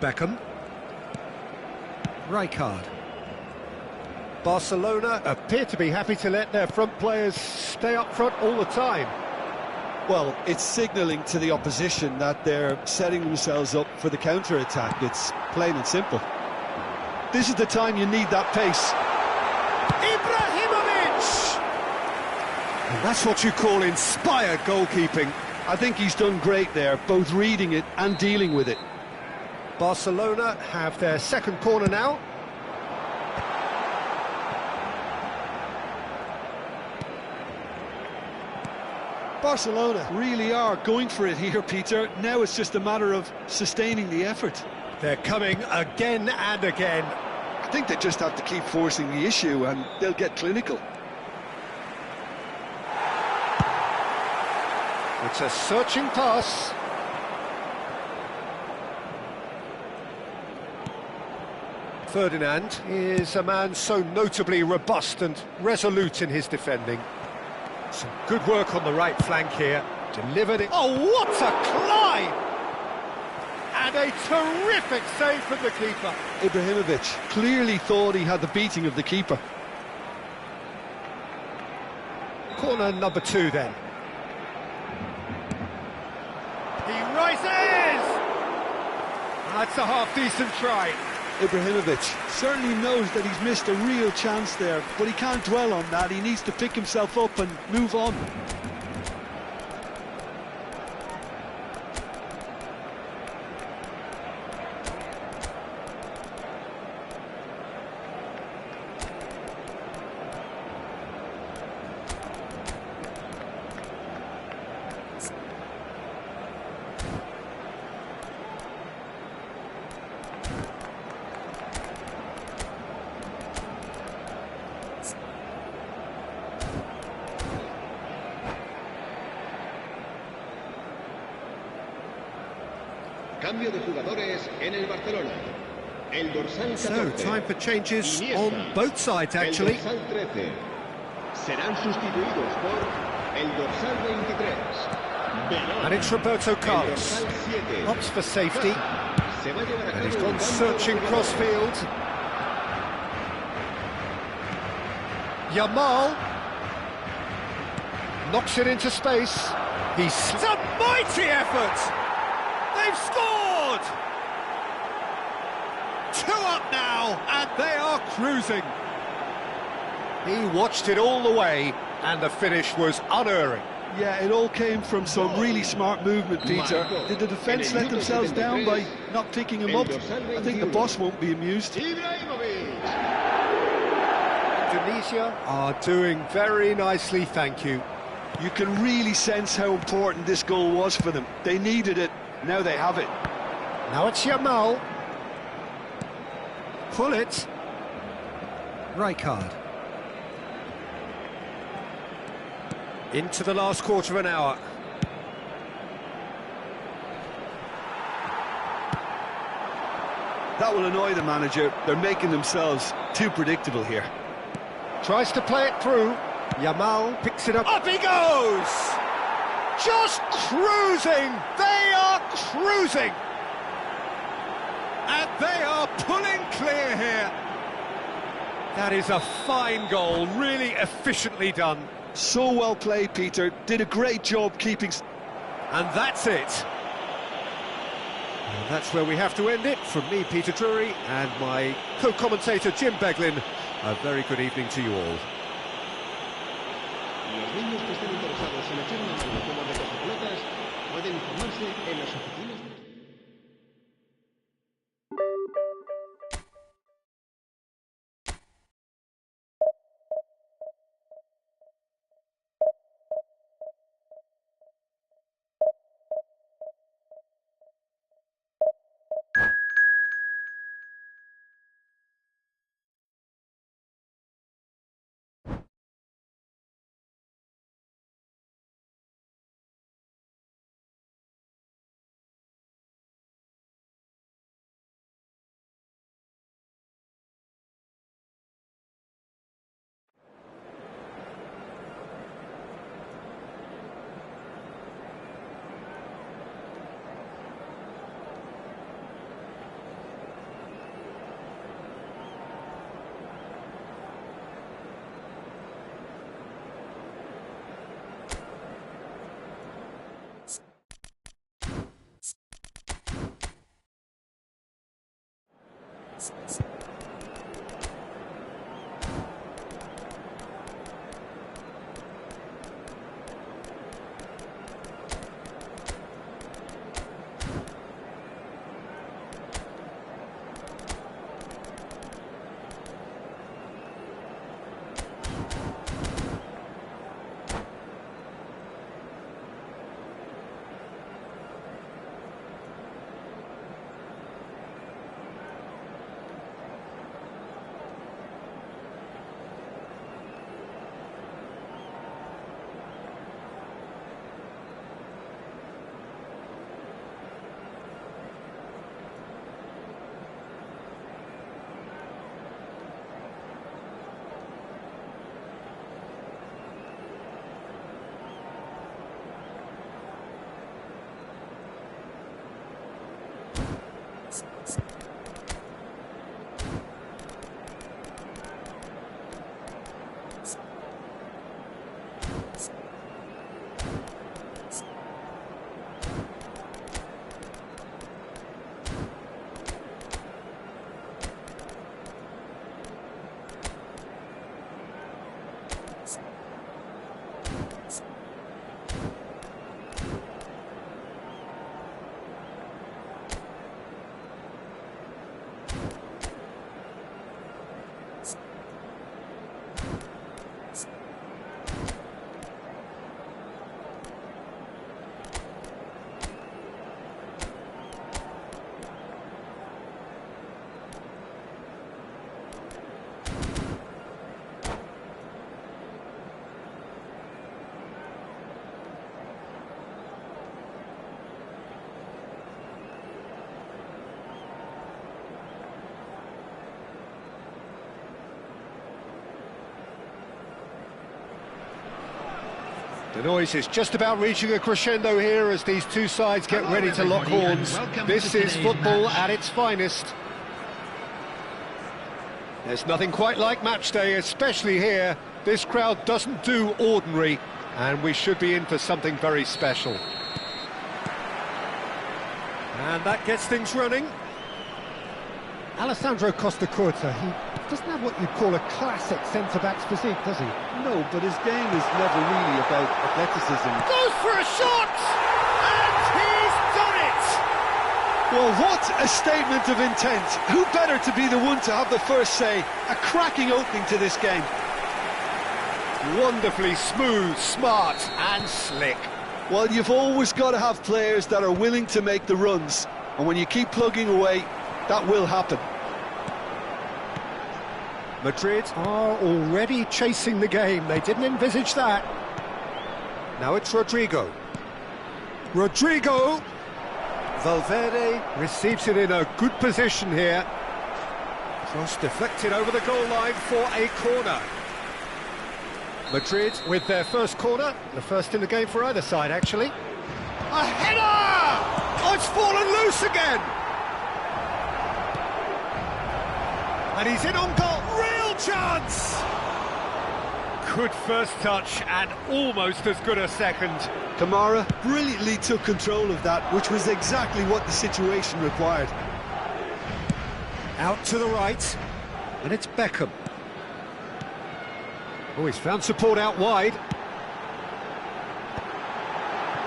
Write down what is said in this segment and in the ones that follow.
Beckham. Rijkaard. Barcelona appear to be happy to let their front players stay up front all the time. Well, it's signalling to the opposition that they're setting themselves up for the counter-attack. It's plain and simple. This is the time you need that pace. Ibrahimovic! And that's what you call inspired goalkeeping. I think he's done great there, both reading it and dealing with it. Barcelona have their second corner now. Barcelona really are going for it here, Peter. Now it's just a matter of sustaining the effort. They're coming again and again. I think they just have to keep forcing the issue and they'll get clinical. It's a searching pass. Ferdinand is a man so notably robust and resolute in his defending. Some good work on the right flank here. Delivered it. Oh, what a climb! And a terrific save from the keeper. Ibrahimovic clearly thought he had the beating of the keeper. Corner number 2 then. He rises! That's a half-decent try. Ibrahimovic certainly knows that he's missed a real chance there, but he can't dwell on that. He needs to pick himself up and move on. Cambio de jugadores en el Barcelona. El dorsal 14. So, time for changes Iniesta. on both sides, actually. El dorsal 13. Serán sustituidos por el dorsal 23. Belón. And it's Roberto El Carlos. dorsal 7. Opts for safety. Se va a llevar a And cabo he's un gone cambio searching de cross-field. Yamal knocks it into space. It's a mighty effort! They've scored! 2 up now, and they are cruising. He watched it all the way, and the finish was unerring. Yeah, it all came from some really smart movement, Peter. Did the defence let themselves down by not picking him up? I think the boss won't be amused. Indonesia are doing very nicely, thank you. You can really sense how important this goal was for them. They needed it, now they have it. Now it's Yamal. Pull it. Rijkaard. Into the last quarter of an hour. That will annoy the manager. They're making themselves too predictable here. Tries to play it through. Yamal picks it up. Up he goes! Just cruising! They are cruising! And they are pulling clear here. That is a fine goal, really efficiently done. So well played, Peter. Did a great job keeping... And that's it. And that's where we have to end it. From me, Peter Drury, and my co-commentator, Jim Beglin. A very good evening to you all. Los niños que estén interesados en echar una mano como recogepelotas pueden informarse en las oficinas. The noise is just about reaching a crescendo here as these two sides get ready to lock horns. This is football at its finest. There's nothing quite like match day, especially here. This crowd doesn't do ordinary, and we should be in for something very special. And that gets things running. Alessandro Costa Curta, he doesn't have what you'd call a classic centre-back's physique, does he? No, but his game is never really about athleticism. Goes for a shot! And he's done it! Well, what a statement of intent. Who better to be the one to have the first say? A cracking opening to this game. Wonderfully smooth, smart and slick. Well, you've always got to have players that are willing to make the runs. And when you keep plugging away, that will happen. Madrid are already chasing the game. They didn't envisage that. Now it's Rodrigo. Rodrigo! Valverde receives it in a good position here. Cross deflected over the goal line for a corner. Madrid with their first corner, the first in the game for either side, actually. A header! Oh, it's fallen loose again! And he's in on goal. Real chance! Good first touch and almost as good a second. Kamara brilliantly took control of that, which was exactly what the situation required. Out to the right, and it's Beckham. Oh, he's found support out wide.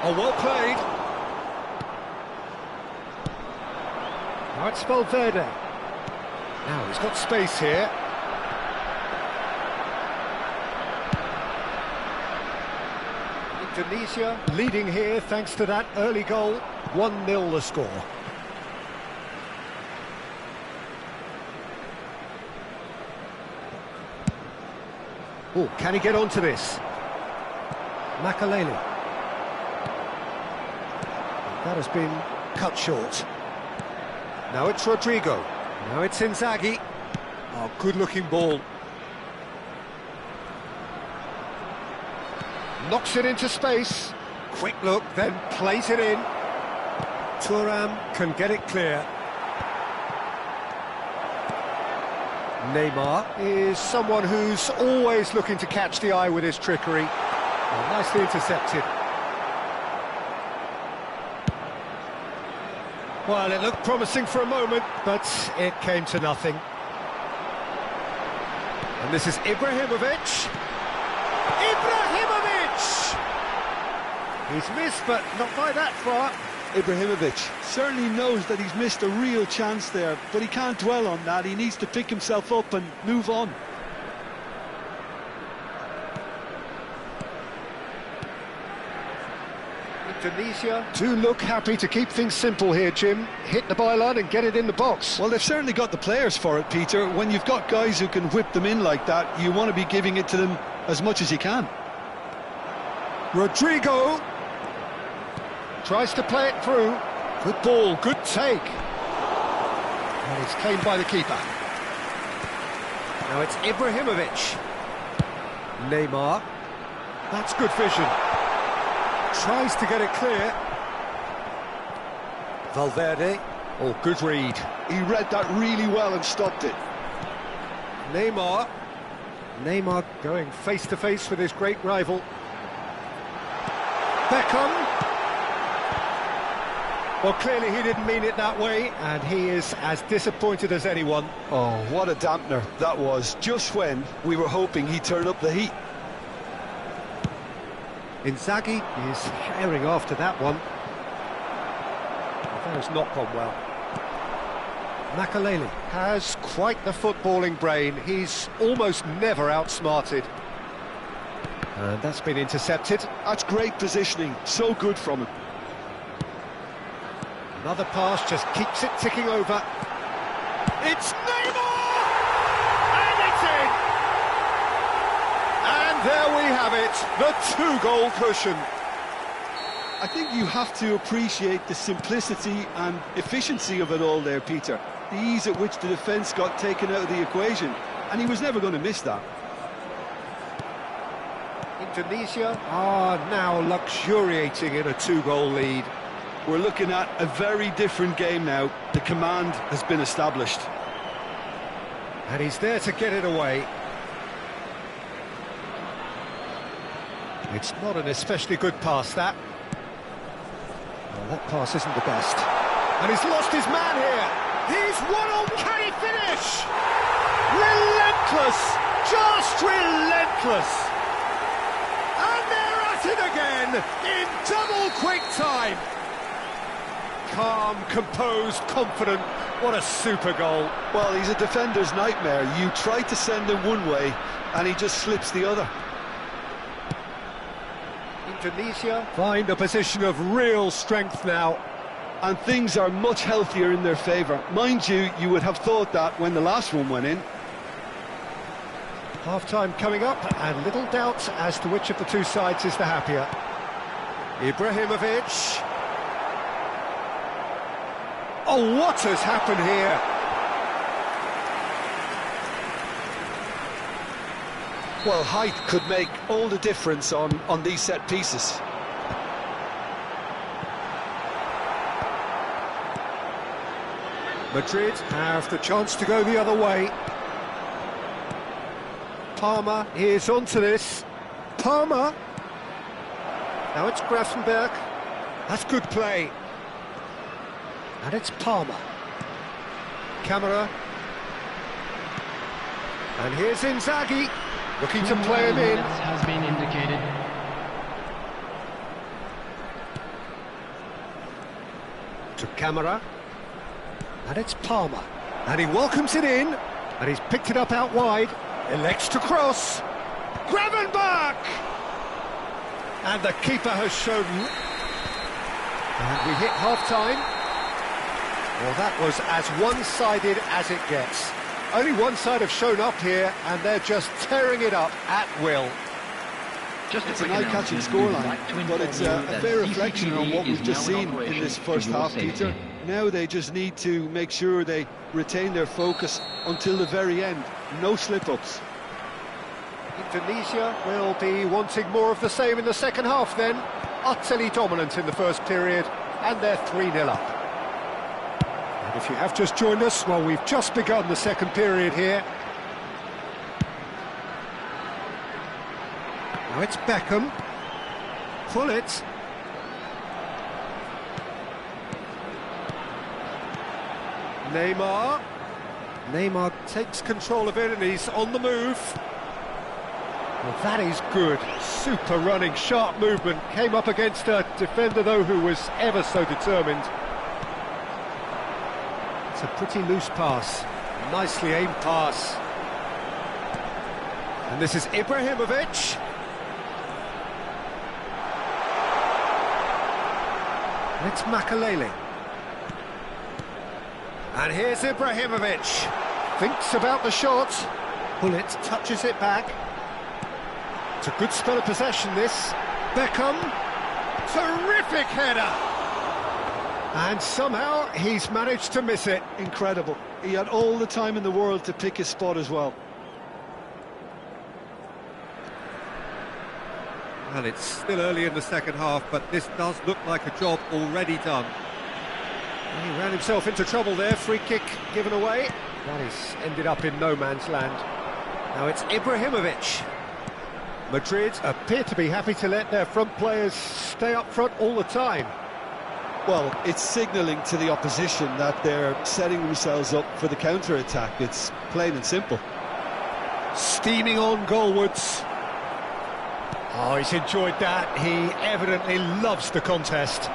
Oh, well played. Now it's Valverde. Now he's got space here. Indonesia leading here thanks to that early goal. 1-0 the score. Oh, can he get onto this? Makalele. That has been cut short. Now it's Rodrigo. Now it's Inzaghi. Oh, good-looking ball. Knocks it into space. Quick look, then plays it in. Thuram can get it clear. Neymar is someone who's always looking to catch the eye with his trickery. Oh, nicely intercepted. Well, it looked promising for a moment, but it came to nothing. And this is Ibrahimovic. Ibrahimovic! He's missed, but not by that far. Ibrahimovic certainly knows that he's missed a real chance there, but he can't dwell on that. He needs to pick himself up and move on. Indonesia do look happy to keep things simple here, Jim. Hit the byline and get it in the box. Well, they've certainly got the players for it, Peter. When you've got guys who can whip them in like that, you want to be giving it to them as much as you can. Rodrigo tries to play it through. Good ball, good take. And it's claimed by the keeper. Now it's Ibrahimovic. Neymar. That's good vision. Tries to get it clear. Valverde. Oh, good read. He read that really well and stopped it. Neymar. Neymar going face-to-face with his great rival. Beckham. Well, clearly he didn't mean it that way, and he is as disappointed as anyone. Oh, what a dampener that was, just when we were hoping he'd turn up the heat. Inzaghi is herring after that one. That has not gone well. Makaleli has quite the footballing brain. He's almost never outsmarted. And that's been intercepted. That's great positioning, so good from him. Another pass just keeps it ticking over. It's Neymar! And it's in! And there we have it, the two-goal cushion. I think you have to appreciate the simplicity and efficiency of it all there, Peter. The ease at which the defence got taken out of the equation, and he was never going to miss that. Indonesia are now luxuriating in a two-goal lead. We're looking at a very different game now. The command has been established. And he's there to get it away. It's not an especially good pass, that. Well, that pass isn't the best. And he's lost his man here. He's one-on. Can he finish? Relentless! Just relentless! And they're at it again in double quick time. Calm, composed, confident. What a super goal. Well, he's a defender's nightmare. You try to send him one way, and he just slips the other. Indonesia find a position of real strength now. And things are much healthier in their favour. Mind you, you would have thought that when the last one went in. Half-time coming up, and little doubt as to which of the two sides is the happier. Ibrahimovic. Oh, what has happened here? Well, height could make all the difference on these set pieces. Madrid have the chance to go the other way. Palmer is onto this. Palmer. Now it's Grafenberg. That's good play. And it's Palmer. Camera. And here's Inzaghi, looking to play him in. Has been indicated. To Camera. And it's Palmer. And he welcomes it in. And he's picked it up out wide. Elects to cross. Gravenberch! And the keeper has shown... And we hit half-time. Well, that was as one-sided as it gets. Only one side have shown up here, and they're just tearing it up at will. It's an eye-catching scoreline, but it's a fair reflection on what we've just seen in this first half, Peter. Now they just need to make sure they retain their focus until the very end. No slip-ups. Indonesia will be wanting more of the same in the second half then. Utterly dominant in the first period, and they're 3-0 up. And if you have just joined us, well, we've just begun the second period here. Now it's Beckham. Pull it. Neymar. Neymar takes control of it and he's on the move. Well, that is good. Super running, sharp movement. Came up against a defender, though, who was ever so determined. It's a pretty loose pass. Nicely aimed pass. And this is Ibrahimovic. It's Makalele. And here's Ibrahimovic. Thinks about the shot. Bullet touches it back. It's a good spell of possession, this. Beckham. Terrific header. And somehow he's managed to miss it. Incredible. He had all the time in the world to pick his spot as well. Well, it's still early in the second half, but this does look like a job already done. He ran himself into trouble there. Free kick given away. That is ended up in no man's land. Now it's Ibrahimovic. Madrid appear to be happy to let their front players stay up front all the time. Well, it's signalling to the opposition that they're setting themselves up for the counter-attack. It's plain and simple. Steaming on goalwards. Oh, he's enjoyed that. He evidently loves the contest.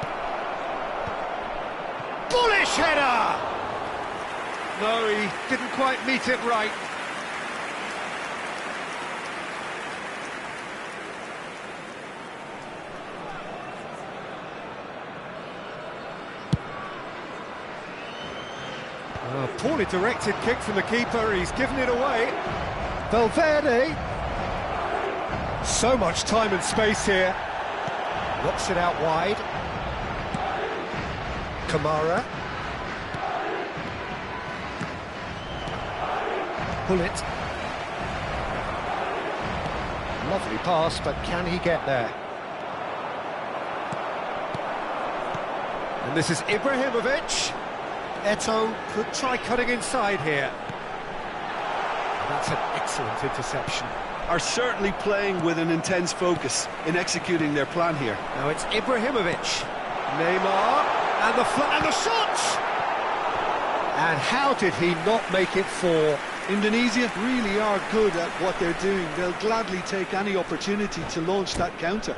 Bullish header! No, he didn't quite meet it right. A poorly directed kick from the keeper, he's given it away. Valverde. So much time and space here. Knocks it out wide. Kamara. Bullet. Lovely pass, but can he get there? And this is Ibrahimovic. Eto'o could try cutting inside here. That's an excellent interception. Are certainly playing with an intense focus in executing their plan here. Now it's Ibrahimovic. Neymar, and the shot! And how did he not make it four? Indonesia really are good at what they're doing. They'll gladly take any opportunity to launch that counter.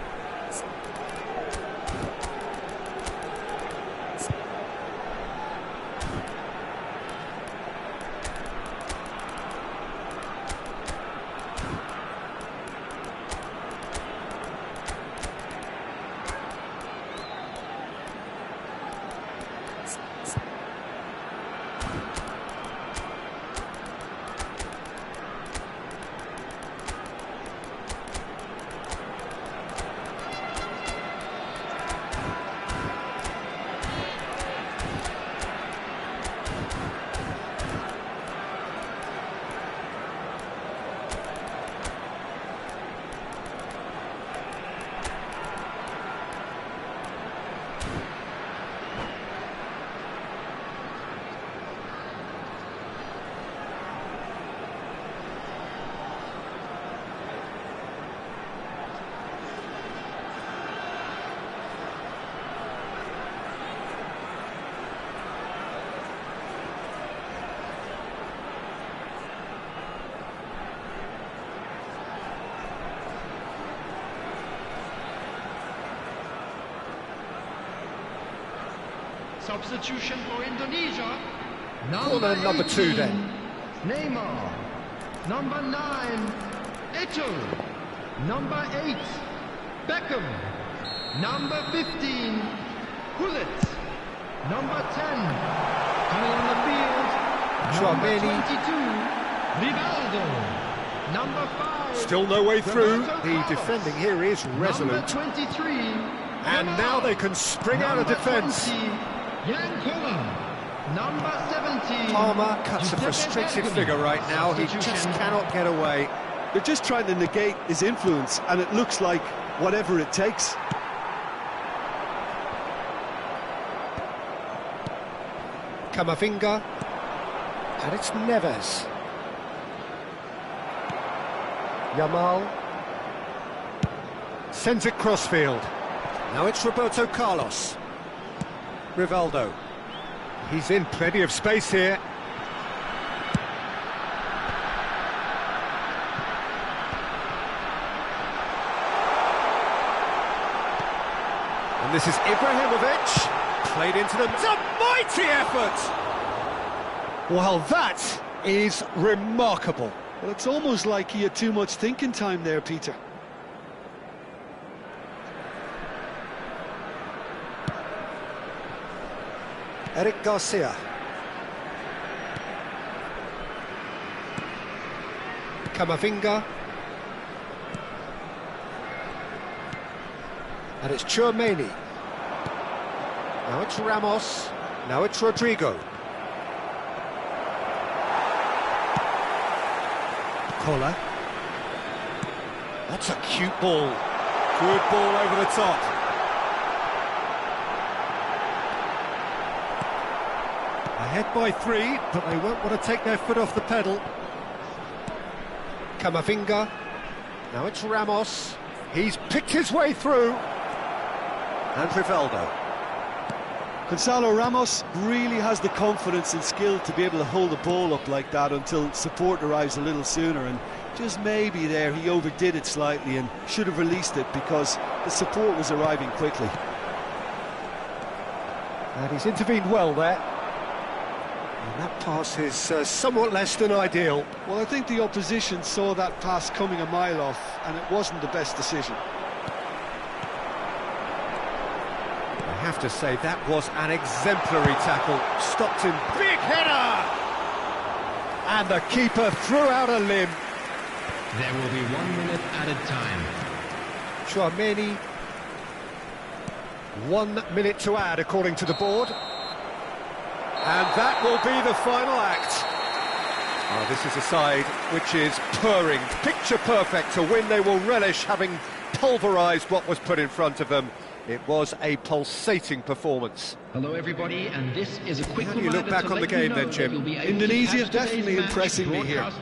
Substitution for Indonesia. Corner number 2 then. Neymar. Number 9, Eto'o. Number 8, Beckham. Number 15, Bullet. Number 10, coming on the field. Number 22, Rivaldo. Number 5. Still no way through. Roberto The Carlos. defending here is resolute. Number 23, And now they can spring out of defence. 20, Rankeando. Number 17. Palmer cuts a frustrated figure right now. He just cannot get away. They're just trying to negate his influence, and it looks like whatever it takes. Camavinga. And it's Neves. Yamal. Sends it crossfield. Now it's Roberto Carlos. Rivaldo. He's in plenty of space here. And this is Ibrahimovic, played into them. It's a mighty effort! Well, that is remarkable. Well, it's almost like he had too much thinking time there, Peter. Eric Garcia. Camavinga. And it's Chouameni. Now it's Ramos. Now it's Rodrigo. Kola. That's a cute ball. Good ball over the top. Ahead by 3, but they won't want to take their foot off the pedal. Camavinga. Now it's Ramos. He's picked his way through. And Rivaldo. Gonzalo Ramos really has the confidence and skill to be able to hold the ball up like that until support arrives a little sooner, and just maybe there he overdid it slightly and should have released it because the support was arriving quickly. And he's intervened well there. And that pass is somewhat less than ideal. Well, I think the opposition saw that pass coming a mile off, and it wasn't the best decision. I have to say, that was an exemplary tackle. Stopped him, big header! And the keeper threw out a limb. There will be 1 minute added time. Chouameni. 1 minute to add, according to the board. And that will be the final act. Oh, this is a side which is purring, picture perfect to win. They will relish having pulverised what was put in front of them. It was a pulsating performance. Hello everybody, and this is a quick How do you look back on the game then, Jim? Indonesia definitely impressing me here.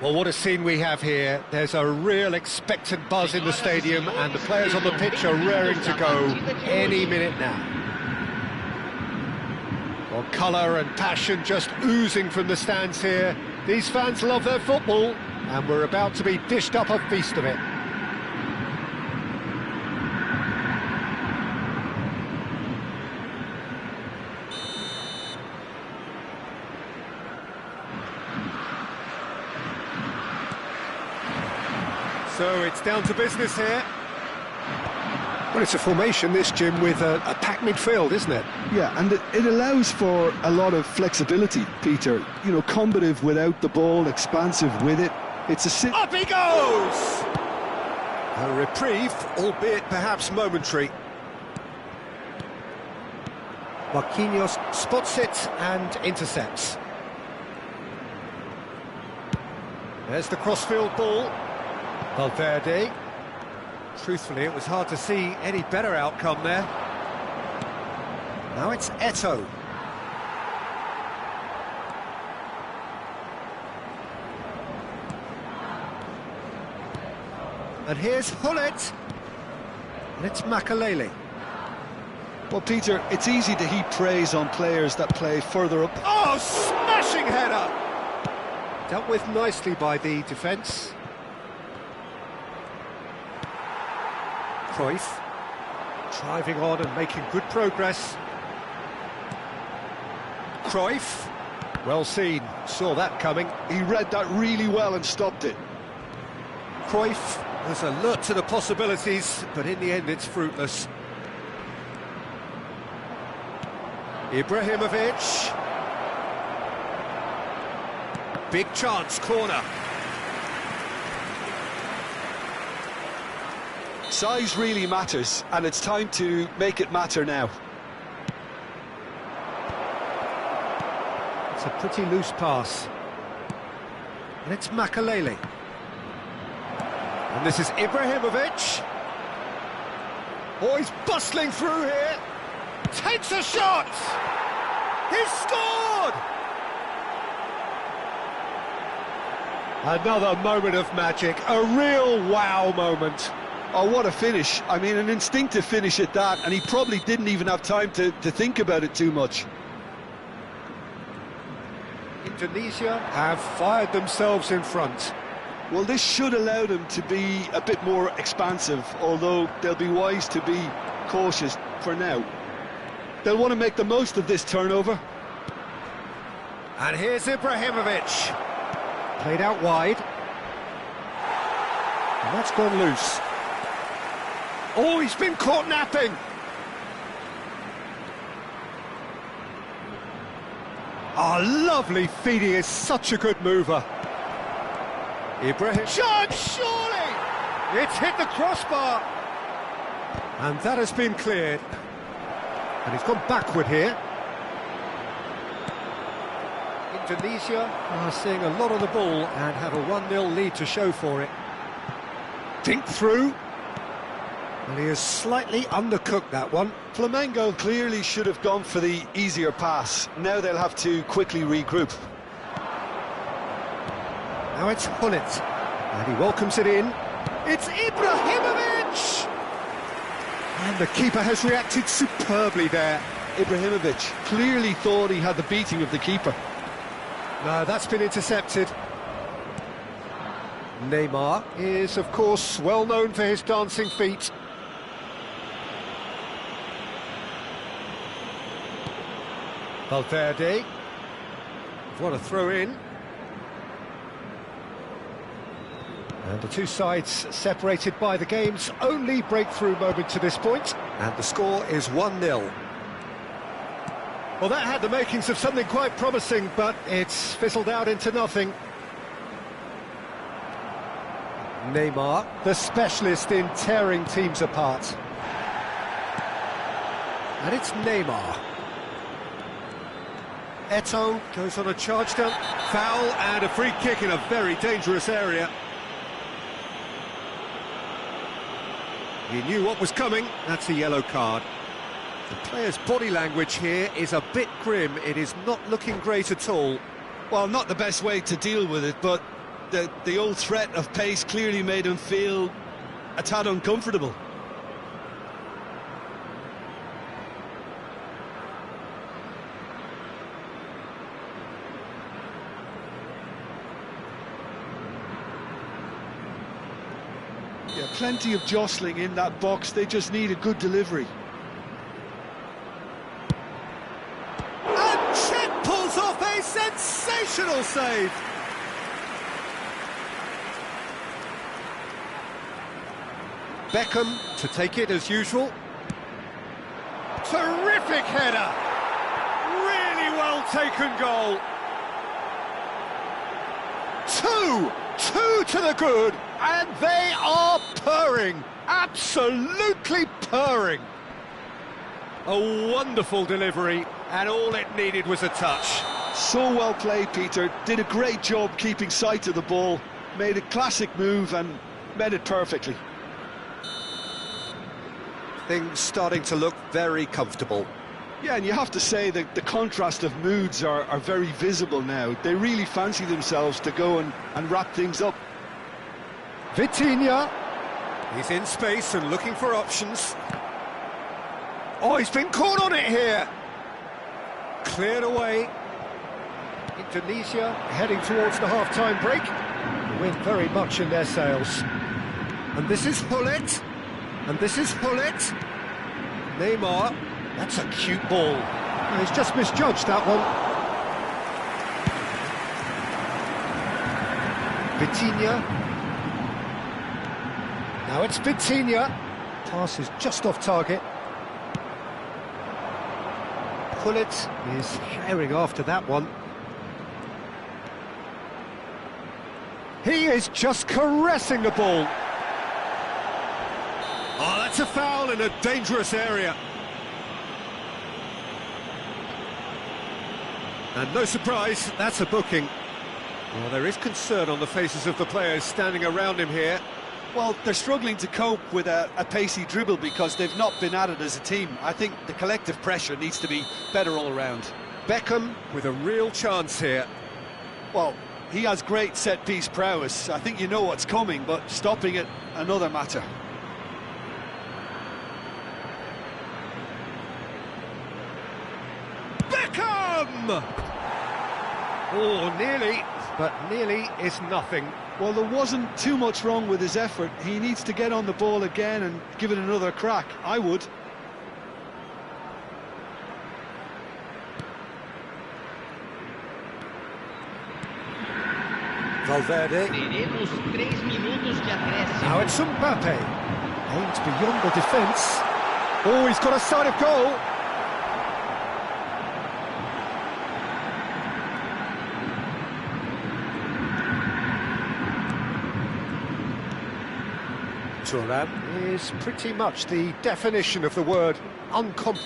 Well, what a scene we have here. There's a real expectant buzz in the stadium, and the players on the pitch are raring to go any minute now. Well, colour and passion just oozing from the stands here. These fans love their football, and we're about to be dished up a feast of it. So it's down to business here. Well, it's a formation, this, Jim, with a packed midfield, isn't it? Yeah, and it allows for a lot of flexibility, Peter. You know, combative without the ball, expansive with it. It's a... Up he goes! A reprieve, albeit perhaps momentary. Marquinhos spots it and intercepts. There's the crossfield ball. Valverde. Truthfully, it was hard to see any better outcome there. Now it's Eto'o. And here's Hullet. And it's Makalele. Well, Peter, it's easy to heap praise on players that play further up. Oh, smashing header! Dealt with nicely by the defence. Cruyff, driving on and making good progress. Cruyff, well seen, saw that coming. He read that really well and stopped it. Cruyff was alert to the possibilities, but in the end it's fruitless. Ibrahimovic. Big chance, corner. Size really matters, and it's time to make it matter now. It's a pretty loose pass. And it's Makalele. And this is Ibrahimovic. Oh, he's bustling through here. Takes a shot! He's scored! Another moment of magic, a real wow moment. Oh, what a finish. I mean, an instinctive finish at that, and he probably didn't even have time to think about it too much. Indonesia have fired themselves in front. Well, this should allow them to be a bit more expansive, although they'll be wise to be cautious for now. They'll want to make the most of this turnover. And here's Ibrahimovic. Played out wide. And that's gone loose. Oh, he's been caught napping. Oh, lovely feed. He is such a good mover. Ibrahim. Shot, surely! It's hit the crossbar. And that has been cleared. And he's gone backward here. Indonesia are seeing a lot of the ball and have a 1-0 lead to show for it. Dink through. And he has slightly undercooked that one. Flamengo clearly should have gone for the easier pass. Now they'll have to quickly regroup. Now it's Hullet. And he welcomes it in. It's Ibrahimovic! And the keeper has reacted superbly there. Ibrahimovic clearly thought he had the beating of the keeper. No, that's been intercepted. Neymar is, of course, well known for his dancing feet. Valverde. What a throw in. And the two sides separated by the game's only breakthrough moment to this point. And the score is 1-0. Well, that had the makings of something quite promising, but it's fizzled out into nothing. Neymar, the specialist in tearing teams apart. And it's Neymar. Eto'o goes on a charge down. Foul and a free kick in a very dangerous area. He knew what was coming. That's a yellow card. The player's body language here is a bit grim. It is not looking great at all. Well, not the best way to deal with it, but the old threat of pace clearly made him feel a tad uncomfortable. Yeah, plenty of jostling in that box. They just need a good delivery. And Chet pulls off a sensational save. Beckham to take it as usual. Terrific header. Really well taken goal. Two to the good, and they are purring, absolutely purring. A wonderful delivery, and all it needed was a touch. So well played, Peter. Did a great job keeping sight of the ball, made a classic move and made it perfectly. Things starting to look very comfortable. Yeah, and you have to say that the contrast of moods are very visible now. They really fancy themselves to go and wrap things up. Vitinha, he's in space and looking for options. Oh, he's been caught on it here. Cleared away. Indonesia heading towards the half-time break. The wind very much in their sails. And this is Hullet. And this is Hullet. Neymar. That's a cute ball. He's just misjudged that one. Vitinha. Now it's Vitinha. Pass is just off target. Hullet is herring after that one. He is just caressing the ball. Oh, that's a foul in a dangerous area. And no surprise, that's a booking. Well, there is concern on the faces of the players standing around him here. Well, they're struggling to cope with a pacey dribble because they've not been at it as a team. I think the collective pressure needs to be better all around. Beckham with a real chance here. Well, he has great set-piece prowess. I think you know what's coming, but stopping it, another matter. Beckham! Oh, nearly, but nearly is nothing. Well, there wasn't too much wrong with his effort. He needs to get on the ball again and give it another crack. I would. Valverde. Now it's Mbappe. Aimed beyond the defence. Oh, he's got a sight of goal. Thuram is pretty much the definition of the word uncompetent.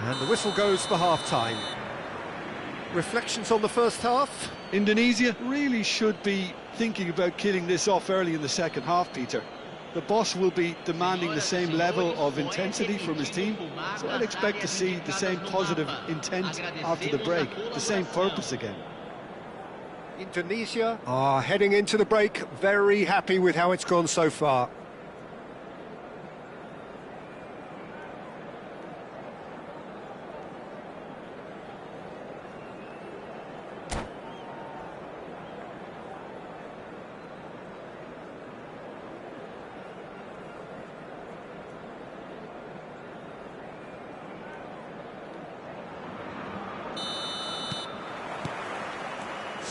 And the whistle goes for half-time. Reflections on the first half? Indonesia really should be thinking about killing this off early in the second half, Peter. The boss will be demanding the same level of intensity from his team, so I'd expect to see the same positive intent after the break, the same purpose again. Indonesia are heading into the break very happy with how it's gone so far.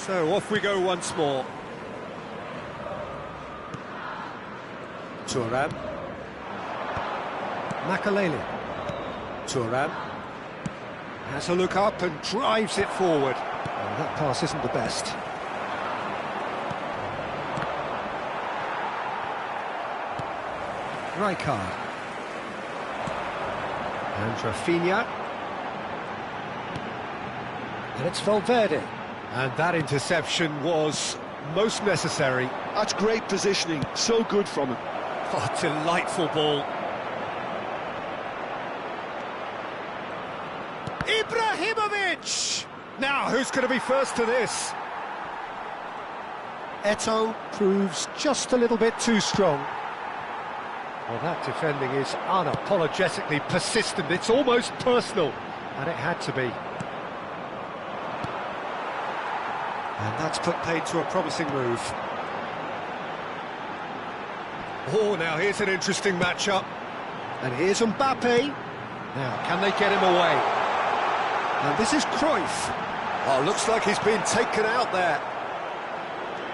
So off we go once more. Thuram. Makaleli. Thuram has a look up and drives it forward. Oh, that pass isn't the best. Rijkaard. And Rafinha. And it's Valverde. And that interception was most necessary. That's great positioning, so good from him. Oh, delightful ball. Ibrahimovic! Now, who's going to be first to this? Eto'o proves just a little bit too strong. Well, that defending is unapologetically persistent. It's almost personal, and it had to be. And that's put paid to a promising move. Oh, now here's an interesting matchup. And here's Mbappe. Now, can they get him away? And this is Cruyff. Oh, looks like he's been taken out there.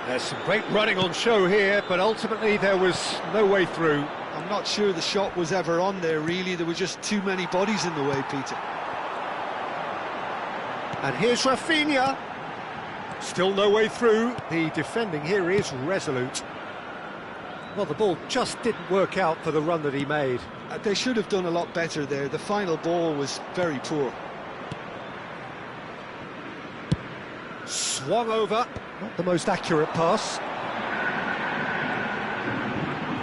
There's some great running on show here, but ultimately there was no way through. I'm not sure the shot was ever on there, really. There were just too many bodies in the way, Peter. And here's Rafinha. Still no way through. The defending here is resolute. Well, the ball just didn't work out for the run that he made. They should have done a lot better there. The final ball was very poor. Swung over. Not the most accurate pass.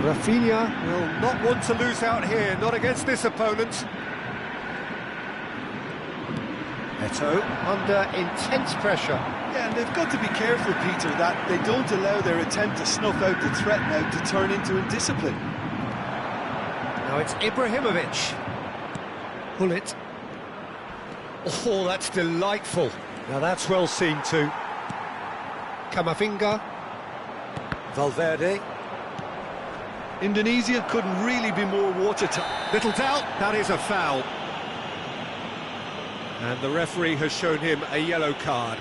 Rafinha will not want to lose out here, not against this opponent. Eto'o under intense pressure. Yeah, and they've got to be careful, Peter, that they don't allow their attempt to snuff out the threat now to turn into indiscipline. Now it's Ibrahimovic. Pull it. Oh, that's delightful. Now that's well seen too. Camavinga. Valverde. Indonesia couldn't really be more watertight. Little doubt, that is a foul. And the referee has shown him a yellow card.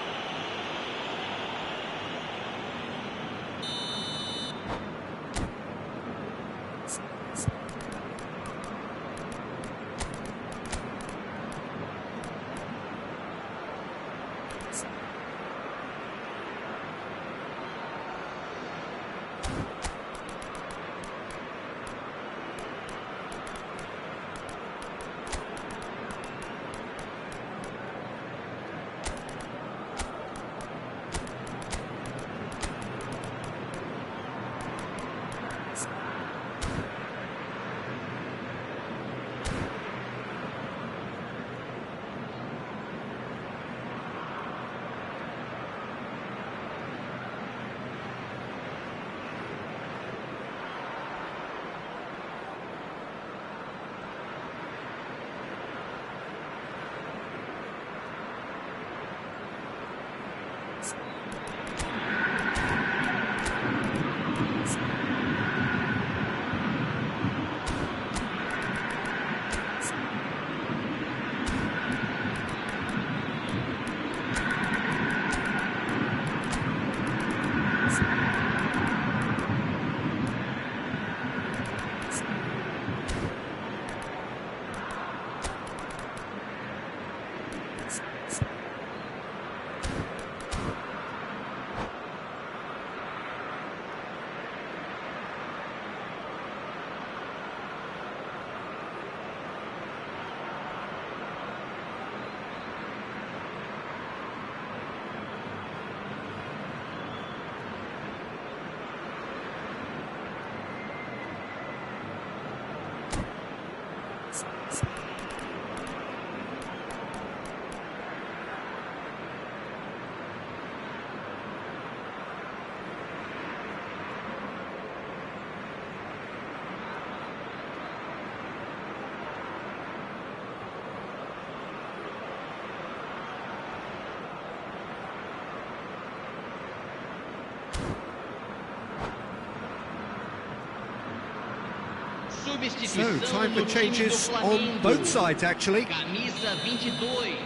So, time for changes on both sides, actually. Camisa 22,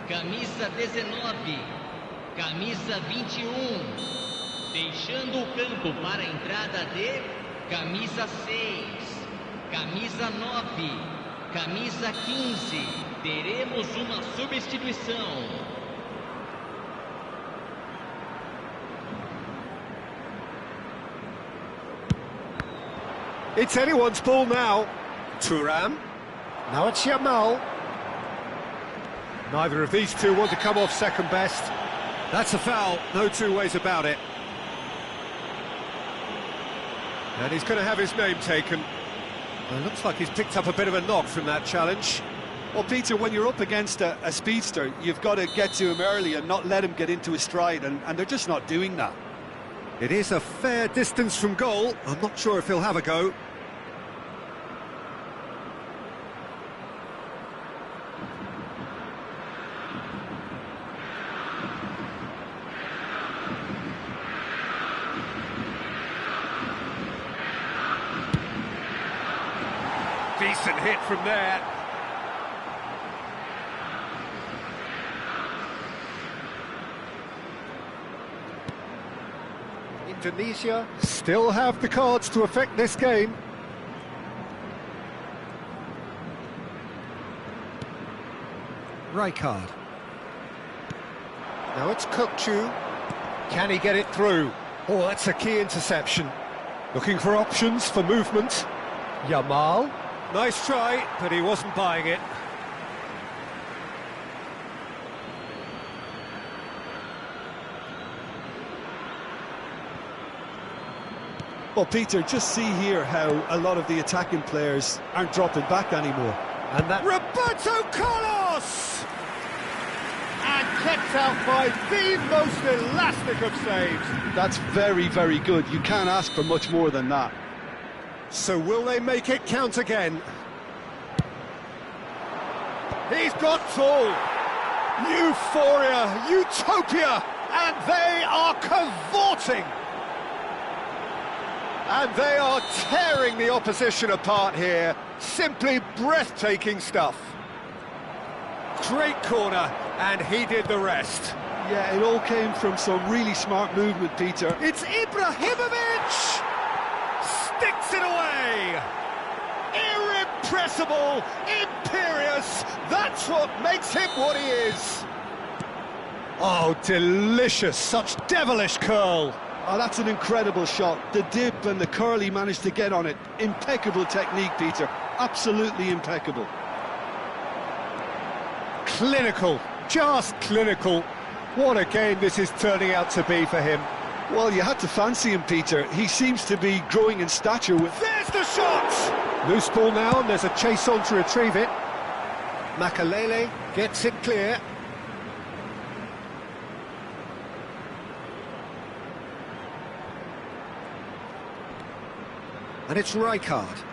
camisa 19, camisa 21. Deixando o campo para a entrada de camisa 6, camisa 9, camisa 15. Teremos uma substituição. It's anyone's ball now. Thuram. Now it's Yamal. Neither of these two want to come off second best. That's a foul, no two ways about it. And he's going to have his name taken. Well, it looks like he's picked up a bit of a knock from that challenge. Well, Peter, when you're up against a speedster, you've got to get to him early and not let him get into his stride, and they're just not doing that. It is a fair distance from goal. I'm not sure if he'll have a go. Decent hit from there. Indonesia still have the cards to affect this game. Rijkaard. Now it's Kukçu. Can he get it through? Oh, that's a key interception. Looking for options for movement. Yamal. Nice try, but he wasn't buying it. Well, Peter, just see here how a lot of the attacking players aren't dropping back anymore. And that Roberto Carlos! And kept out by the most elastic of saves. That's very, very good. You can't ask for much more than that. So will they make it count again? He's got full. Euphoria, utopia, and they are cavorting. And they are tearing the opposition apart here. Simply breathtaking stuff. Great corner, and he did the rest. Yeah, it all came from some really smart movement, Peter. It's Ibrahimovic! Sticks it away! Irrepressible, imperious, that's what makes him what he is! Oh, delicious, such devilish curl! Oh, that's an incredible shot. The dip and the curl he managed to get on it. Impeccable technique, Peter. Absolutely impeccable. Clinical, just clinical. What a game this is turning out to be for him. Well, you had to fancy him, Peter. He seems to be growing in stature with... There's the shot! Loose ball now, and there's a chase on to retrieve it. Makalele gets it clear. And it's Rijkaard.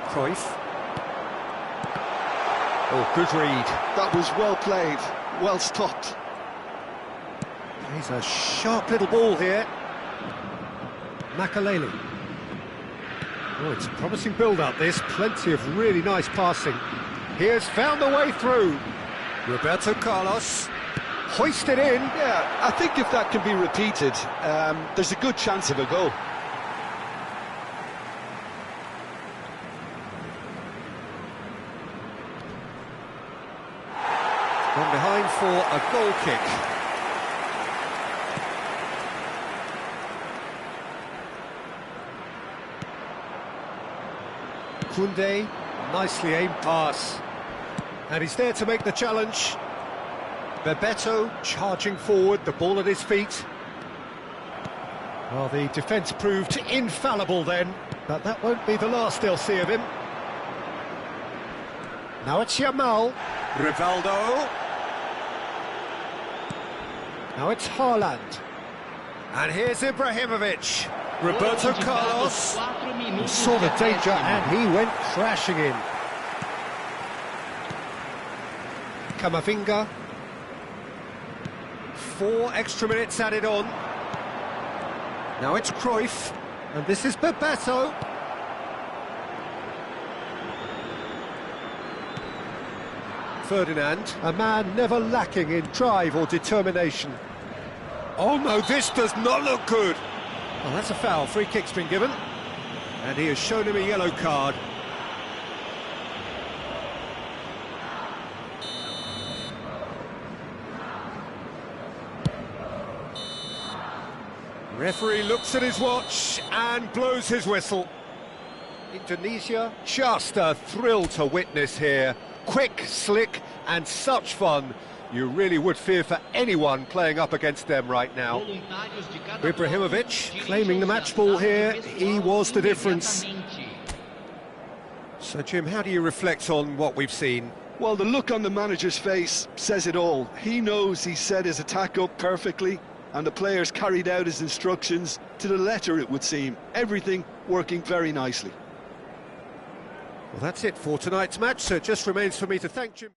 Cruyff. Oh, good read. That was well played, well stopped. He's a sharp little ball here. Makalele. Oh, it's a promising build-up, this. Plenty of really nice passing. He has found the way through. Roberto Carlos. Hoisted in. Yeah, I think if that can be repeated, there's a good chance of a goal. Gone behind for a goal kick. Koundé, nicely aimed pass. And he's there to make the challenge. Bebeto charging forward, the ball at his feet. Well, the defence proved infallible then, but that won't be the last they'll see of him. Now it's Yamal. Rivaldo. Now it's Haaland. And here's Ibrahimovic. Roberto Carlos saw the danger and he went crashing in. Camavinga. 4 extra minutes added on. Now it's Cruyff, and this is Bebeto. Ferdinand, a man never lacking in drive or determination. Oh no, this does not look good. Well, that's a foul. Free kick's been given, and he has shown him a yellow card. Referee looks at his watch and blows his whistle. Indonesia, just a thrill to witness here. Quick, slick, and such fun. You really would fear for anyone playing up against them right now. Ibrahimovic claiming the match ball here. He was the difference. So, Jim, how do you reflect on what we've seen? Well, the look on the manager's face says it all. He knows he set his attack up perfectly, and the players carried out his instructions to the letter, it would seem. Everything working very nicely. Well, that's it for tonight's match, so it just remains for me to thank Jim.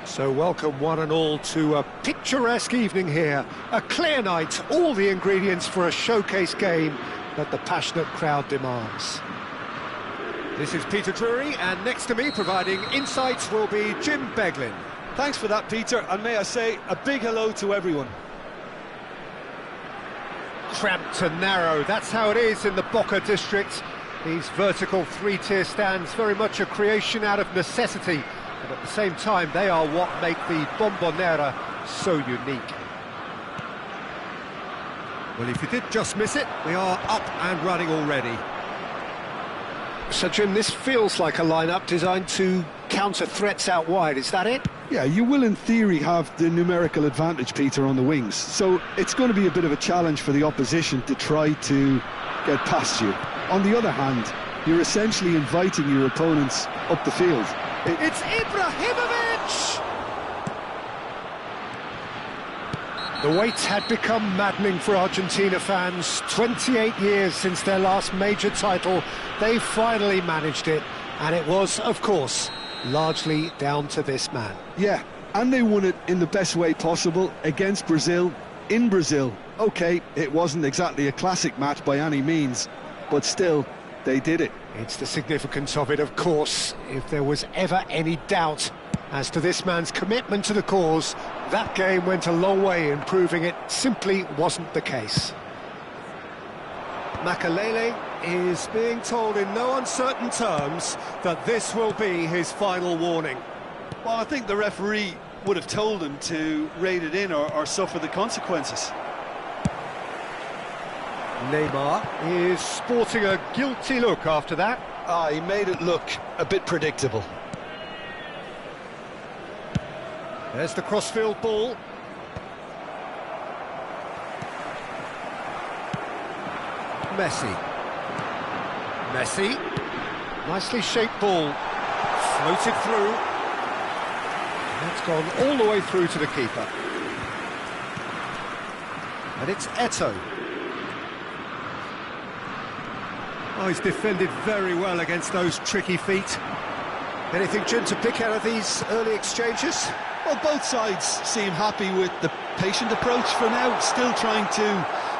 So welcome one and all to a picturesque evening here. A clear night, all the ingredients for a showcase game that the passionate crowd demands. This is Peter Drury, and next to me providing insights will be Jim Beglin. Thanks for that, Peter, and may I say a big hello to everyone. Cramped and narrow, that's how it is in the Boca district. These vertical three-tier stands, very much a creation out of necessity, but at the same time they are what make the Bombonera so unique. Well, if you did just miss it, we are up and running already. So, Jim, this feels like a lineup designed to counter threats out wide, is that it? Yeah, you will in theory have the numerical advantage, Peter, on the wings. So it's going to be a bit of a challenge for the opposition to try to get past you. On the other hand, you're essentially inviting your opponents up the field. It's Ibrahimovic! The wait had become maddening for Argentina fans. 28 years since their last major title. They finally managed it, and it was, of course, largely down to this man. Yeah, and they won it in the best way possible against Brazil, in Brazil. OK, it wasn't exactly a classic match by any means, but still, they did it. It's the significance of it, of course. If there was ever any doubt as to this man's commitment to the cause, that game went a long way in proving it simply wasn't the case. Makalele is being told in no uncertain terms that this will be his final warning. Well, I think the referee would have told him to rein it in or suffer the consequences. Neymar is sporting a guilty look after that. He made it look a bit predictable. There's the crossfield ball. Messi. Nicely shaped ball. Floated through. That's gone all the way through to the keeper. And it's Eto'o. Oh, he's defended very well against those tricky feet. Anything, Jim, to pick out of these early exchanges? Well, both sides seem happy with the patient approach for now, still trying to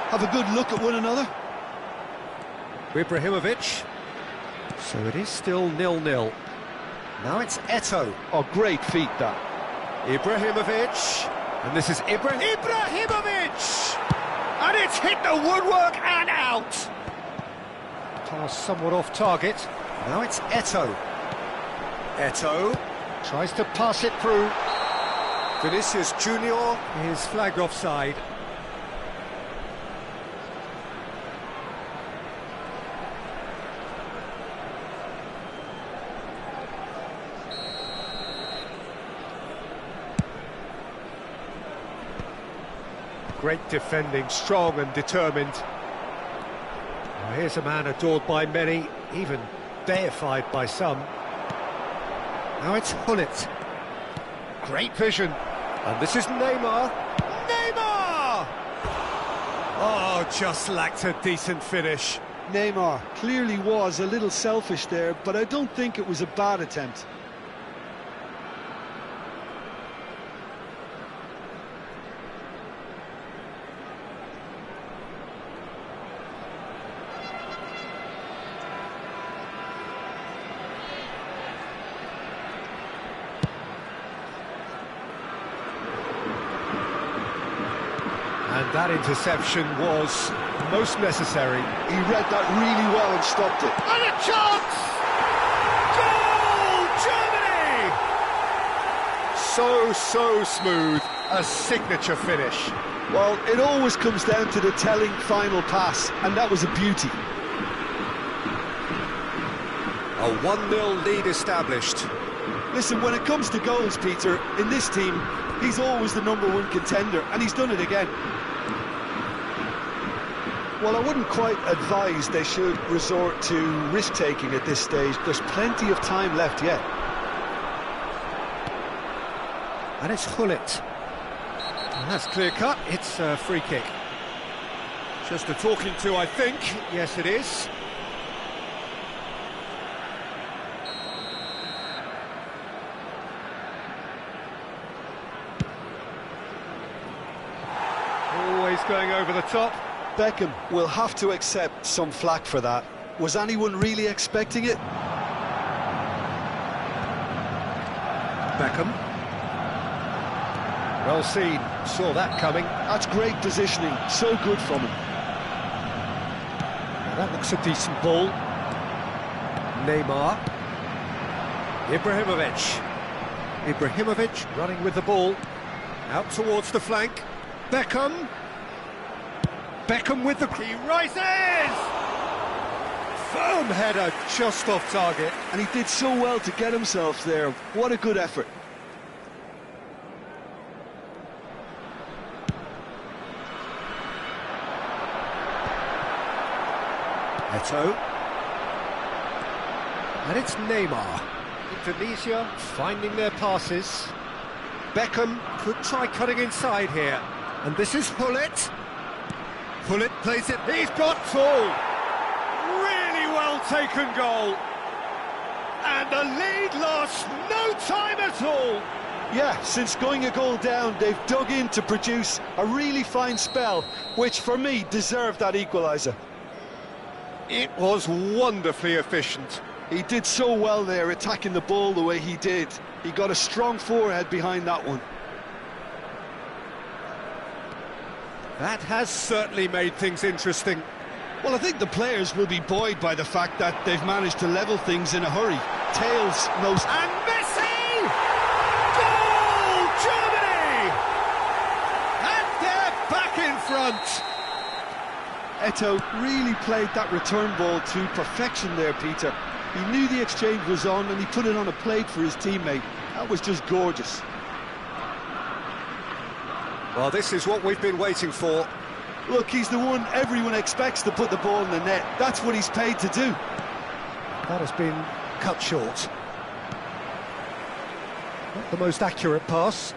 have a good look at one another. Ibrahimovic. So it is still 0-0. Now it's Eto'o. Oh, great feat, that. Ibrahimovic. And this is Ibrahimovic! And it's hit the woodwork and out! Pass somewhat off target. Now it's Eto'o. Eto'o tries to pass it through. Vinicius Junior is flagged offside. Great defending, strong and determined. Well, here's a man adored by many, even deified by some. Now it's Hullet. Great vision. And this is Neymar. Neymar! Oh, just lacked a decent finish. Neymar clearly was a little selfish there, but I don't think it was a bad attempt. And that interception was most necessary. He read that really well and stopped it. And a chance! Goal, Germany! So smooth, a signature finish. Well, it always comes down to the telling final pass, and that was a beauty. A 1-0 lead established. Listen, when it comes to goals, Peter, in this team, he's always the #1 contender, and he's done it again. Well, I wouldn't quite advise they should resort to risk-taking at this stage. There's plenty of time left yet. And it's Hullet. And that's clear-cut. It's a free kick. Just a talking to, I think. Yes, it is. Always going over the top. Beckham will have to accept some flack for that. Was anyone really expecting it? Beckham. Well seen, saw that coming. That's great positioning, so good from him. Now that looks a decent ball. Neymar. Ibrahimovic running with the ball. Out towards the flank. Beckham with the... He rises! Firm header, just off target. And he did so well to get himself there. What a good effort. Eto. And it's Neymar. Indonesia finding their passes. Beckham could try cutting inside here. And this is Hullet. Hullet plays it. He's got full. Really well taken goal. And the lead lost no time at all. Yeah, since going a goal down, they've dug in to produce a really fine spell, which for me deserved that equaliser. It was wonderfully efficient. He did so well there, attacking the ball the way he did. He got a strong forehead behind that one. That has certainly made things interesting. Well, I think the players will be buoyed by the fact that they've managed to level things in a hurry. Tails most... And Messi! Goal! Germany! And they're back in front. Eto really played that return ball to perfection there, Peter. He knew the exchange was on and he put it on a plate for his teammate. That was just gorgeous. Well, this is what we've been waiting for. Look, he's the one everyone expects to put the ball in the net. That's what he's paid to do. That has been cut short. Not the most accurate pass.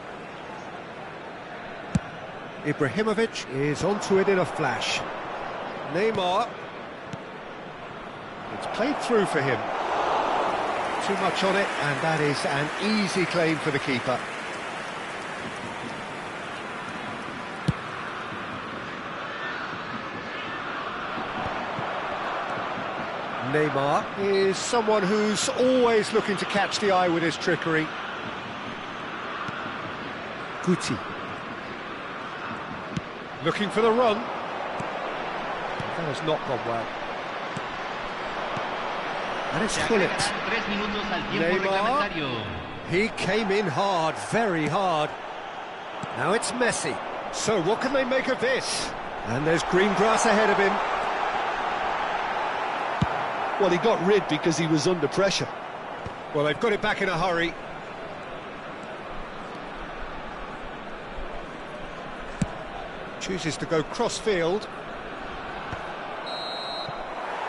Ibrahimovic is onto it in a flash. Neymar. It's played through for him. Too much on it, and that is an easy claim for the keeper. Neymar is someone who's always looking to catch the eye with his trickery. Guti. Looking for the run. That has not gone well. And it's Hullet. Neymar. He came in hard, very hard. Now it's Messi. So what can they make of this? And there's green grass ahead of him. Well, he got rid because he was under pressure. Well, they've got it back in a hurry. Chooses to go cross-field.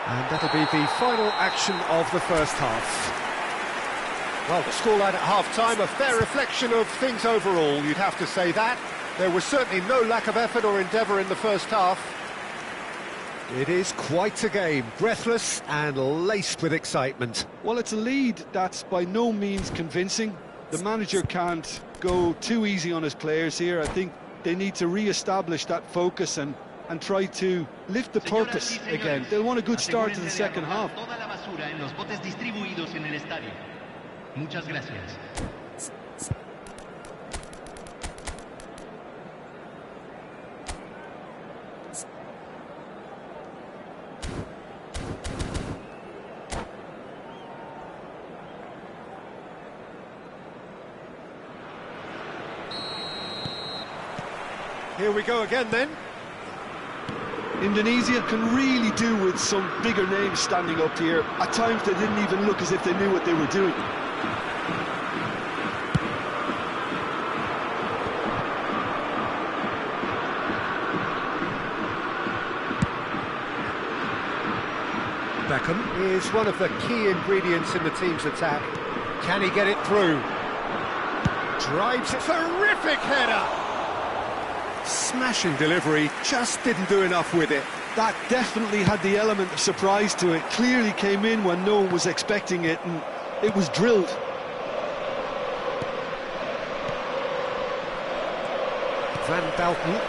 And that'll be the final action of the first half. Well, the scoreline at half-time, a fair reflection of things overall, you'd have to say that. There was certainly no lack of effort or endeavour in the first half. It is quite a game, breathless and laced with excitement. Well, it's a lead that's by no means convincing. The manager can't go too easy on his players here. I think they need to re-establish that focus and try to lift the purpose again. They'll want a good start to the second half. Muchas gracias. Here we go again then. Indonesia can really do with some bigger names standing up here. At times they didn't even look as if they knew what they were doing. Beckham is one of the key ingredients in the team's attack. Can he get it through? Drives it, terrific header! Smashing delivery, just didn't do enough with it. That definitely had the element of surprise to it. Clearly came in when no one was expecting it, and it was drilled. Van Dalton.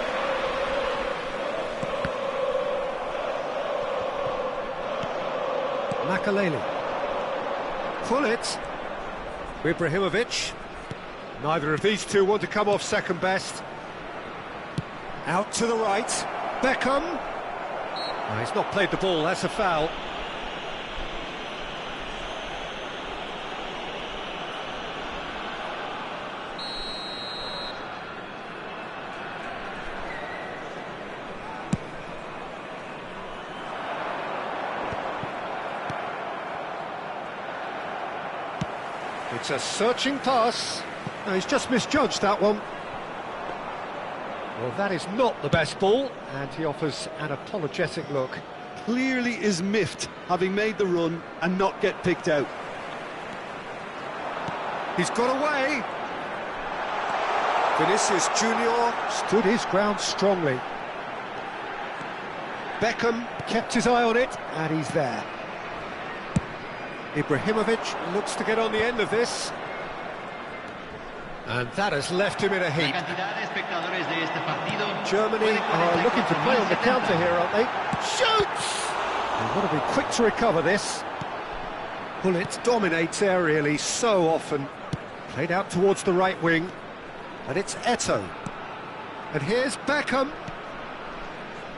Makaleli. Hullet. Ibrahimovic. Neither of these two want to come off second best. Out to the right. Beckham. No, he's not played the ball, that's a foul. It's a searching pass. No, he's just misjudged that one. Well, that is not the best ball, and he offers an apologetic look. Clearly is miffed, having made the run and not get picked out. He's got away. Vinicius Junior stood his ground strongly. Beckham kept his eye on it, and he's there. Ibrahimovic looks to get on the end of this. And that has left him in a heap. Germany are looking to play on the counter here, aren't they? Shoots! They want to be quick to recover this. Bullet dominates aerially so often. Played out towards the right wing. And it's Eto'o. And here's Beckham.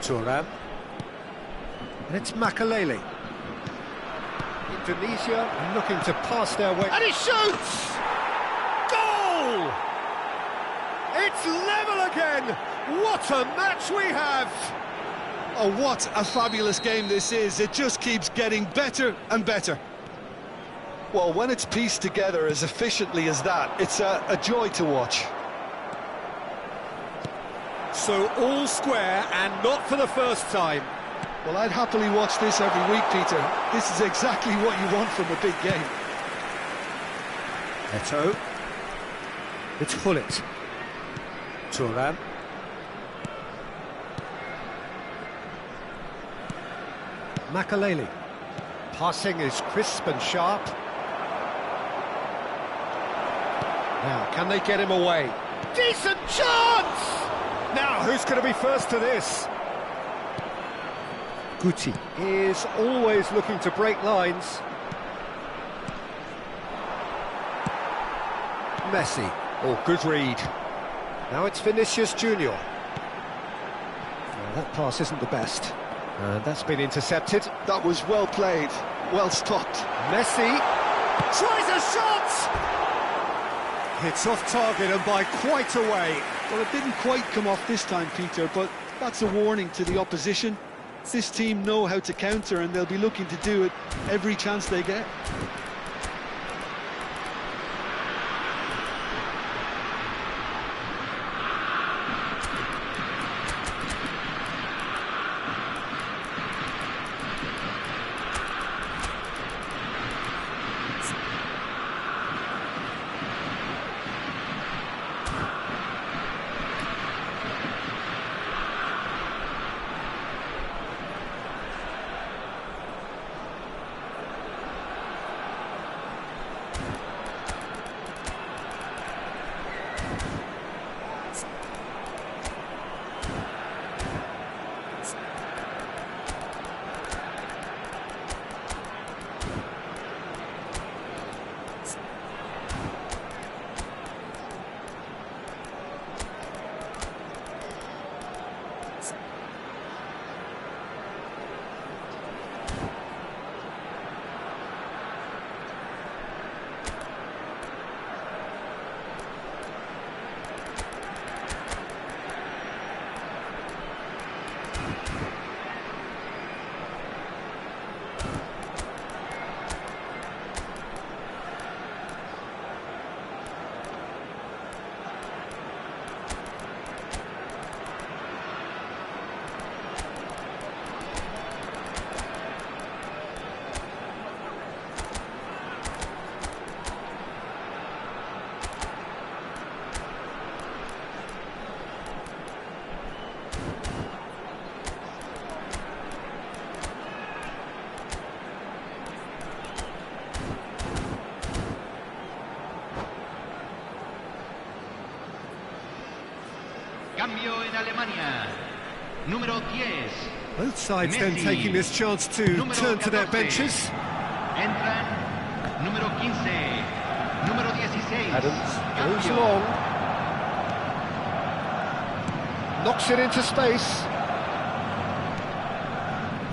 Thuram. And it's Makalele. Indonesia looking to pass their way. And he shoots! Goal! It's level again! What a match we have! Oh, what a fabulous game this is. It just keeps getting better and better. Well, when it's pieced together as efficiently as that, it's a joy to watch. So all square, and not for the first time. Well, I'd happily watch this every week, Peter. This is exactly what you want from a big game. Eto'o. It's Hullet. Thuram. Makalele. Passing is crisp and sharp. Now, can they get him away? Decent chance! Now, who's going to be first to this? Guti is always looking to break lines. Messi. Oh, good read. Now it's Vinicius Junior. Well, that pass isn't the best. And that's been intercepted. That was well played, well stopped. Messi tries a shot! It's off target and by quite a way. Well, it didn't quite come off this time, Peter, but that's a warning to the opposition. This team know how to counter, and they'll be looking to do it every chance they get. Cambio en Alemania. Número 10. Both sides Messi. then taking this chance to turn to their benches. Entran número 15. Número 16. Adams goes Cambio. long. Knocks it into space.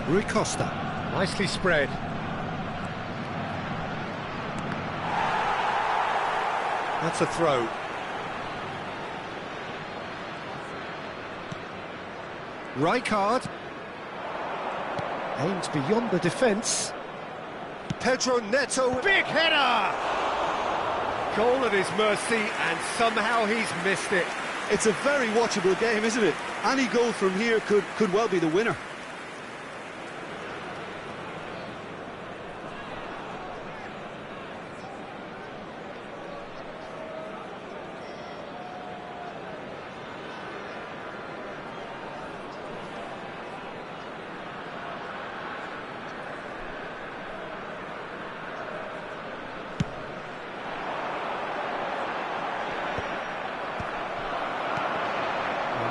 Rui Costa, nicely spread. That's a throw. Rijkaard aims beyond the defence. Pedro Neto, big header! Goal at his mercy, and somehow he's missed it. It's a very watchable game, isn't it? Any goal from here could well be the winner.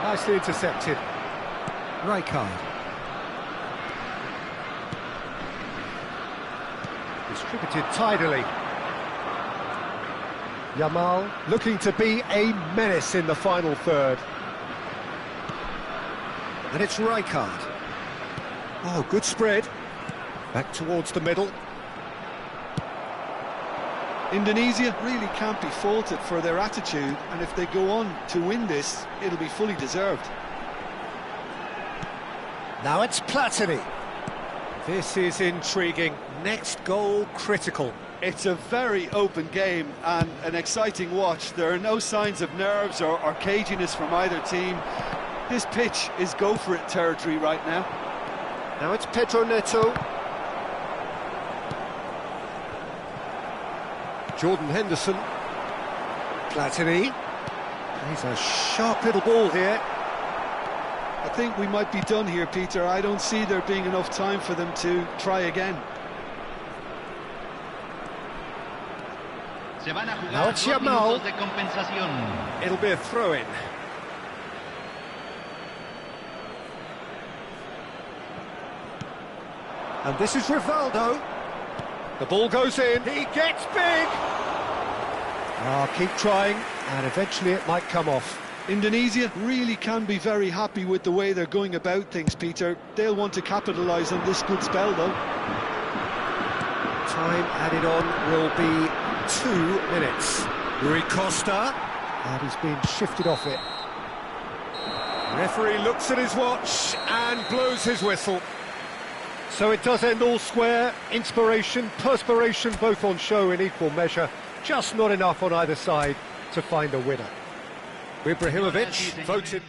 Nicely intercepted. Rankeando. Distributed tidily. Yamal looking to be a menace in the final third. And it's Rankeando. Oh, good spread. Back towards the middle. Indonesia really can't be faulted for their attitude, and if they go on to win this, it'll be fully deserved. Now it's Platini. This is intriguing. Next goal critical. It's a very open game and an exciting watch. There are no signs of nerves or caginess from either team. This pitch is go-for-it territory right now. Now it's Pedro Neto. Jordan Henderson. Platini. He's a sharp little ball here. I think we might be done here, Peter. I don't see there being enough time for them to try again. Now it's Yamal. It'll be a throw-in. And this is Rivaldo. The ball goes in. He gets big. Keep trying, and eventually it might come off. Indonesia really can be very happy with the way they're going about things, Peter. They'll want to capitalise on this good spell, though. Time added on will be 2 minutes. Rui Costa, and he's been shifted off it. Referee looks at his watch and blows his whistle. So it does end all square. Inspiration, perspiration, both on show in equal measure. Just not enough on either side to find a winner. Ibrahimovic voted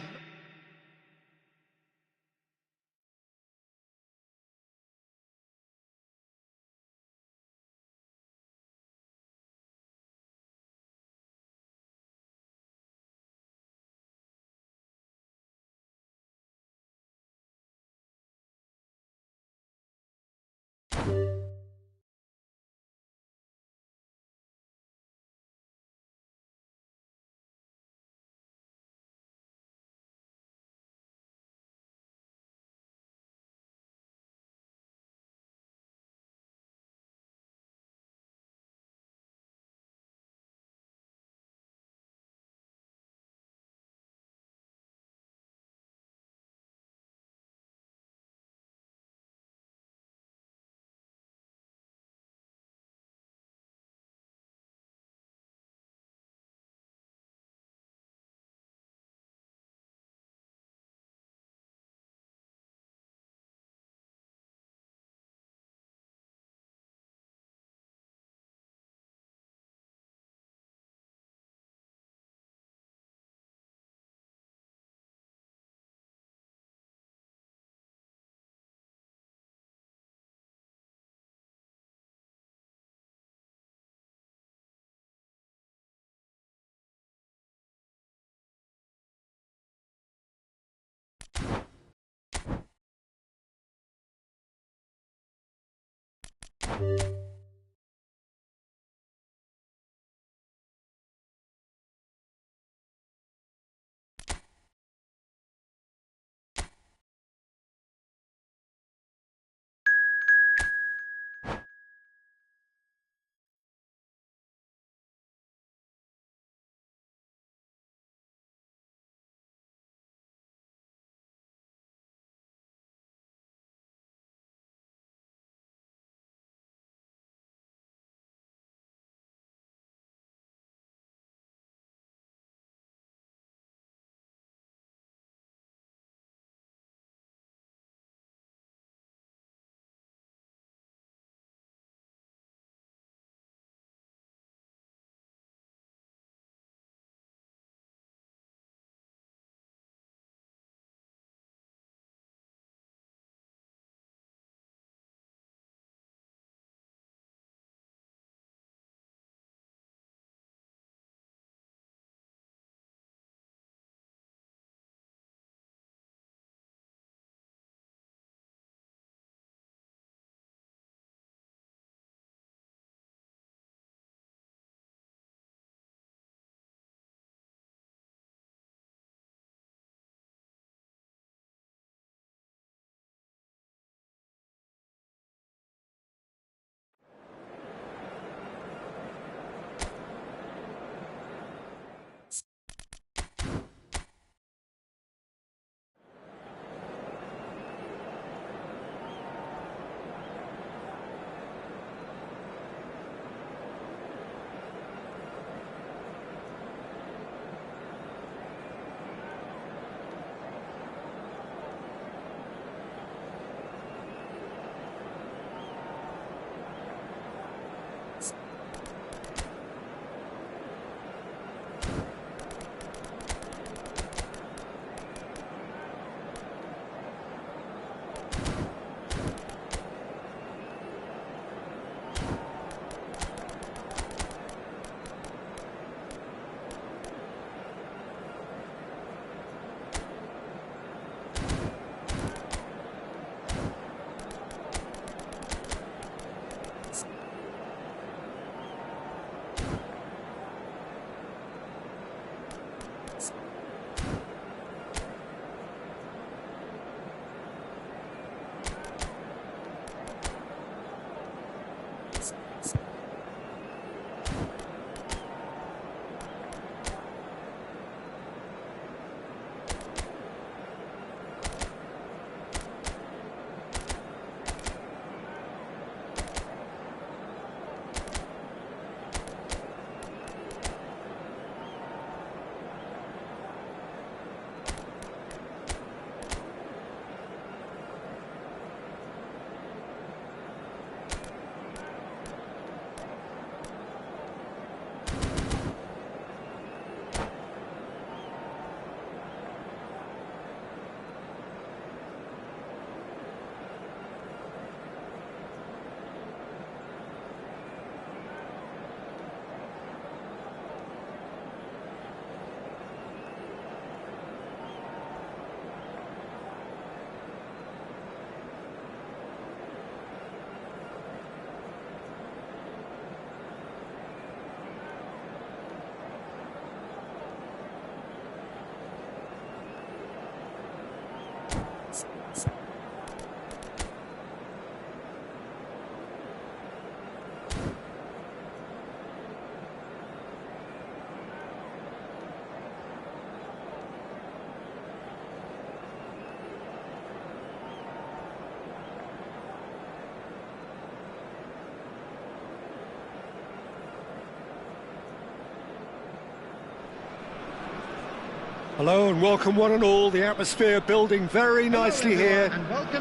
Hello and welcome one and all. The atmosphere building very nicely here.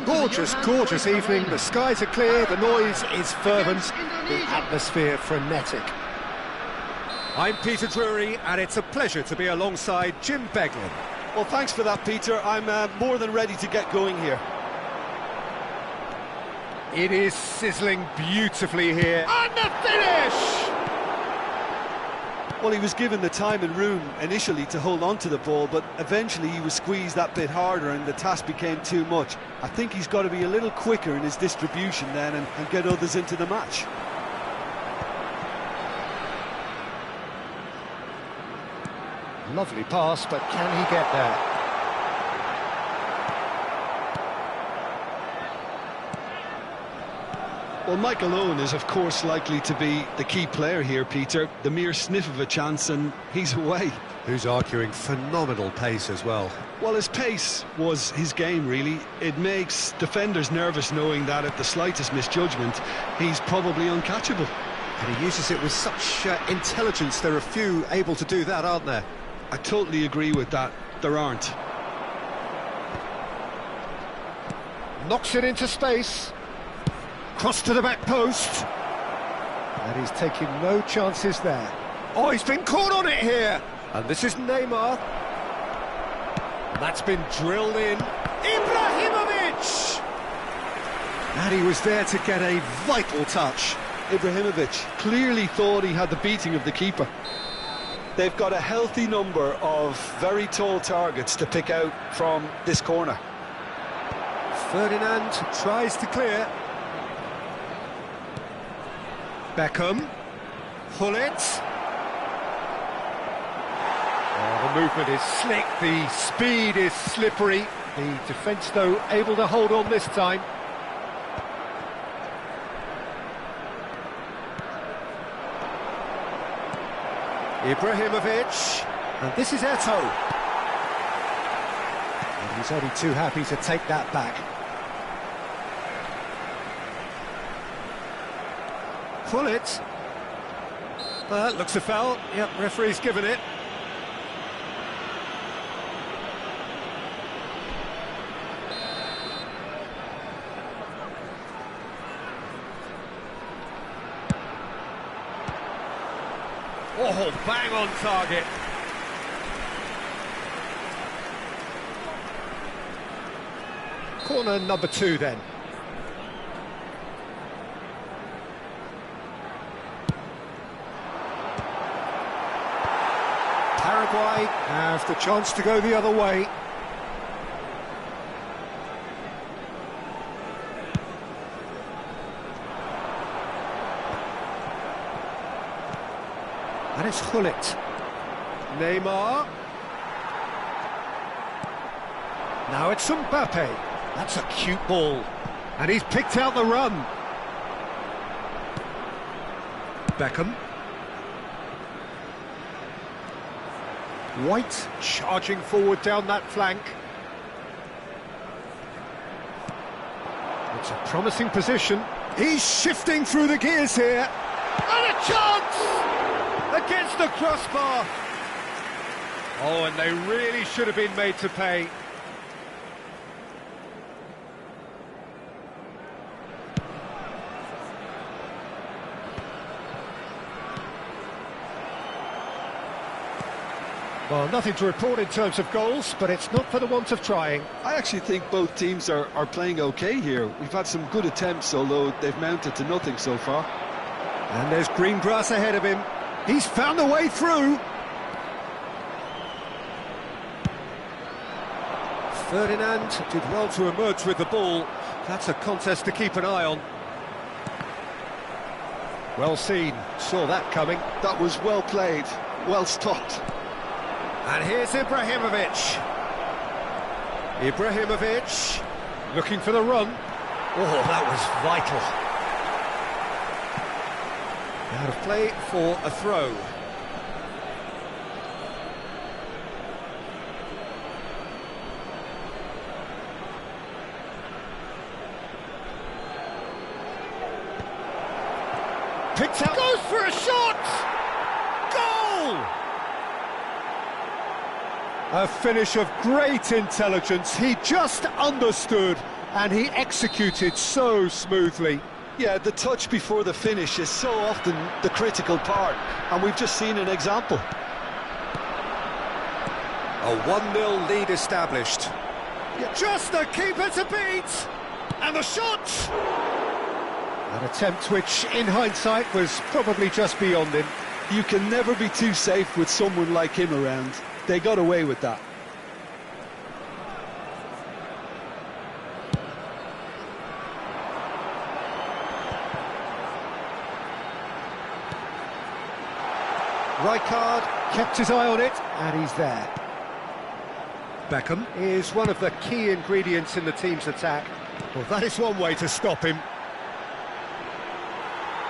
Gorgeous, gorgeous evening. The skies are clear, the noise is fervent, the atmosphere frenetic. I'm Peter Drury and it's a pleasure to be alongside Jim Beglin. Well, thanks for that, Peter. I'm more than ready to get going here. It is sizzling beautifully here. And the finish! Well, he was given the time and room initially to hold on to the ball, but eventually he was squeezed that bit harder and the task became too much. I think he's got to be a little quicker in his distribution then and get others into the match. Lovely pass, but can he get there? Well, Michael Owen is, of course, likely to be the key player here, Peter. The mere sniff of a chance and he's away. Who's arguing phenomenal pace as well. Well, his pace was his game, really. It makes defenders nervous knowing that at the slightest misjudgment, he's probably uncatchable. And he uses it with such intelligence. There are few able to do that, aren't there? I totally agree with that. There aren't. Knocks it into space. Cross to the back post. And he's taking no chances there. Oh, he's been caught on it here. And this is Neymar. And that's been drilled in. Ibrahimovic! And he was there to get a vital touch. Ibrahimovic clearly thought he had the beating of the keeper. They've got a healthy number of very tall targets to pick out from this corner. Ferdinand tries to clear. Beckham. Hullet. Oh, the movement is slick, the speed is slippery. The defence, though, able to hold on this time. Ibrahimovic. And this is Eto'o. And he's only too happy to take that back. Hullet. That looks a foul. Yep, referee's given it. Oh, bang on target. Corner number 2 then. Paraguay have the chance to go the other way. And it's Hullet. Neymar. Now it's Mbappe. That's a cute ball. And he's picked out the run. Beckham. White charging forward down that flank. It's a promising position. He's shifting through the gears here. And a chance! Against the crossbar. Oh, and they really should have been made to pay. Well, nothing to report in terms of goals, but it's not for the want of trying. I actually think both teams are playing okay here. We've had some good attempts, although they've mounted to nothing so far. And there's green grass ahead of him. He's found a way through. Ferdinand did well to emerge with the ball. That's a contest to keep an eye on. Well seen, saw that coming. That was well played, well stopped. And here's Ibrahimovic. Ibrahimovic looking for the run. Oh, that was vital. Out of play for a throw. Picked up, goes for a shot! Goal! A finish of great intelligence. He just understood and he executed so smoothly. Yeah, the touch before the finish is so often the critical part, and we've just seen an example. A 1-0 lead established. Just the keeper to beat! And the shot! An attempt which, in hindsight, was probably just beyond him. You can never be too safe with someone like him around. They got away with that. Rijkaard kept his eye on it, and he's there. Beckham is one of the key ingredients in the team's attack. Well, that is one way to stop him.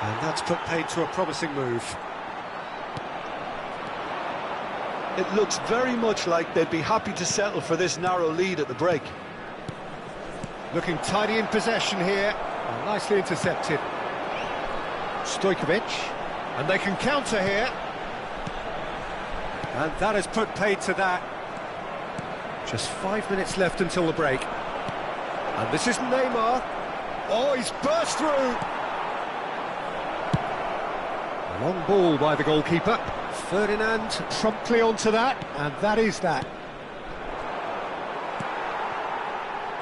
And that's put paid to a promising move. It looks very much like they'd be happy to settle for this narrow lead at the break. Looking tidy in possession here. Oh, nicely intercepted. Stojkovic. And they can counter here. And that has put paid to that. Just 5 minutes left until the break. And this is Neymar. Oh, he's burst through. A long ball by the goalkeeper. Ferdinand promptly onto that, and that is that.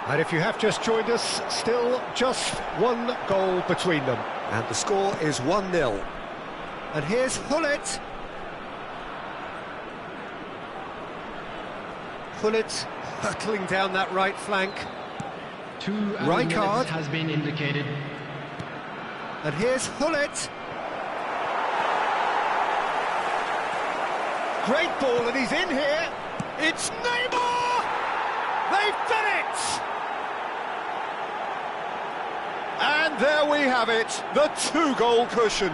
And if you have just joined us, still just one goal between them. And the score is 1-0. And here's Hullet. Hullet hurtling down that right flank. Rijkaard has been indicated. And here's Hullet. Great ball, and he's in here. It's Neymar! They've done it! And there we have it, the 2-goal cushion.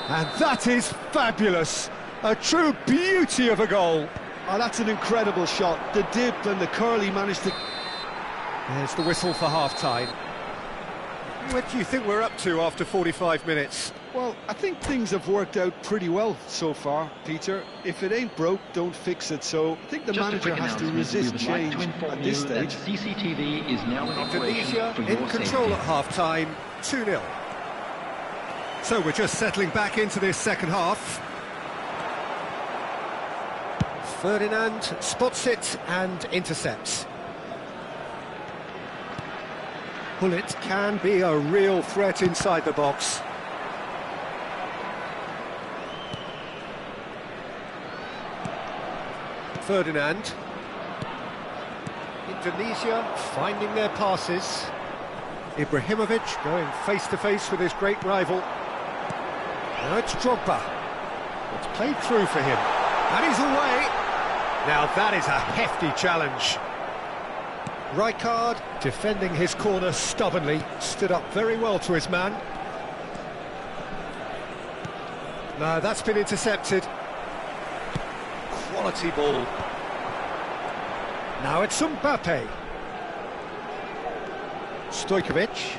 And that is fabulous. A true beauty of a goal. Oh, that's an incredible shot. The dip and the curl he managed to... There's the whistle for half-time. What do you think we're up to after 45 minutes? Well, I think things have worked out pretty well so far, Peter. If it ain't broke, don't fix it. So I think the manager has to resist change at this stage. CCTV is now in operation Indonesia for in your control safety. at half-time, 2-0. So we're just settling back into this second half. Ferdinand spots it and intercepts. Hullet can be a real threat inside the box. Ferdinand. Indonesia finding their passes. Ibrahimovic going face-to-face with his great rival. Now it's Drogba. It's played through for him. And he's away. Now that is a hefty challenge. Rijkaard, defending his corner stubbornly, stood up very well to his man. No, that's been intercepted. Quality ball. Now it's Mbappe. Stojkovic.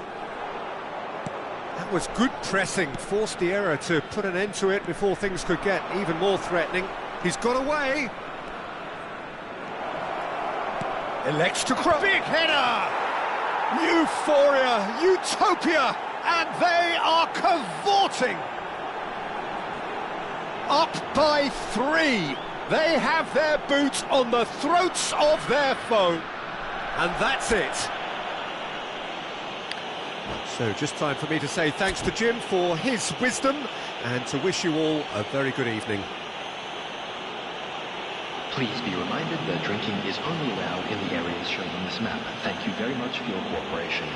That was good pressing, forced the error to put an end to it before things could get even more threatening. He's got away. Elects to cross. Big header! Euphoria, utopia, and they are cavorting. Up by 3. They have their boots on the throats of their foe. And that's it. So just time for me to say thanks to Jim for his wisdom and to wish you all a very good evening. Please be reminded that drinking is only allowed in the areas shown on this map. Thank you very much for your cooperation.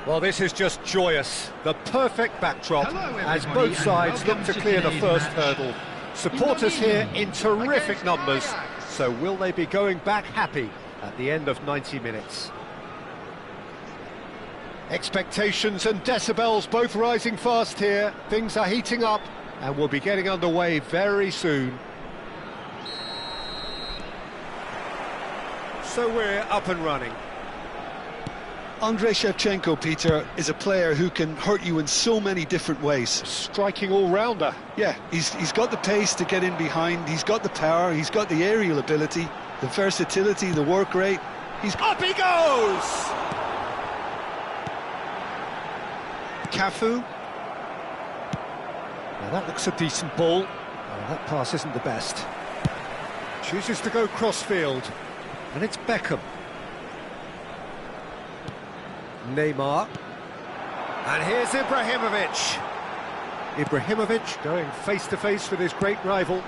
Well, this is just joyous. The perfect backdrop as both sides look to clear the first hurdle. Supporters here in terrific numbers. So will they be going back happy at the end of 90 minutes? Expectations and decibels both rising fast here. Things are heating up and we'll be getting underway very soon. So we're up and running. Andrei Shevchenko, Peter, is a player who can hurt you in so many different ways. Striking all-rounder. Yeah, he's got the pace to get in behind, he's got the power, he's got the aerial ability, the versatility, the work rate. Up he goes! Cafu. Now that looks a decent ball. Oh, that pass isn't the best. Chooses to go cross-field. And it's Beckham. Neymar. And here's Ibrahimovic. Ibrahimovic going face-to-face with his great rival.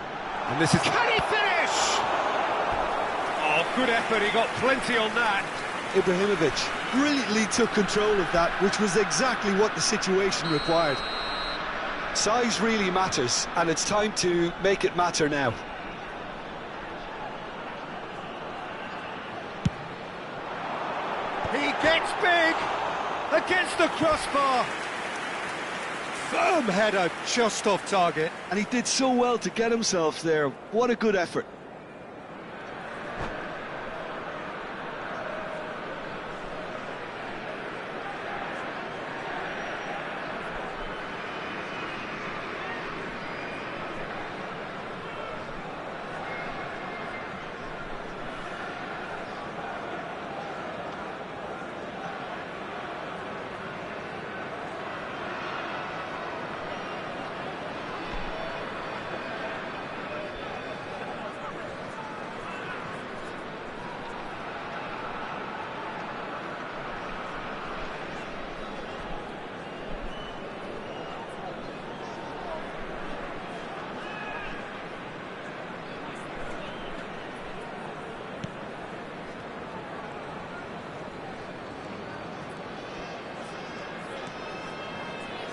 And this is... Can he finish? Oh, good effort, he got plenty on that. Ibrahimovic brilliantly took control of that, which was exactly what the situation required. Size really matters, and it's time to make it matter now. He gets big against the crossbar. Firm header just off target. And he did so well to get himself there. What a good effort.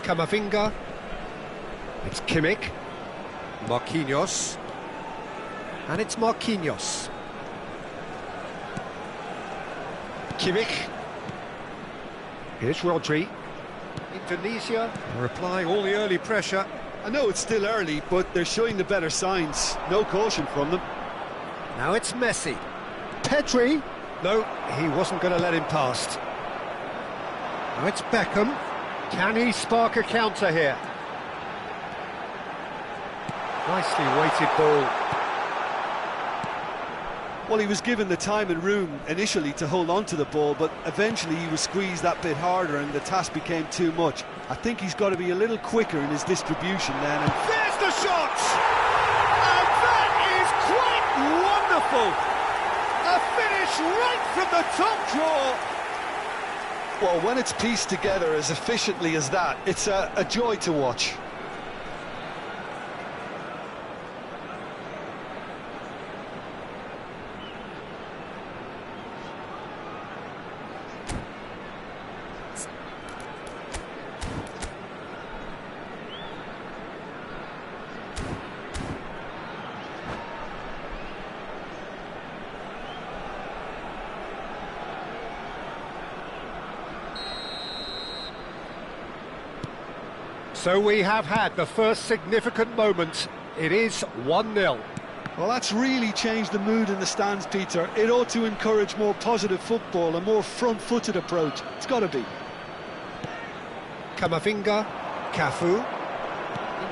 Camavinga. It's Kimmich. Marquinhos. And it's Marquinhos. Kimmich. Here's Rodri. Indonesia are applying all the early pressure. I know it's still early, but they're showing the better signs. No caution from them. Now it's Messi. Pedri. No, he wasn't going to let him past. Now it's Beckham. Can he spark a counter here? Nicely weighted ball. Well, he was given the time and room initially to hold on to the ball, but eventually he was squeezed that bit harder and the task became too much. I think he's got to be a little quicker in his distribution then. And there's the shot! And that is quite wonderful! A finish right from the top draw! Well, when it's pieced together as efficiently as that, it's a joy to watch. So we have had the first significant moment. It is 1-0. Well, that's really changed the mood in the stands, Peter. It ought to encourage more positive football, a more front-footed approach. It's got to be. Camavinga, Cafu.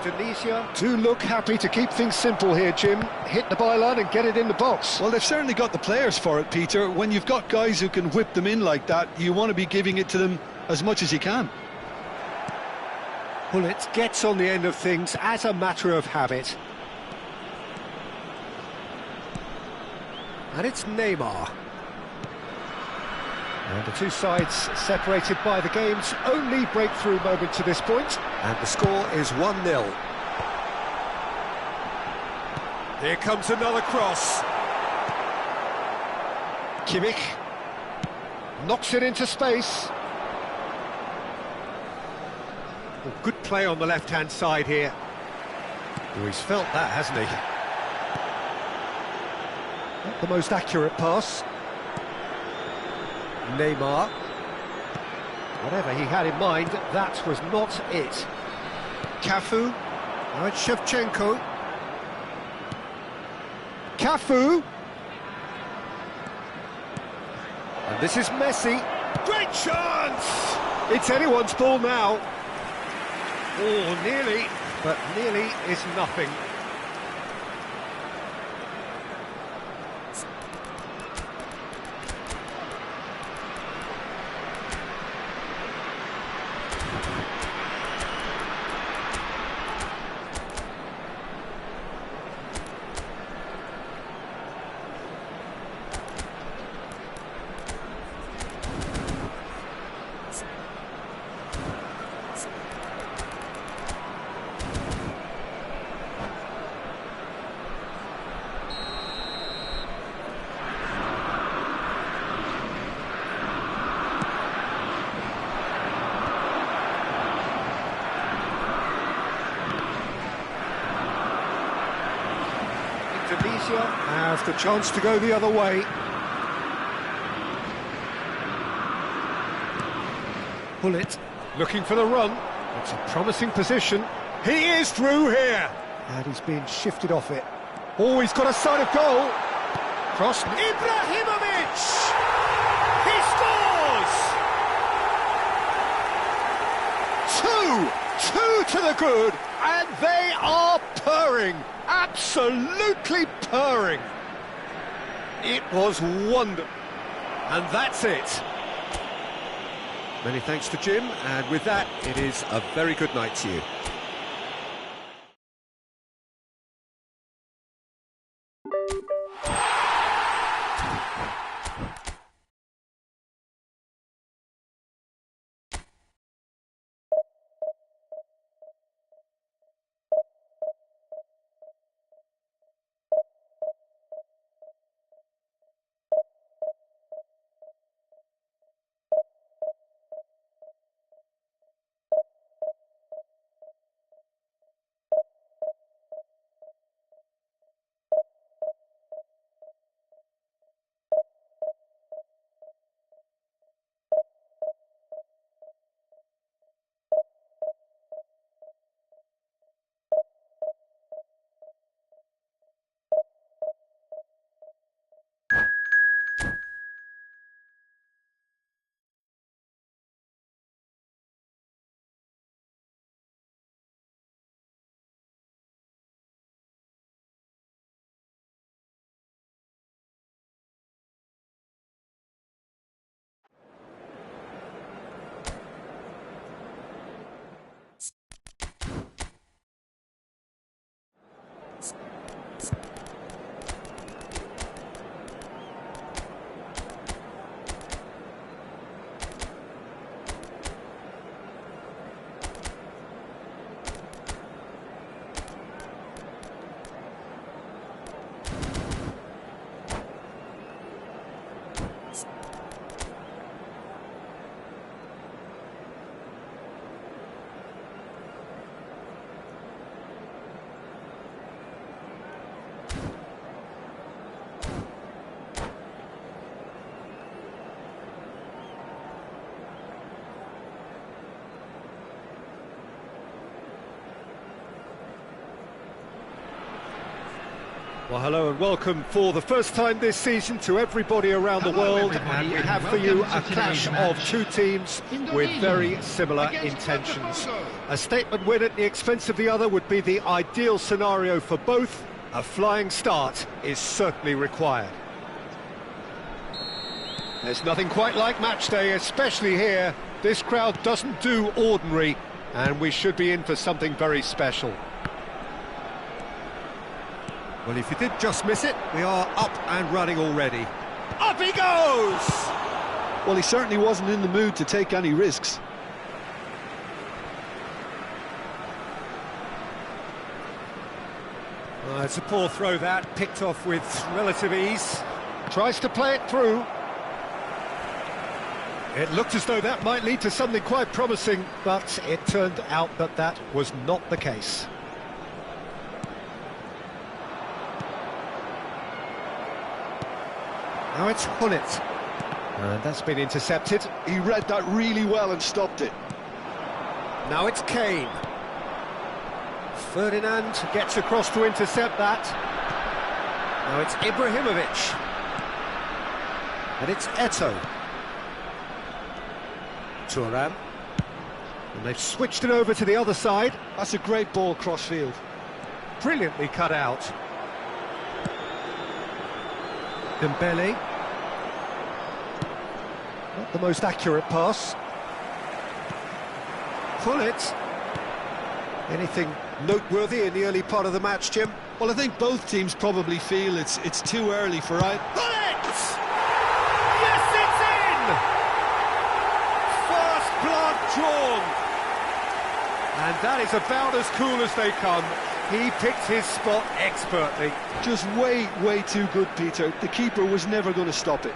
Indonesia do look happy to keep things simple here, Jim. Hit the byline and get it in the box. Well, they've certainly got the players for it, Peter. When you've got guys who can whip them in like that, you want to be giving it to them as much as you can. Bullet gets on the end of things as a matter of habit. And it's Neymar. And the two sides separated by the game's only breakthrough moment to this point. And the score is 1-0. Here comes another cross. Kimmich knocks it into space. Well, good play on the left-hand side here. Oh, he's felt that, hasn't he? Not the most accurate pass. Neymar. Whatever he had in mind, that was not it. Cafu. Now it's Shevchenko. Cafu. And this is Messi. Great chance! It's anyone's ball now. Oh, nearly, but nearly is nothing. Indonesia have the chance to go the other way. Bullet looking for the run. It's a promising position. He is through here. And he's being shifted off it. Oh, he's got a sight of goal. Cross. Ibrahimovic! He scores! Two to the good, and they are purring. Absolutely purring. It was wonderful. And that's it. Many thanks to Jim, and with that, it is a very good night to you. Well, hello and welcome for the first time this season to everybody around the world, and we have for you a clash of two teams with very similar intentions. A statement win at the expense of the other would be the ideal scenario for both. A flying start is certainly required. There's nothing quite like match day, especially here. This crowd doesn't do ordinary, and we should be in for something very special. Well, if you did just miss it, we are up and running already. Up he goes! Well, he certainly wasn't in the mood to take any risks. It's a poor throw that, picked off with relative ease. Tries to play it through. It looked as though that might lead to something quite promising, but it turned out that that was not the case. Now it's Hullet. And that's been intercepted. He read that really well and stopped it. Now it's Kane. Ferdinand gets across to intercept that. Now it's Ibrahimovic. And it's Eto'o. Thuram. And they've switched it over to the other side. That's a great ball cross-field. Brilliantly cut out. Dembele. Not the most accurate pass. Hullet. Anything noteworthy in the early part of the match, Jim? Well, I think both teams probably feel it's too early for either. Hullet! Yes, it's in! First blood drawn. And that is about as cool as they come. He picked his spot expertly. Just way too good, Peter. The keeper was never going to stop it.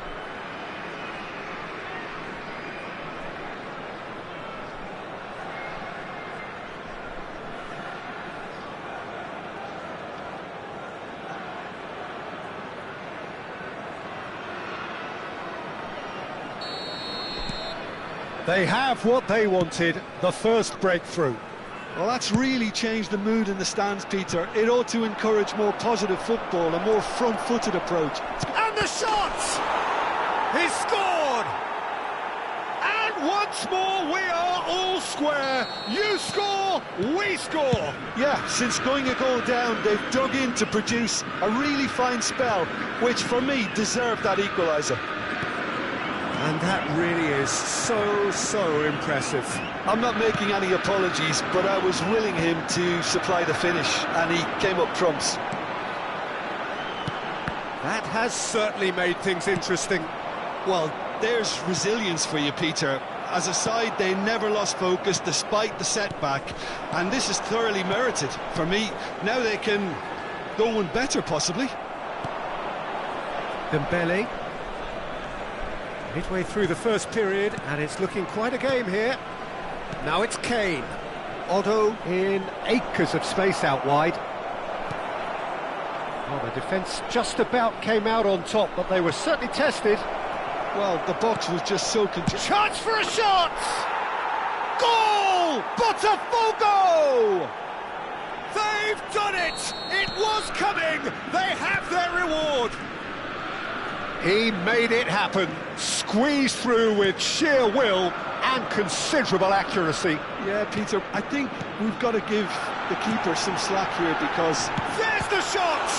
They have what they wanted, the first breakthrough. Well, that's really changed the mood in the stands, Peter. It ought to encourage more positive football, a more front-footed approach. And the shot! He's scored! And once more we are all square. You score, we score. Yeah, since going a goal down, they've dug in to produce a really fine spell, which for me deserved that equaliser. And that really is so impressive. I'm not making any apologies, but I was willing him to supply the finish, and he came up trumps. That has certainly made things interesting. Well, there's resilience for you, Peter. As a side, they never lost focus despite the setback, and this is thoroughly merited. For me, now they can go one better, possibly. Dembele. Midway through the first period, and it's looking quite a game here. Now it's Kane. Otto in acres of space out wide. Well, the defence just about came out on top, but they were certainly tested. Well, the box was just so congested. Chance for a shot! Goal! Botafogo! They've done it! It was coming! They have their reward! He made it happen, squeezed through with sheer will and considerable accuracy. Yeah, Peter, I think we've got to give the keeper some slack here because... There's the shot!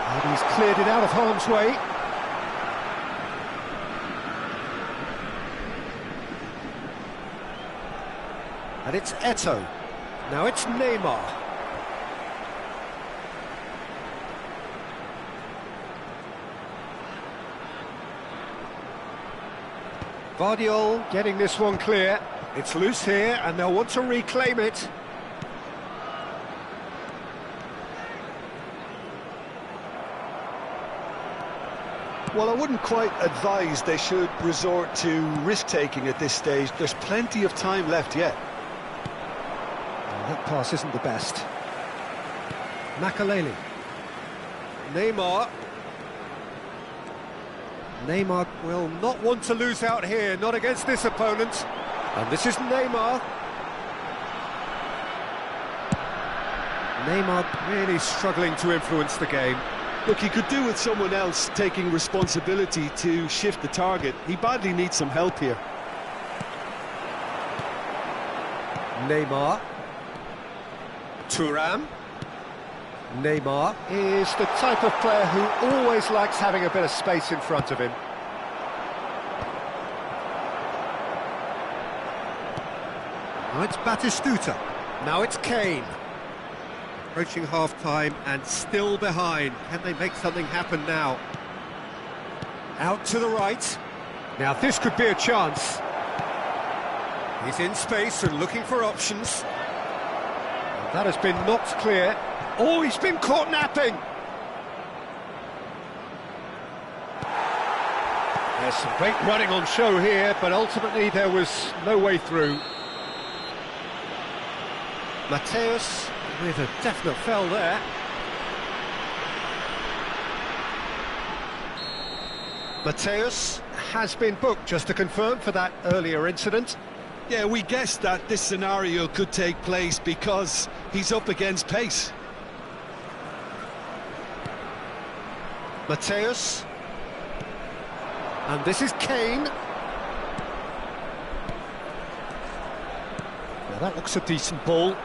And he's cleared it out of harm's way. And it's Eto'o. Now it's Neymar. Vardiol getting this one clear. It's loose here, and they'll want to reclaim it. Well, I wouldn't quite advise they should resort to risk-taking at this stage. There's plenty of time left yet. That pass isn't the best. Makaleli. Neymar. Neymar will not want to lose out here, not against this opponent. And this is Neymar. Neymar really struggling to influence the game. Look, he could do with someone else taking responsibility to shift the target. He badly needs some help here. Neymar. Thuram. Neymar is the type of player who always likes having a bit of space in front of him. Now it's Batistuta. Now it's Kane. Approaching half-time and still behind. Can they make something happen now? Out to the right. Now this could be a chance. He's in space and looking for options. And that has been knocked clear. Oh, he's been caught napping. There's some great running on show here, but ultimately there was no way through. Mateus with a definite foul there. Mateus has been booked, just to confirm, for that earlier incident. Yeah, we guessed that this scenario could take place because he's up against pace. Mateus. And this is Kane. Now that looks a decent ball.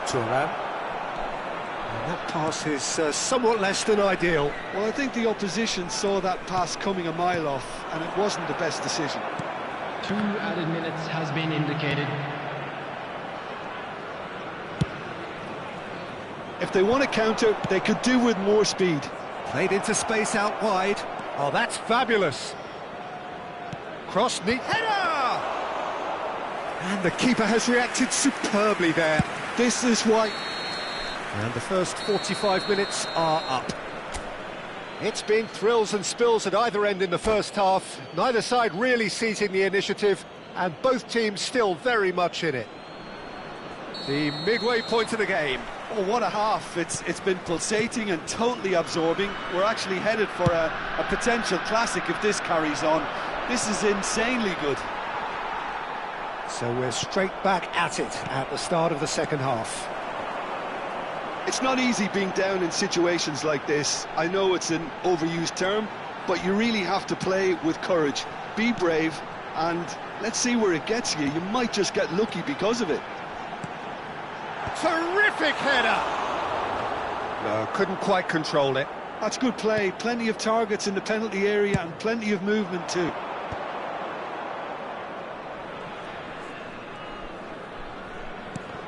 Thuram. And that pass is somewhat less than ideal. Well, I think the opposition saw that pass coming a mile off, and it wasn't the best decision. 2 added minutes has been indicated. If they want to counter, they could do with more speed. Played into space out wide. Oh, that's fabulous. Cross knee header! And the keeper has reacted superbly there. This is why... And the first 45 minutes are up. It's been thrills and spills at either end in the first half. Neither side really seizing the initiative, and both teams still very much in it. The midway point of the game. Oh, what a half. It's been pulsating and totally absorbing. We're actually headed for a potential classic if this carries on. This is insanely good. So we're straight back at it at the start of the second half. It's not easy being down in situations like this. I know it's an overused term, but you really have to play with courage. Be brave, and let's see where it gets you. You might just get lucky because of it. Terrific header! No, couldn't quite control it. That's good play. Plenty of targets in the penalty area and plenty of movement too.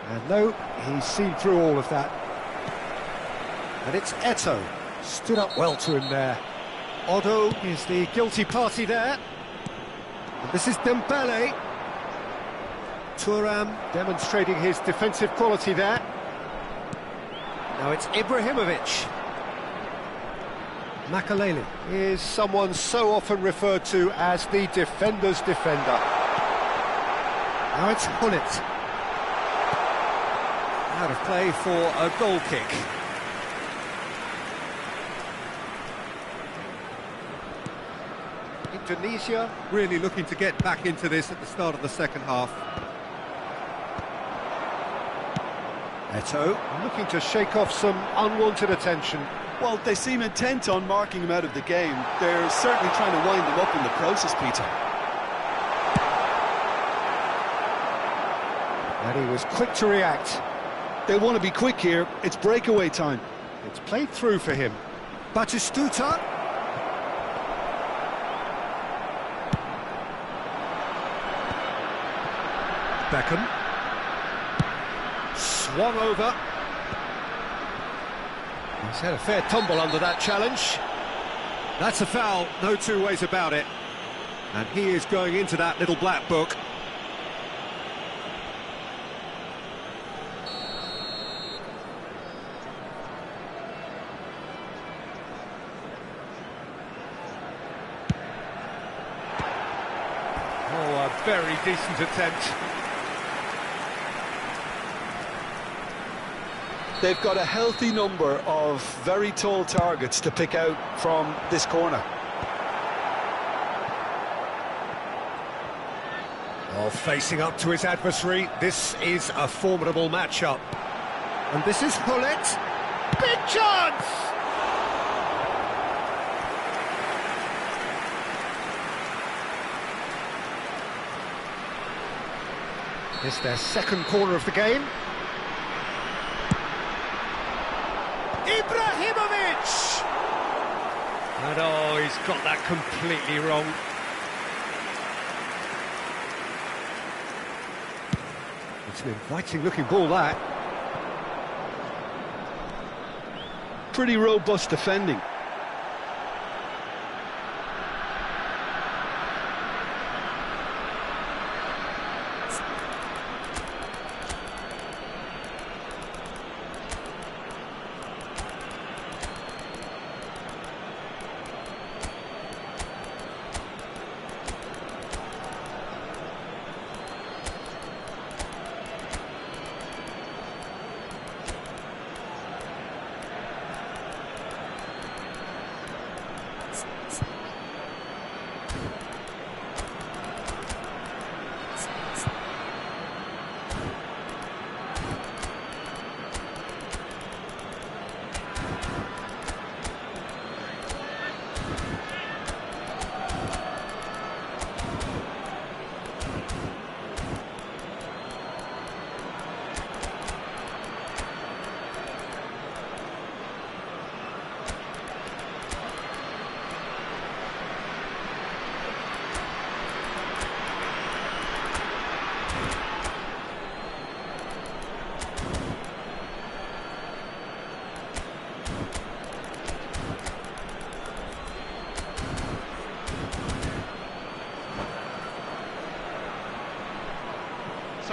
And no, he's seen through all of that. And it's Eto'o. Stood up well to him there. Odo is the guilty party there. And this is Dembele. Thuram demonstrating his defensive quality there. Now it's Ibrahimovic. Makaleli is someone so often referred to as the defender's defender. Now it's Hullet. Out of play for a goal kick. Indonesia really looking to get back into this at the start of the second half. Eto'o looking to shake off some unwanted attention. Well, they seem intent on marking him out of the game. They're certainly trying to wind him up in the process, Peter. And he was quick to react. They want to be quick here. It's breakaway time. It's played through for him. Batistuta. Beckham. Swung over. He's had a fair tumble under that challenge. That's a foul, no two ways about it. And he is going into that little black book. Oh, a very decent attempt. They've got a healthy number of very tall targets to pick out from this corner. Oh, facing up to his adversary, this is a formidable matchup. And this is Hullet. Big chance! It's their second corner of the game. Ibrahimovic! And oh, he's got that completely wrong. It's an inviting looking ball, that. Pretty robust defending.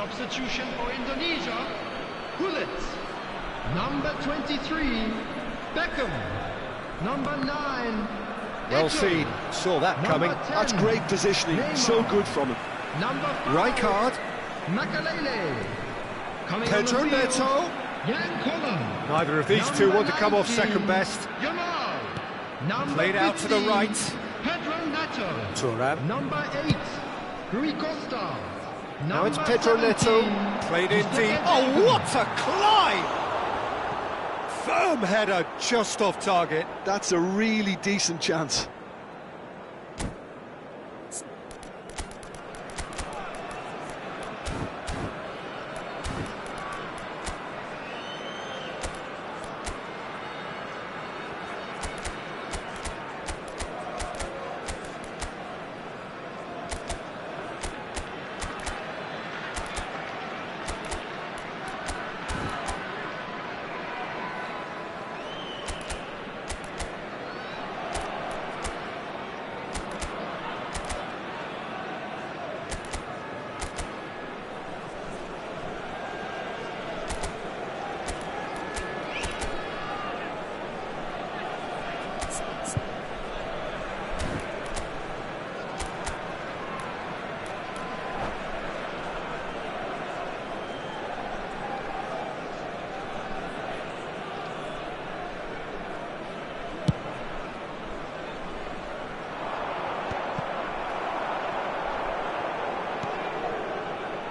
Substitution for Indonesia, Gullit. Number 23, Beckham. Number 9, Well Eto. seen, saw that coming. Number 10, That's great positioning, Neymar. so good from him. Number 5, Rijkaard, Makalele. Coming on Pedro the field, Neto. Jan Koller. Neither of these two Number want to come off 19, second best. Yamal. Number Played out to the 15, right. Pedro Neto. Thuram. Number 8, Rui Costa. Now it's Number Pedro Neto. 17, Played in Mustafa deep. Oh, Beckham. what a climb! Firm header just off target. That's a really decent chance.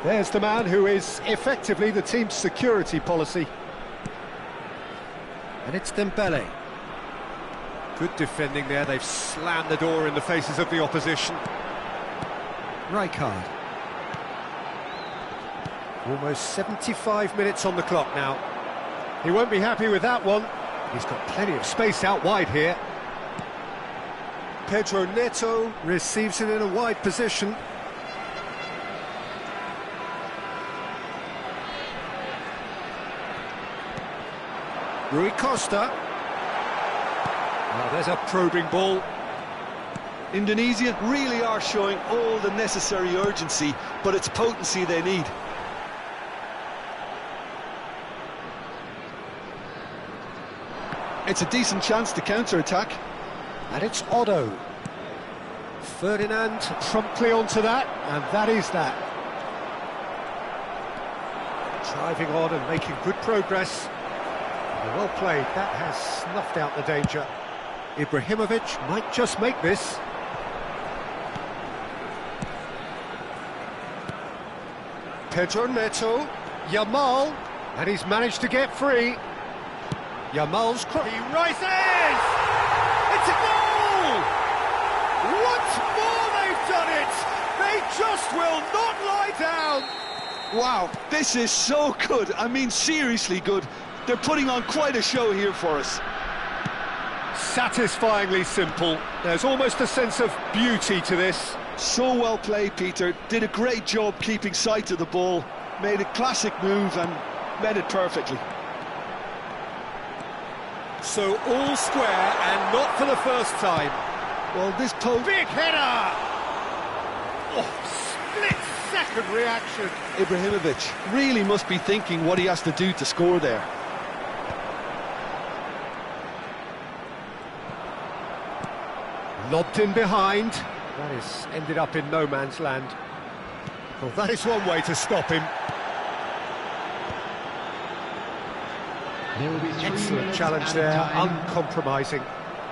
There's the man who is effectively the team's security policy. And it's Dembele. Good defending there, they've slammed the door in the faces of the opposition. Rijkaard. Almost 75 minutes on the clock now. He won't be happy with that one. He's got plenty of space out wide here. Pedro Neto receives it in a wide position. Rui Costa. Oh, there's a probing ball. Indonesia really are showing all the necessary urgency, but it's potency they need. It's a decent chance to counter-attack. And it's Otto. Ferdinand promptly onto that, and that is that. Driving on and making good progress. Well played, that has snuffed out the danger. Ibrahimovic might just make this. Pedro Neto, Yamal, and he's managed to get free. Yamal's cross. He rises! It's a goal! Once more they've done it! They just will not lie down! Wow, this is so good. I mean, seriously good. They're putting on quite a show here for us. Satisfyingly simple. There's almost a sense of beauty to this. So well played, Peter. Did a great job keeping sight of the ball. Made a classic move and made it perfectly. So all square and not for the first time. Well, this post... Big header! Oh, split-second reaction. Ibrahimovic really must be thinking what he has to do to score there. Lobbed in behind. That is ended up in no man's land. Well, that is one way to stop him. There will be 3 Excellent minutes challenge added there, time. uncompromising.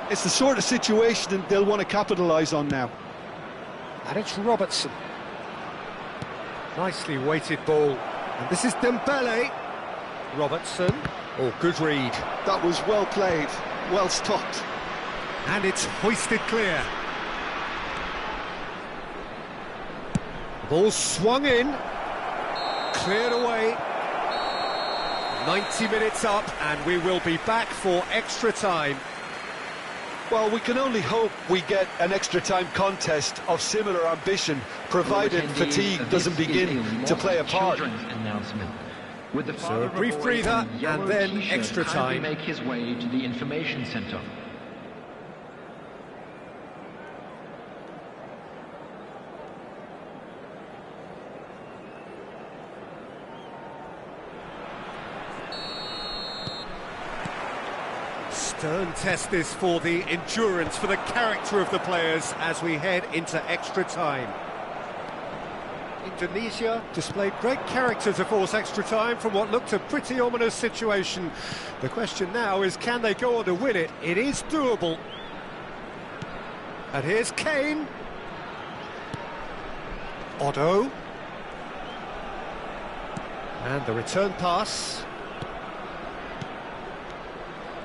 It's the sort of situation they'll want to capitalise on now. And it's Robertson. Nicely weighted ball. And this is Dembele. Robertson. Oh, good read. That was well played, well stopped. And it's hoisted clear. Ball swung in. Cleared away. 90 minutes up, and we will be back for extra time. Well, we can only hope we get an extra time contest of similar ambition, provided fatigue doesn't begin to play a part. So a brief breather, and then extra time. Make his way to the information centre. Stern test this for the endurance, for the character of the players as we head into extra time. Indonesia displayed great character to force extra time from what looked a pretty ominous situation. The question now is, can they go on to win it? It is doable. And here's Kane. Otto. And the return pass.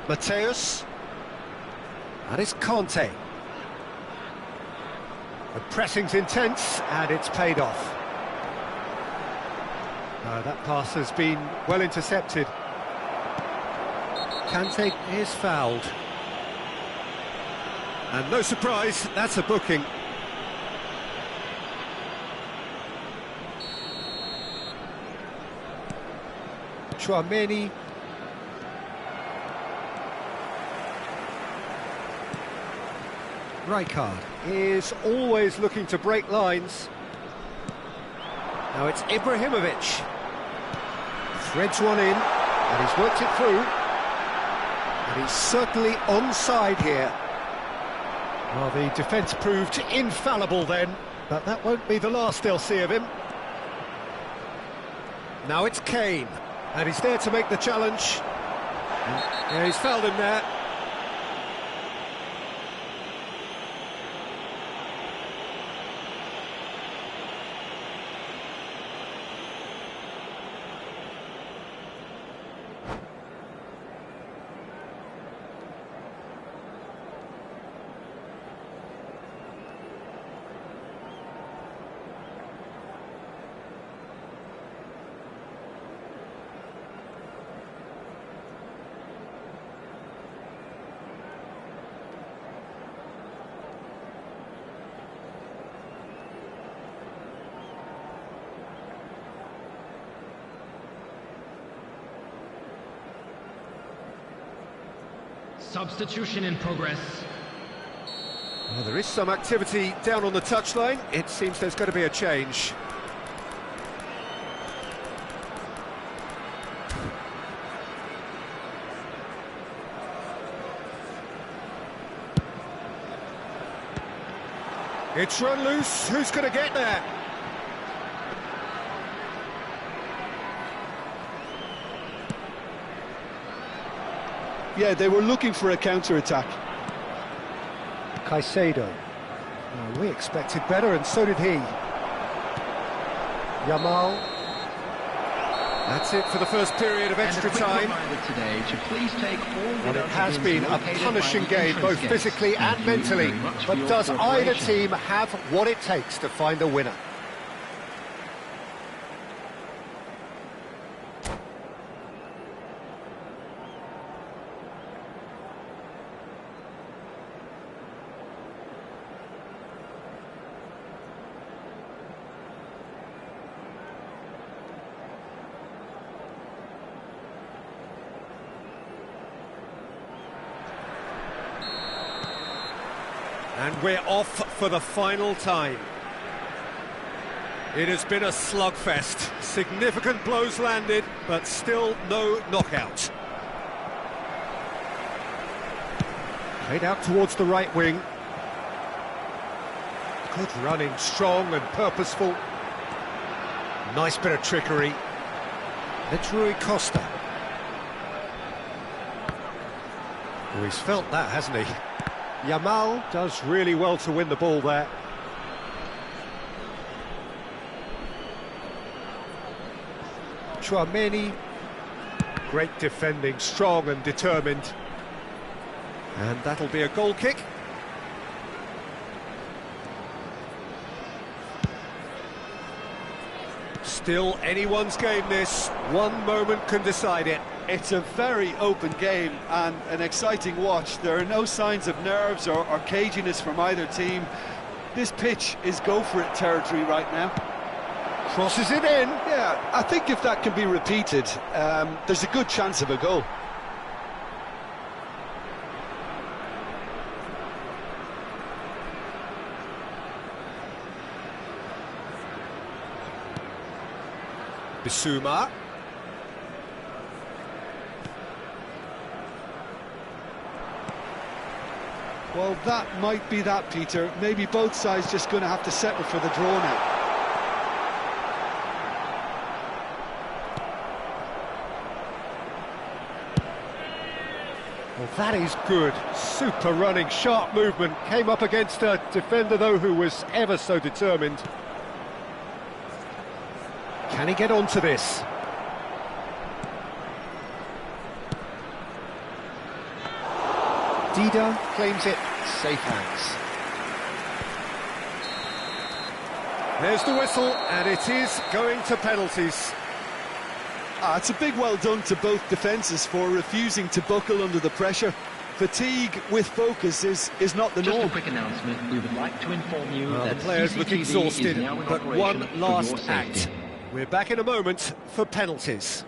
Mateus. And it's Conte. The pressing's intense, and it's paid off. That pass has been well intercepted. Kante is fouled. And no surprise, that's a booking. Tchouaméni. Rijkaard is always looking to break lines. Now it's Ibrahimovic. Threads one in, and he's worked it through. And he's certainly onside here. Well, the defence proved infallible then, but that won't be the last they'll see of him. Now it's Kane, and he's there to make the challenge. Yeah, he's fouled him there. Substitution in progress. Well, there is some activity down on the touchline. It seems there's going to be a change. It's run loose. Who's going to get there? Yeah, they were looking for a counter-attack. Caicedo. Well, we expected better, and so did he. Yamal. That's it for the first period of extra time. Today to please take all well, it has been a punishing game, both physically and mentally. But does either team have what it takes to find a winner? And we're off for the final time. It has been a slugfest. Significant blows landed, but still no knockout. Played out towards the right wing. Good running, strong and purposeful. Nice bit of trickery. It's Rui Costa. Oh, he's felt that, hasn't he? Yamal does really well to win the ball there. Tchouaméni, great defending, strong and determined. And that'll be a goal kick. Still anyone's game this, one moment can decide it. It's a very open game and an exciting watch. There are no signs of nerves or caginess from either team. This pitch is go-for-it territory right now. Crosses it in. Yeah, I think if that can be repeated, there's a good chance of a goal. Bissouma. Well, that might be that, Peter. Maybe both sides just going to have to settle for the draw now. Well, that is good. Super running, sharp movement. Came up against a defender, though, who was ever so determined. Can he get onto this? Dida claims it. Safe hands. There's the whistle, and it is going to penalties. It's a big well done to both defences for refusing to buckle under the pressure. Fatigue with focus is not the norm. Just a quick announcement. We would like to inform you that the players look CCTV exhausted, is now in but operation one for last your safety. act. We're back in a moment for penalties.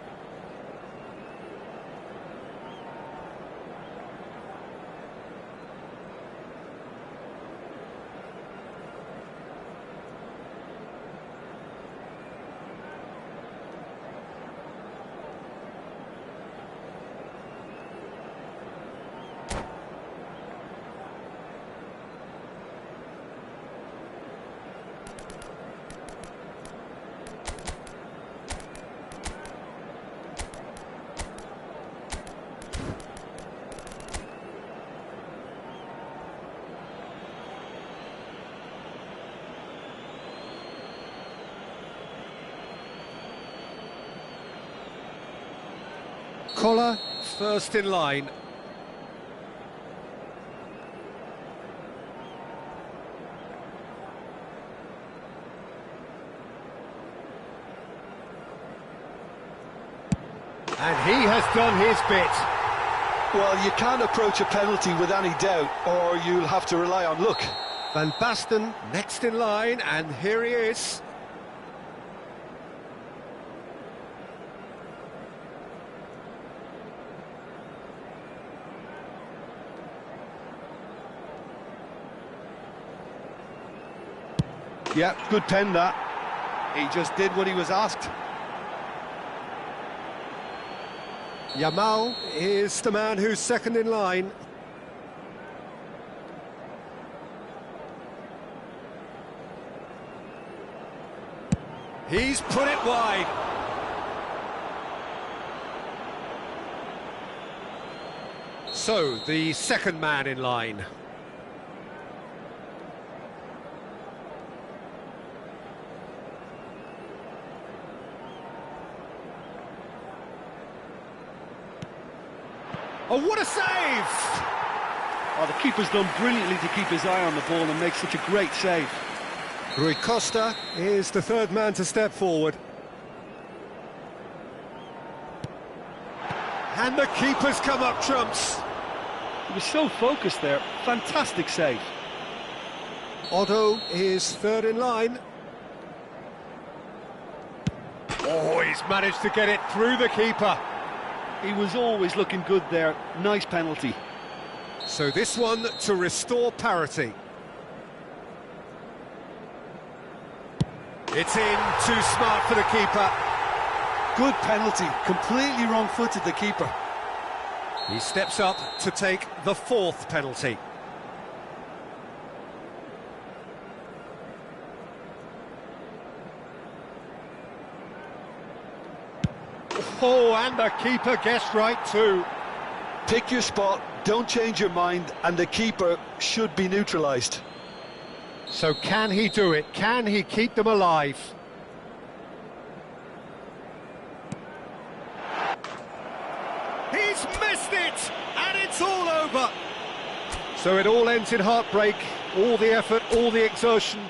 Collar first in line. And he has done his bit. Well, you can't approach a penalty with any doubt, or you'll have to rely on luck. Van Basten next in line, and here he is. Yeah, good pen that. He just did what he was asked. Yamal is the man who's second in line. He's put it wide. So, the second man in line. Oh, what a save! Oh, the keeper's done brilliantly to keep his eye on the ball and make such a great save. Rui Costa is the third man to step forward. And the keeper's come up trumps. He was so focused there. Fantastic save. Otto is third in line. Oh, he's managed to get it through the keeper. He was always looking good there. Nice penalty. So this one to restore parity. It's in, too smart for the keeper. Good penalty, completely wrong-footed the keeper. He steps up to take the fourth penalty. Oh, and the keeper guessed right too. Pick your spot, don't change your mind, and the keeper should be neutralised. So can he do it? Can he keep them alive? He's missed it! And it's all over! So it all ends in heartbreak. All the effort, all the exertion.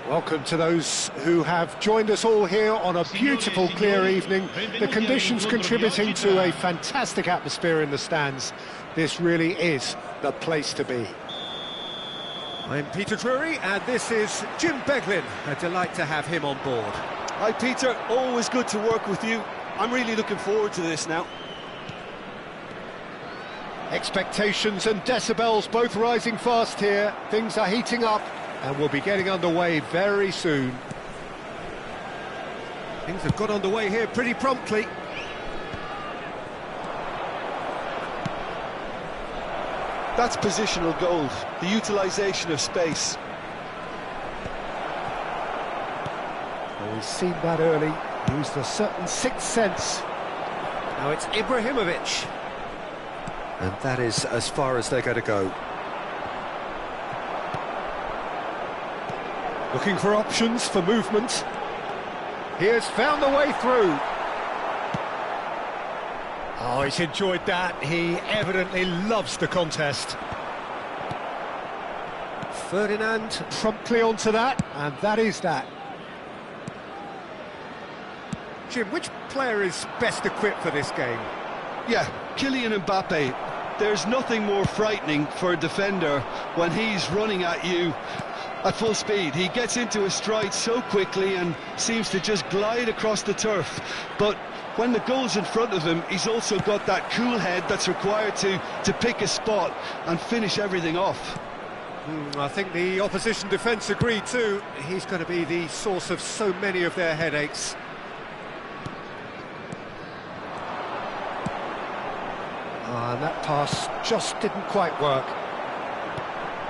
Welcome to those who have joined us all here on a beautiful, clear evening. The conditions contributing to a fantastic atmosphere in the stands. This really is the place to be. I'm Peter Drury, and this is Jim Beglin. A delight to have him on board. Hi, Peter. Always good to work with you. I'm really looking forward to this now. Expectations and decibels both rising fast here. Things are heating up, and we'll be getting underway very soon. Things have got underway here pretty promptly. That's positional gold, the utilisation of space. Well, we've seen that early, used a certain sixth sense. Now it's Ibrahimovic. And that is as far as they're going to go. Looking for options for movement. He has found the way through. Oh, he's enjoyed that. He evidently loves the contest. Ferdinand promptly onto that, and that is that. Jim, which player is best equipped for this game? Yeah, Kylian Mbappe. There's nothing more frightening for a defender when he's running at you at full speed. He gets into his stride so quickly and seems to just glide across the turf. But when the goal's in front of him, he's also got that cool head that's required to pick a spot and finish everything off. I think the opposition defence agree too. He's going to be the source of so many of their headaches. And that pass just didn't quite work.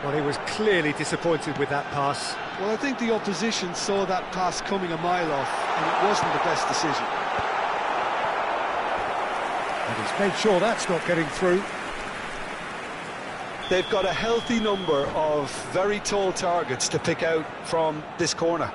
Well, he was clearly disappointed with that pass. Well, I think the opposition saw that pass coming a mile off, and it wasn't the best decision. And he's made sure that's not getting through. They've got a healthy number of very tall targets to pick out from this corner.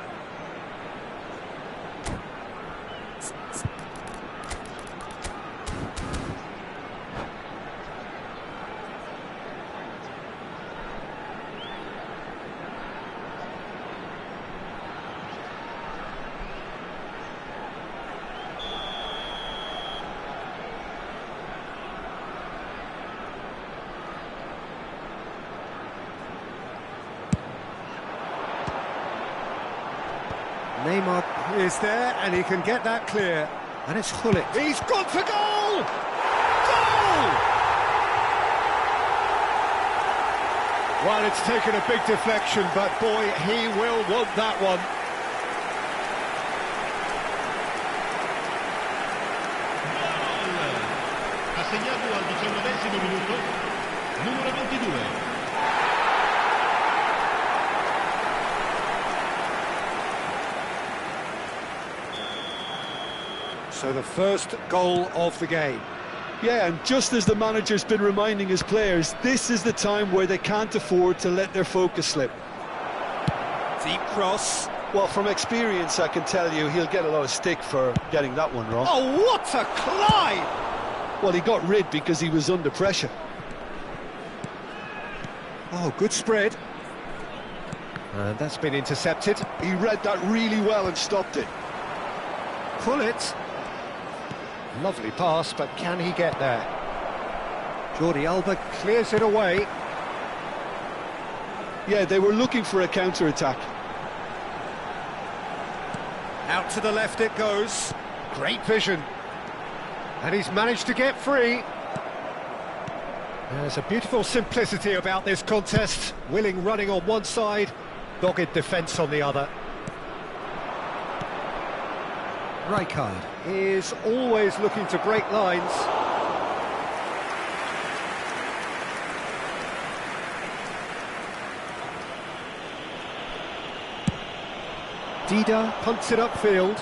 Neymar is there, and he can get that clear. And it's Gullit. He's gone for goal! Goal! Well, it's taken a big deflection, but boy, he will want that one. Ha segnato al 19esimo minuto, numero 22. So the first goal of the game. Yeah, and just as the manager's been reminding his players, this is the time where they can't afford to let their focus slip. Deep cross. Well, from experience, I can tell you he'll get a lot of stick for getting that one wrong. Oh, what a climb! Well, he got rid because he was under pressure. Oh, good spread. And that's been intercepted. He read that really well and stopped it. Gullit. Lovely pass, but can he get there? Jordi Alba clears it away. Yeah, they were looking for a counter-attack. Out to the left it goes. Great vision. And he's managed to get free. There's a beautiful simplicity about this contest. Willing running on one side, dogged defence on the other. Rankeando is always looking to break lines. Dida punts it upfield.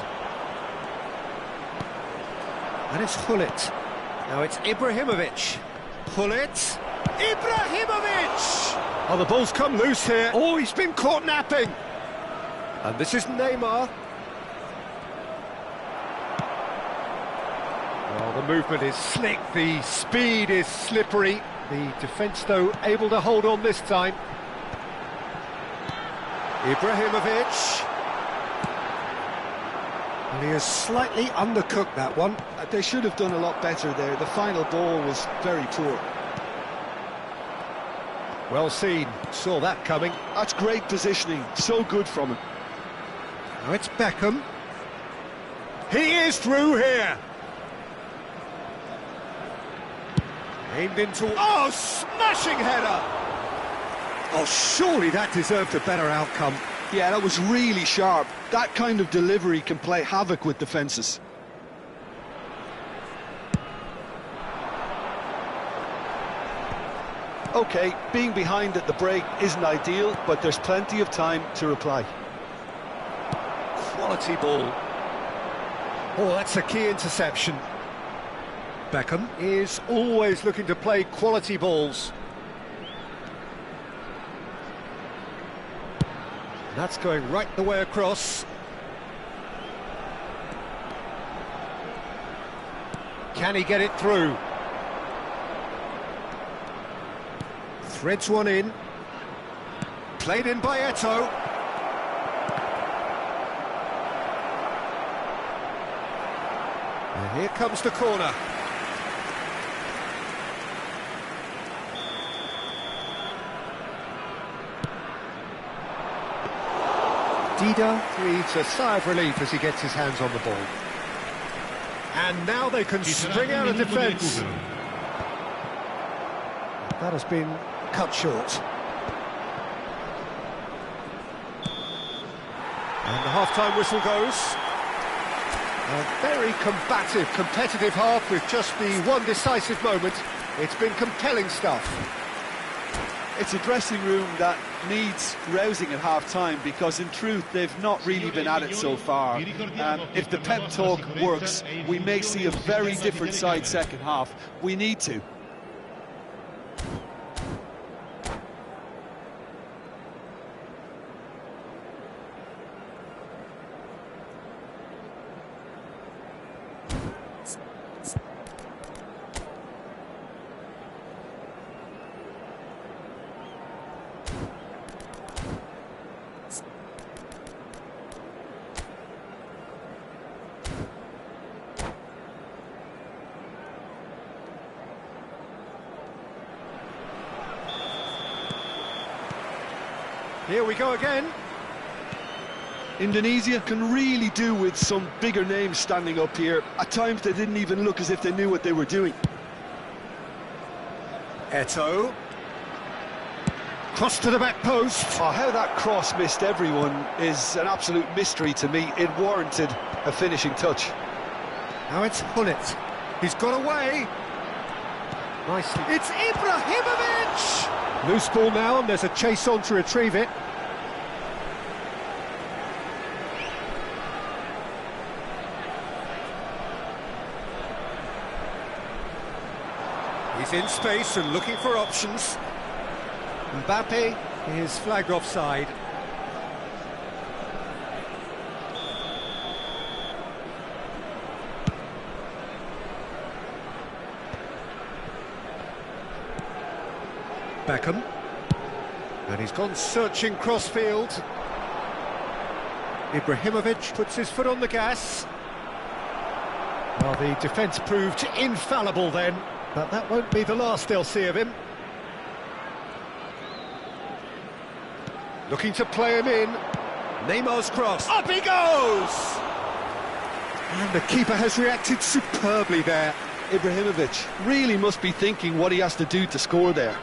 And it's Gullit. Now it's Ibrahimovic. Gullit. Ibrahimovic! Oh, the ball's come loose here. Oh, he's been caught napping. And this is Neymar. Well, the movement is slick, the speed is slippery. The defence, though, able to hold on this time. Ibrahimovic. And he has slightly undercooked that one. They should have done a lot better there. The final ball was very poor. Well seen, saw that coming. That's great positioning, so good from him. Now it's Beckham. He is through here. Aimed into... Oh, smashing header! Oh, surely that deserved a better outcome. Yeah, that was really sharp. That kind of delivery can play havoc with defences. OK, being behind at the break isn't ideal, but there's plenty of time to reply. Quality ball. Oh, that's a key interception. Beckham is always looking to play quality balls. That's going right the way across. Can he get it through? Threads one in. Played in by Eto'o. And here comes the corner. Dida breathes a sigh of relief as he gets his hands on the ball. And now they can spring out of defence. That has been cut short. And the half-time whistle goes. A very combative, competitive half with just the one decisive moment. It's been compelling stuff. It's a dressing room that needs rousing at half-time because, in truth, they've not really been at it so far. If the pep talk works, we may see a very different side second half. We need to. Here we go again. Indonesia can really do with some bigger names standing up here. At times they didn't even look as if they knew what they were doing. Eto'o. Cross to the back post. Oh, how that cross missed everyone is an absolute mystery to me. It warranted a finishing touch. Now it's Hullet. He's got away. Nicely. It's Ibrahimovic! Loose ball now, and there's a chase on to retrieve it. He's in space and looking for options. Mbappe is flagged offside. Beckham. And he's gone searching crossfield. Ibrahimovic puts his foot on the gas. Well, the defence proved infallible then, but that won't be the last they'll see of him. Looking to play him in. Neymar's cross. Up he goes! And the keeper has reacted superbly there. Ibrahimovic really must be thinking what he has to do to score there.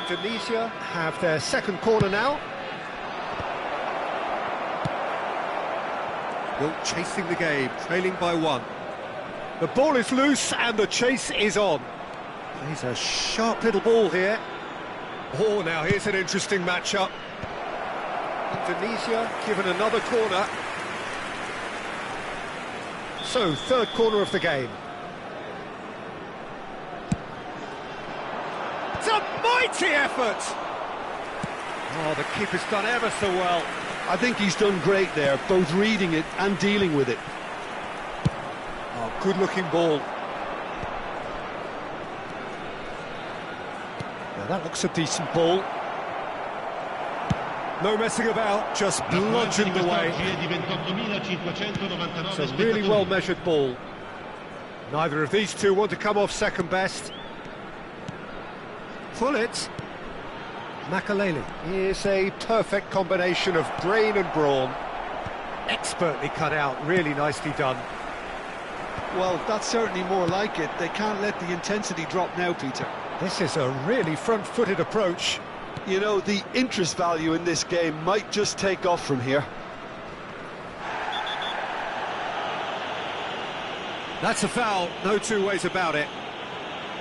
Indonesia have their second corner now. Still chasing the game, trailing by one. The ball is loose and the chase is on. He's a sharp little ball here. Oh, now here's an interesting matchup. Indonesia given another corner. So, third corner of the game. It's a mighty effort! Oh, the keeper's done ever so well. I think he's done great there, both reading it and dealing with it. Oh, good-looking ball. Now that looks a decent ball. No messing about, just bludgeoned away. It's a really well-measured ball. Neither of these two want to come off second best. Hullet. Makalele is a perfect combination of brain and brawn. Expertly cut out, really nicely done. Well, that's certainly more like it. They can't let the intensity drop now, Peter. This is a really front-footed approach. You know, the interest value in this game might just take off from here. That's a foul, no two ways about it.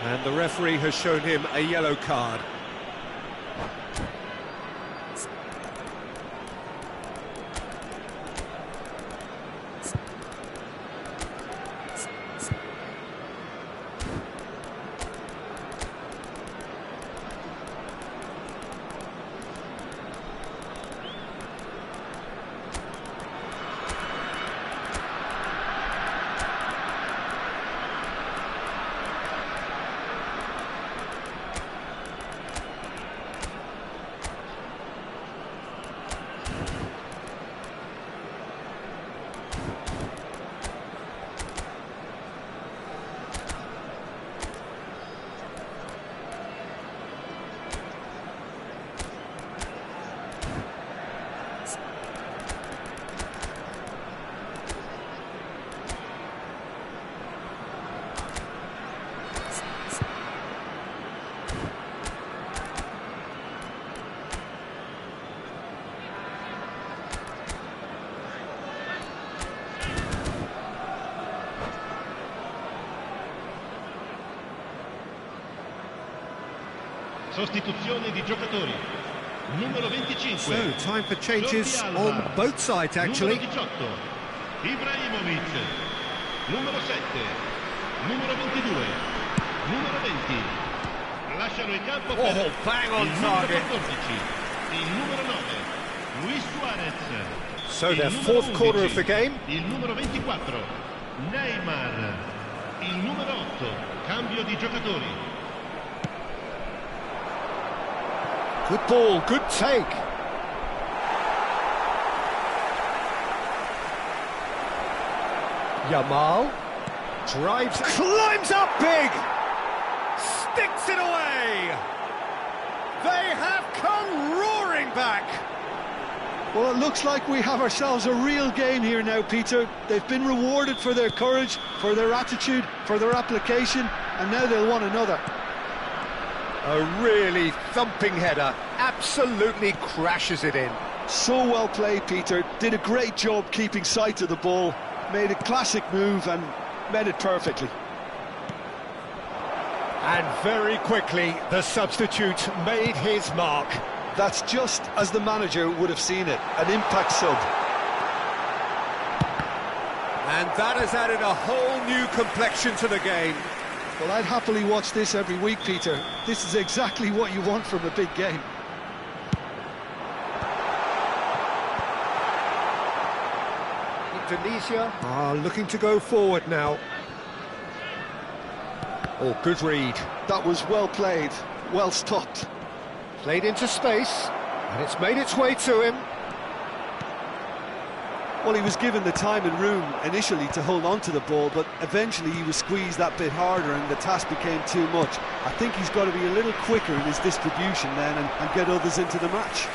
And the referee has shown him a yellow card. Sostituzione di giocatori. Numero 25. So, time for changes on both sides, actually. Numero 18. Ibrahimovic. Numero 7. Numero 22. Numero 20. Lasciano il campo per bang on il numero target. 14. Il numero 9. Luis Suarez. So their fourth quarter of the game. Il numero 24. Neymar. Il numero 8. Cambio di giocatori. Good ball, good take. Yamal drives, climbs up big, sticks it away. They have come roaring back. Well, it looks like we have ourselves a real game here now, Peter. They've been rewarded for their courage, for their attitude, for their application, and now they'll want another. A really thumping header, absolutely crashes it in. So well played, Peter. Did a great job keeping sight of the ball, made a classic move and met it perfectly. And very quickly, the substitute made his mark. That's just as the manager would have seen it, an impact sub. And that has added a whole new complexion to the game. Well, I'd happily watch this every week, Peter. This is exactly what you want from a big game. Indonesia are looking to go forward now. Oh, good read. That was well played, well stopped. Played into space, and it's made its way to him. Well, he was given the time and room initially to hold on to the ball, but eventually he was squeezed that bit harder and the task became too much. I think he's got to be a little quicker in his distribution then and get others into the match.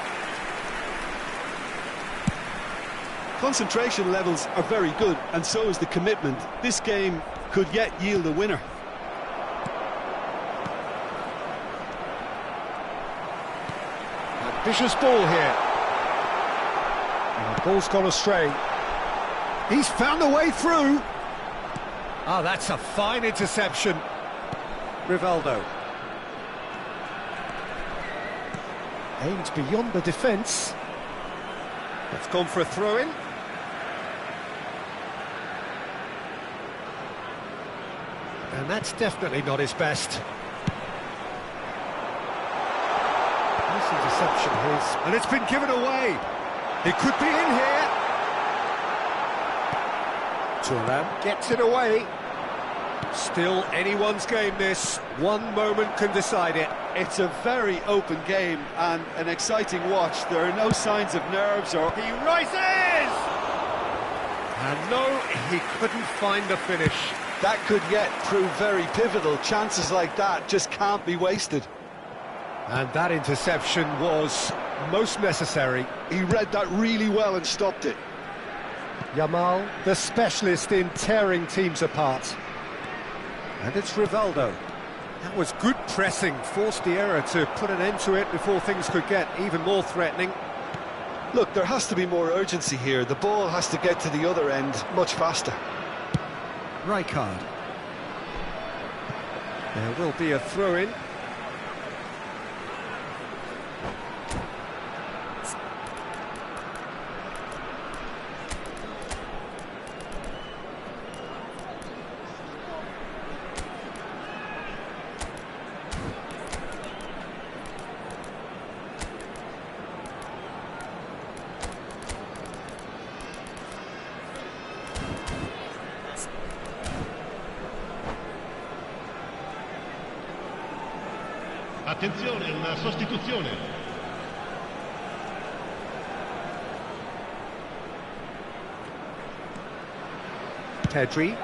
Concentration levels are very good, and so is the commitment. This game could yet yield a winner. Ambitious ball here. And the ball's gone astray. He's found a way through. Ah, that's a fine interception. Rivaldo. Aimed beyond the defence. It's gone for a throw-in. And that's definitely not his best. Nice interception his. And it's been given away. It could be in here. Thuram gets it away. Still anyone's game this. One moment can decide it. It's a very open game and an exciting watch. There are no signs of nerves or... He rises! And no, he couldn't find the finish. That could yet prove very pivotal. Chances like that just can't be wasted. And that interception was most necessary. He read that really well and stopped it. Yamal, the specialist in tearing teams apart. And it's Rivaldo. That was good pressing, forced the error to put an end to it before things could get even more threatening. Look, there has to be more urgency here. The ball has to get to the other end much faster. Rijkaard. There will be a throw-in. Attenzione, una sostituzione. Pedri.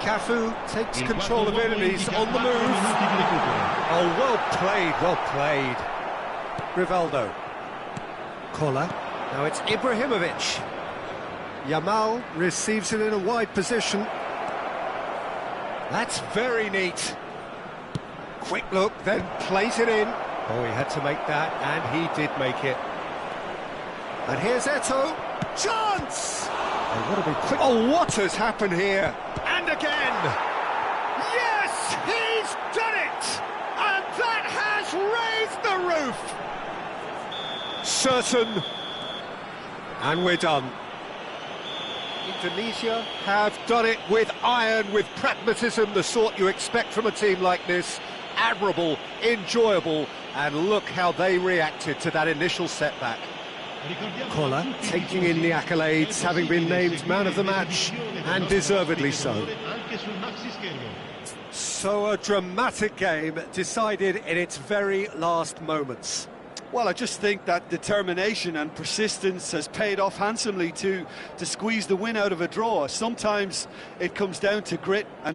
Cafu takes control of it and he's on the move. Oh, well played. Rivaldo. Kola. Now it's Ibrahimovic. Yamal receives it in a wide position. That's very neat. Quick look, then plays it in. Oh, he had to make that, and he did make it. And here's Eto'o. Chance! Oh, what a big quick... Oh, what has happened here? And again! Yes! He's done it! is the roof! Certain. And we're done. Indonesia have done it with iron, with pragmatism, the sort you expect from a team like this. Admirable, enjoyable, and look how they reacted to that initial setback. Koller taking in the accolades, having been named man of the match, and deservedly so. So a dramatic game decided in its very last moments. Well, I just think that determination and persistence has paid off handsomely to squeeze the win out of a draw. Sometimes it comes down to grit and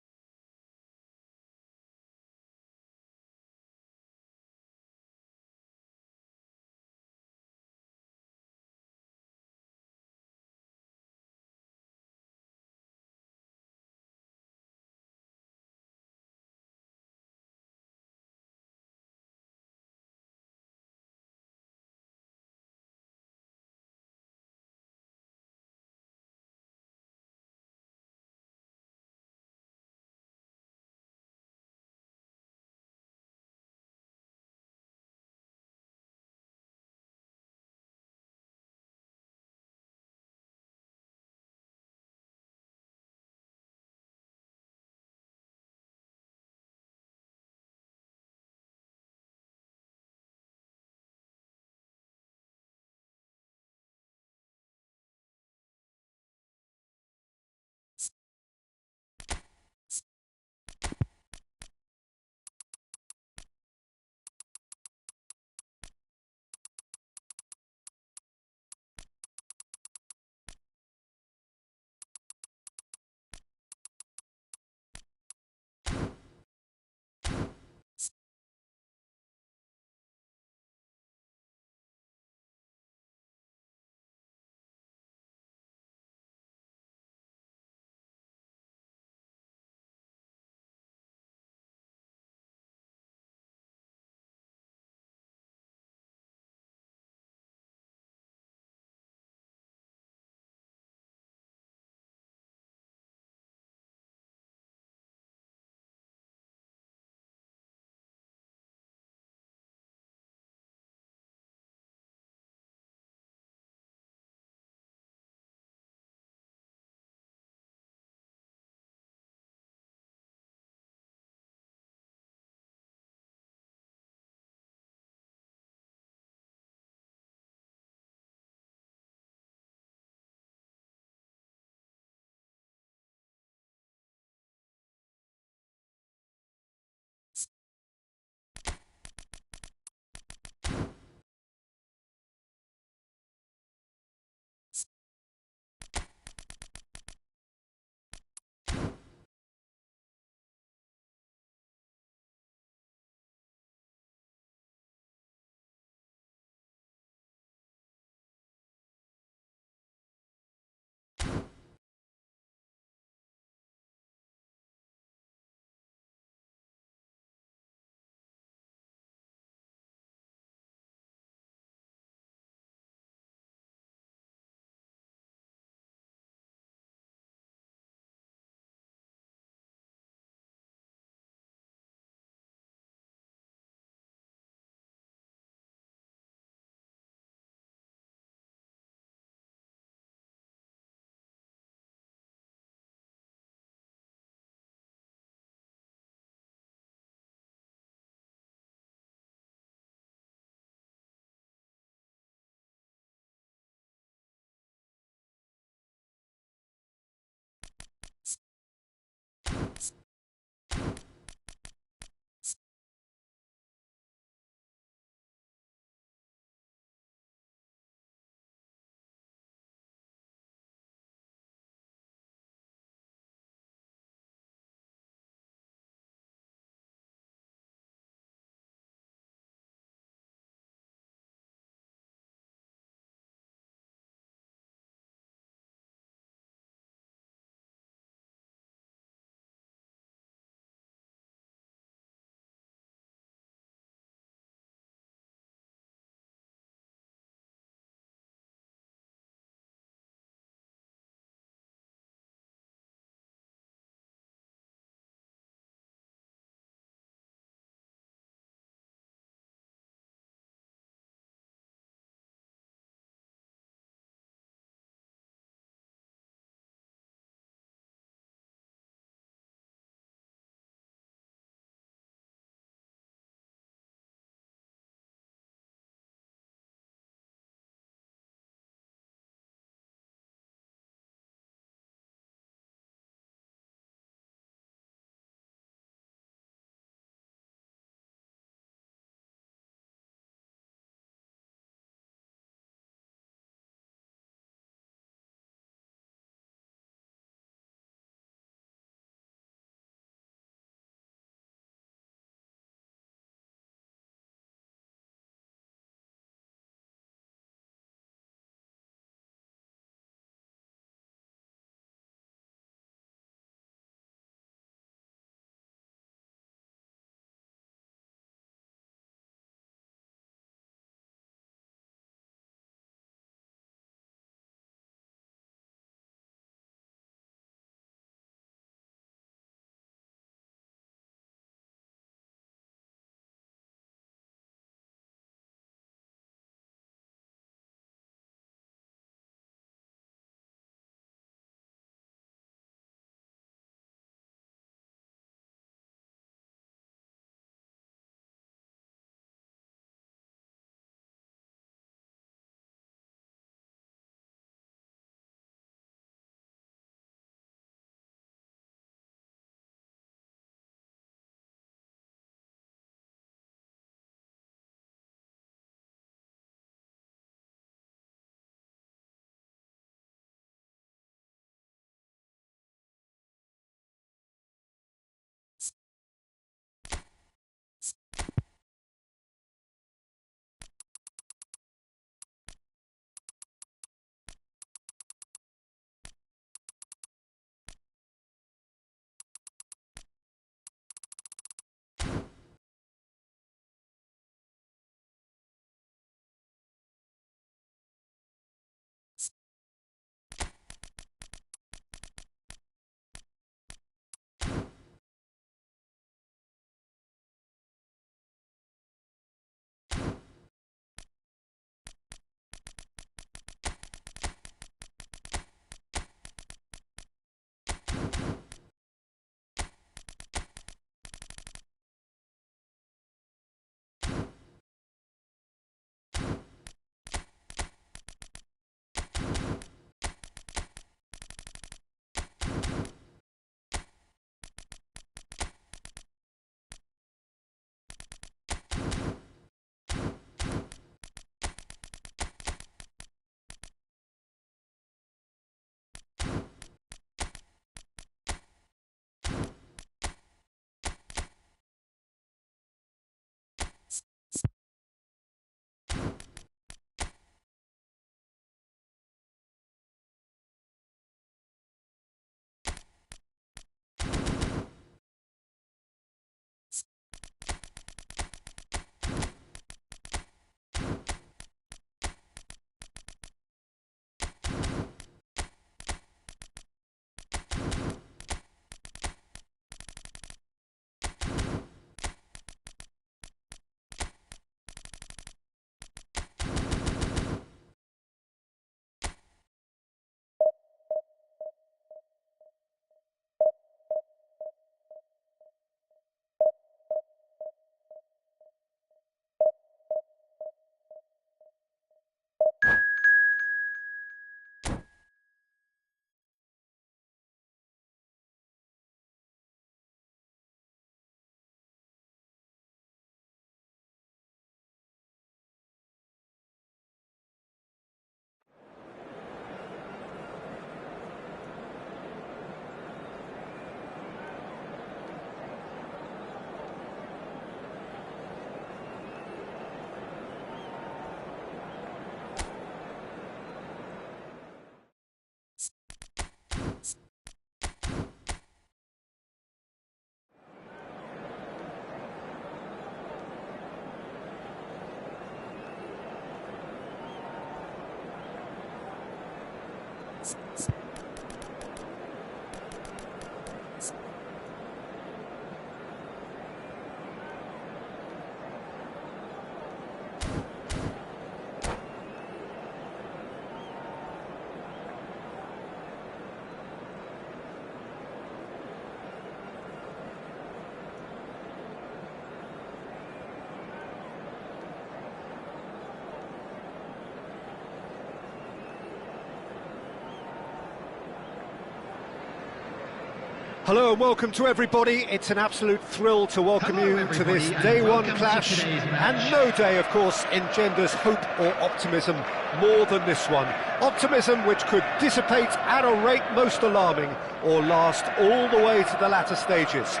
Hello and welcome to everybody. It's an absolute thrill to welcome you to this day one clash, and no day, of course, engenders hope or optimism more than this one. Optimism which could dissipate at a rate most alarming or last all the way to the latter stages.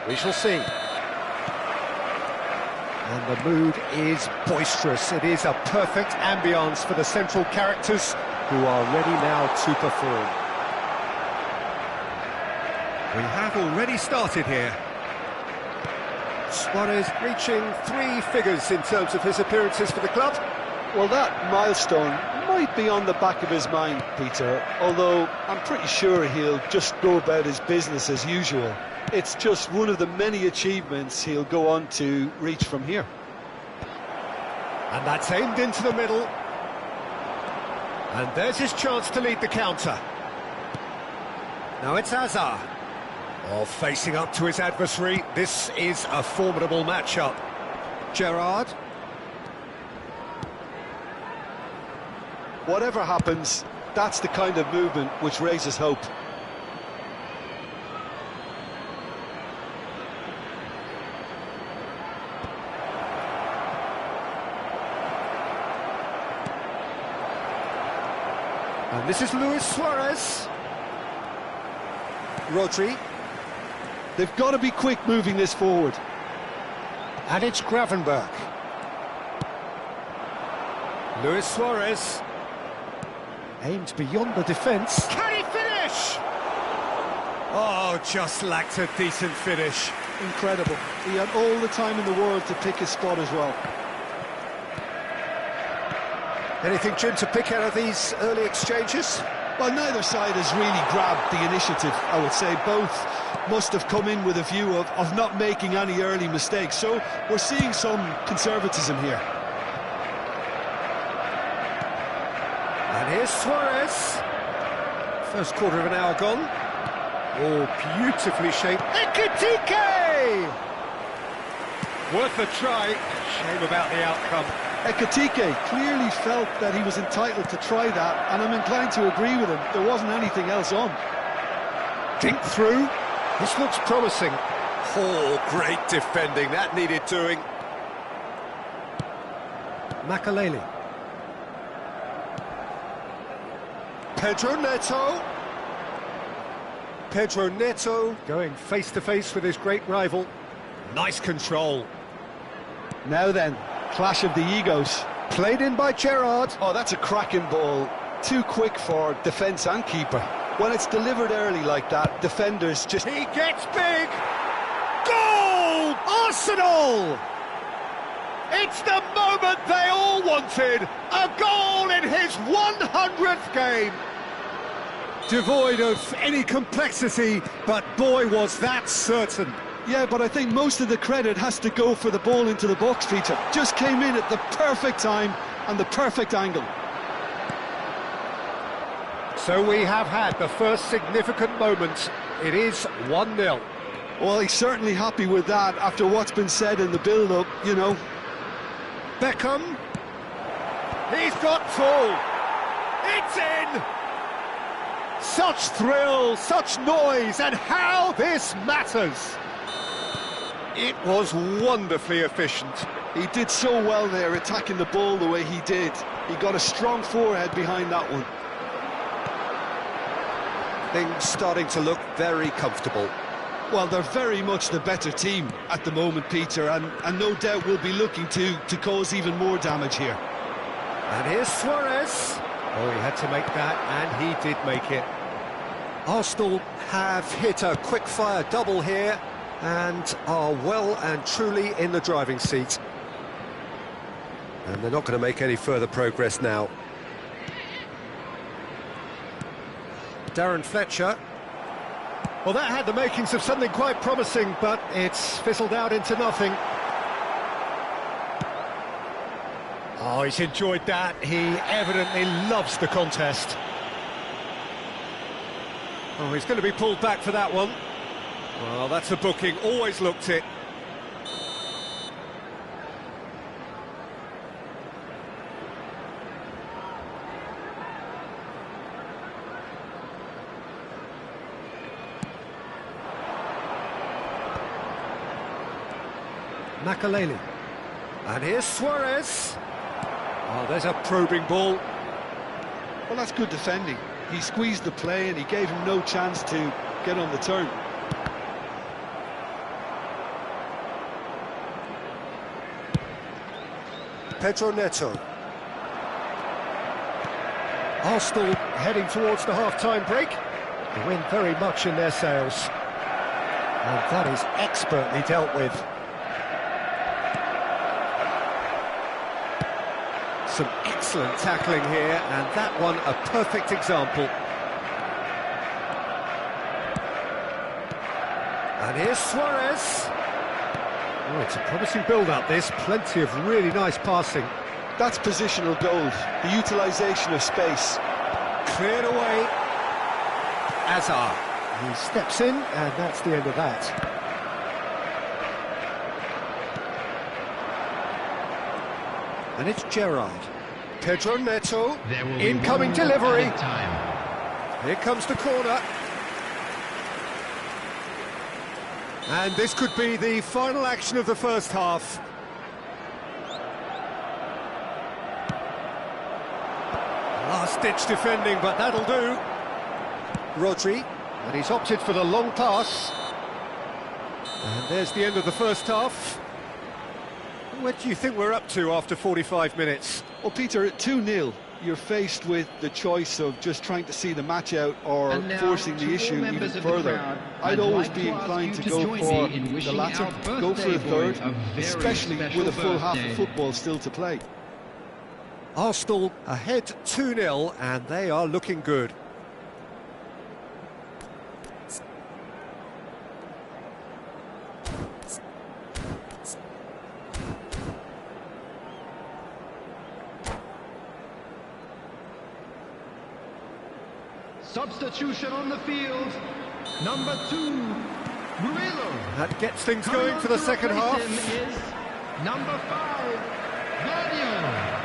We shall see. And the mood is boisterous. It is a perfect ambience for the central characters who are ready now to perform. We have already started here. Suarez reaching 3 figures in terms of his appearances for the club. Well, that milestone might be on the back of his mind, Peter, although I'm pretty sure he'll just go about his business as usual. It's just one of the many achievements he'll go on to reach from here. And that's aimed into the middle. And there's his chance to lead the counter. Now it's Hazard. Oh, facing up to his adversary. This is a formidable matchup. Gerrard. Whatever happens, that's the kind of movement which raises hope. And this is Luis Suarez. Rodri. They've got to be quick moving this forward. And it's Gravenberch. Luis Suarez. Aimed beyond the defence. Can he finish? Oh, just lacked a decent finish. Incredible. He had all the time in the world to pick his spot as well. Anything, Jim, to pick out of these early exchanges? Well, neither side has really grabbed the initiative, I would say. Both must have come in with a view of not making any early mistakes. So we're seeing some conservatism here. And here's Suarez. First quarter of an hour gone. Oh, beautifully shaped. Ekitike! Worth a try. Shame about the outcome. Ekitike clearly felt that he was entitled to try that, and I'm inclined to agree with him. There wasn't anything else on. Dink through. This looks promising. Oh, great defending. That needed doing. Makaleli. Pedro Neto. Pedro Neto going face-to-face with his great rival. Nice control. Now then, clash of the egos. Played in by Gerrard. Oh, that's a cracking ball. Too quick for defence and keeper. When it's delivered early like that, defenders just... He gets big! Goal! Arsenal! It's the moment they all wanted! A goal in his 100th game! Devoid of any complexity, but boy was that certain. Yeah, but I think most of the credit has to go for the ball into the box, Peter. Just came in at the perfect time and the perfect angle. So we have had the first significant moment. It is 1-0. Well, he's certainly happy with that after what's been said in the build-up, you know. Beckham. He's got full. It's in! Such thrill, such noise, and how this matters. It was wonderfully efficient. He did so well there, attacking the ball the way he did. He got a strong forehead behind that one. Things starting to look very comfortable. Well, they're very much the better team at the moment, Peter, and no doubt will be looking to cause even more damage here. And here's Suarez. Oh, he had to make that, and he did make it. Arsenal have hit a quick-fire double here and are well and truly in the driving seat. And they're not going to make any further progress now. Darren Fletcher. Well, that had the makings of something quite promising, but it's fizzled out into nothing. Oh, he's enjoyed that. He evidently loves the contest. Oh, he's going to be pulled back for that one. Well, that's a booking. Always looked it. Makaleli. And here's Suarez. Oh, there's a probing ball. Well, that's good defending. He squeezed the play and he gave him no chance to get on the turn. Pedro Neto. Arsenal heading towards the half-time break. The wind very much in their sails. And that is expertly dealt with. Some excellent tackling here, and that one a perfect example. And here's Suarez. Oh, it's a promising build-up, this. Plenty of really nice passing. That's positional gold, the utilisation of space. Cleared away. Azar. He steps in, and that's the end of that. And it's Gerrard. Pedro Neto. Incoming delivery. Here comes the corner. And this could be the final action of the first half. Last-ditch defending, but that'll do. Rodri, and he's opted for the long pass. And there's the end of the first half. What do you think we're up to after 45 minutes? Well, Peter, at 2-0, you're faced with the choice of just trying to see the match out or forcing the issue even further. I'd always be inclined to go for the latter, go for the third, especially with a full half of football still to play. Arsenal ahead 2-0, and they are looking good. Substitution on the field. Number 2, Murillo. That gets things going for the second half. Is number 5, Guardiola.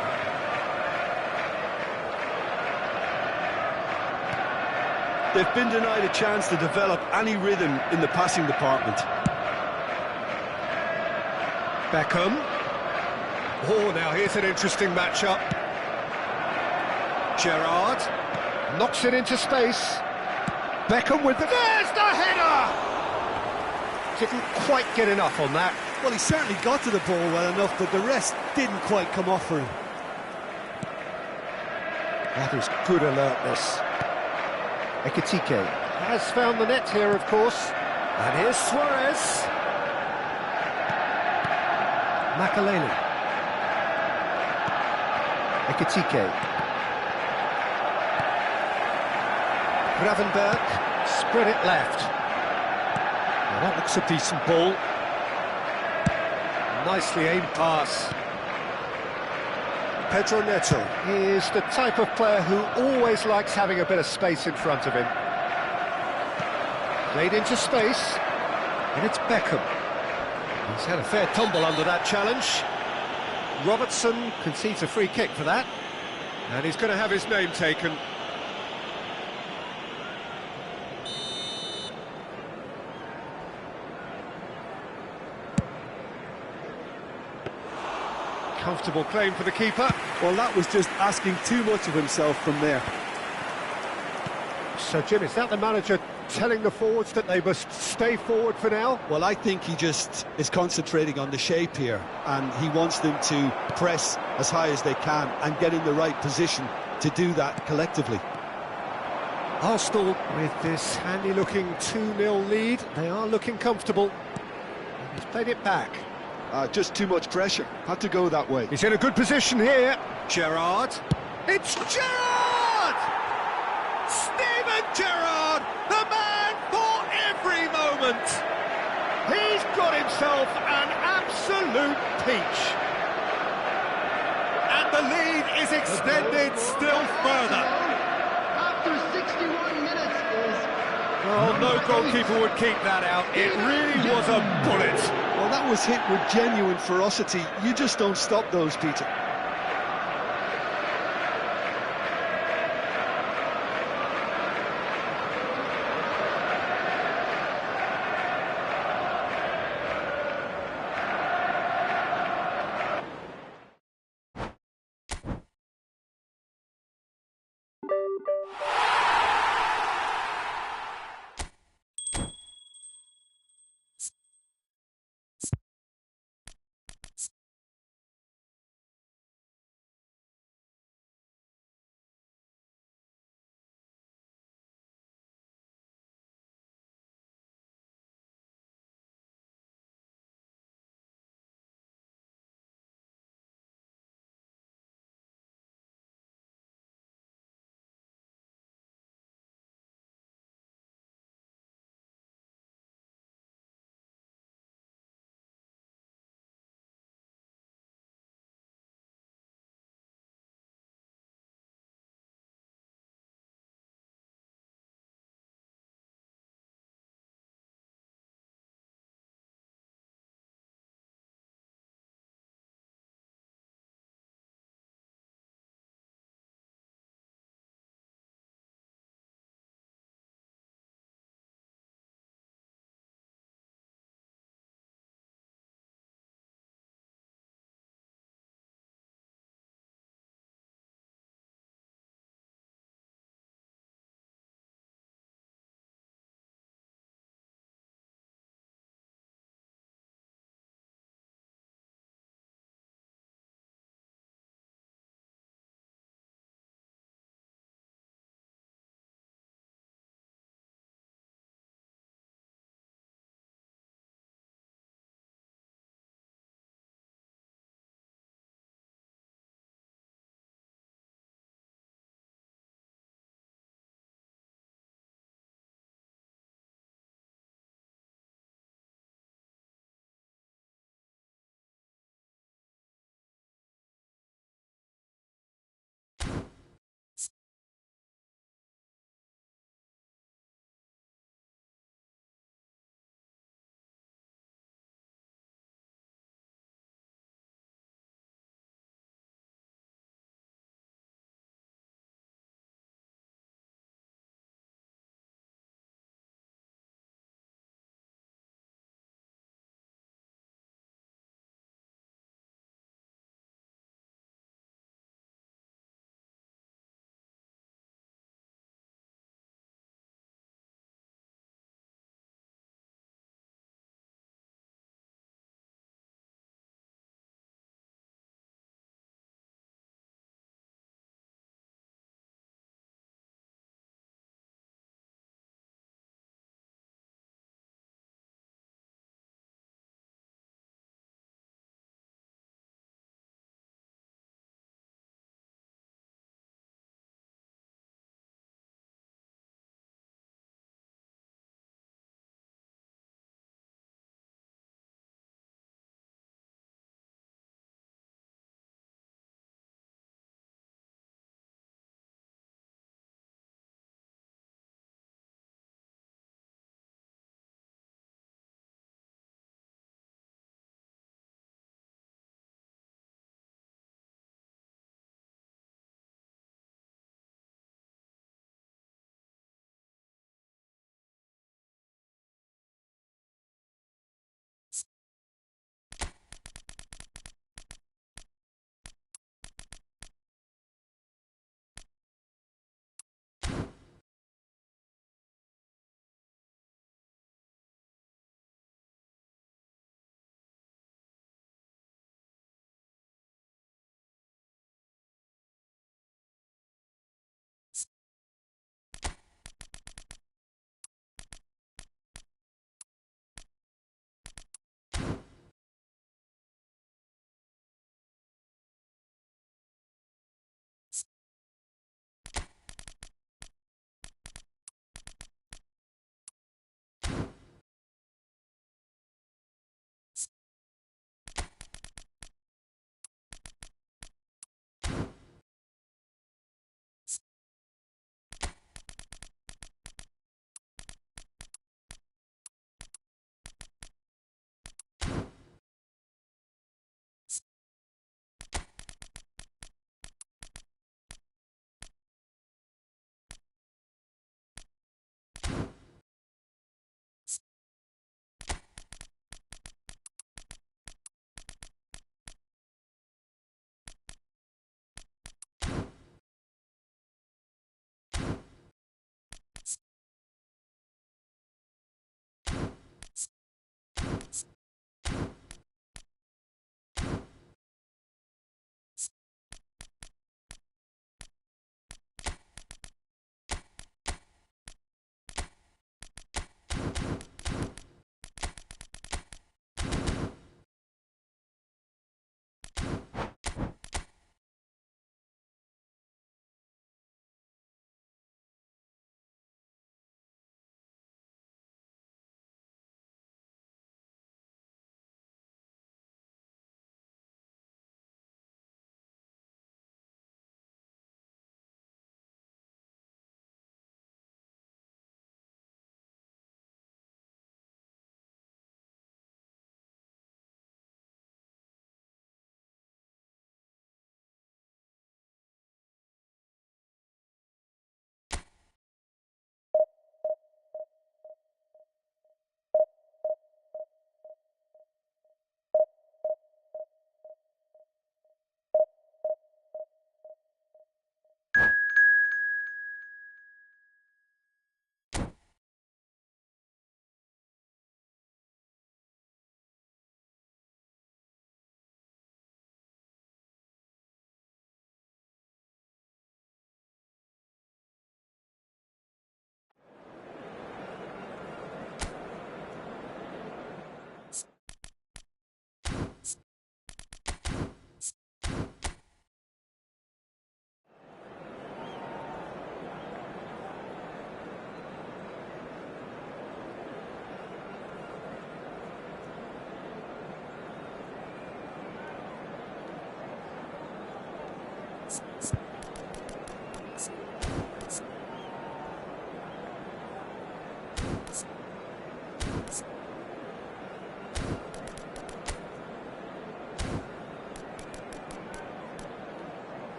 They've been denied a chance to develop any rhythm in the passing department. Beckham. Oh, now here's an interesting matchup. Gerrard knocks it into space. Beckham with the... There's the header! Didn't quite get enough on that. Well, he certainly got to the ball well enough, but the rest didn't quite come off for him. That is good alertness. Ekitike has found the net here, of course. And here's Suarez. Makaleli. Ekitike. Gravenberg, spread it left. Now that looks a decent ball. Nicely aimed pass. Pedro Neto is the type of player who always likes having a bit of space in front of him. Played into space, and it's Beckham. He's had a fair tumble under that challenge. Robertson concedes a free kick for that, and he's going to have his name taken. Comfortable claim for the keeper. Well, that was just asking too much of himself from there. So, Jim, is that the manager telling the forwards that they must stay forward for now? Well, I think he just is concentrating on the shape here, and he wants them to press as high as they can and get in the right position to do that collectively. Arsenal, with this handy-looking 2-0 lead, they are looking comfortable. He's played it back. Just too much pressure. Had to go that way. He's in a good position here. Gerrard. It's Gerrard! Steven Gerrard, the man for every moment. He's got himself an absolute peach. And the lead is extended still further. After 61 minutes is... Oh, no goalkeeper would keep that out. It really was a bullet. Well, that was hit with genuine ferocity. You just don't stop those, Peter.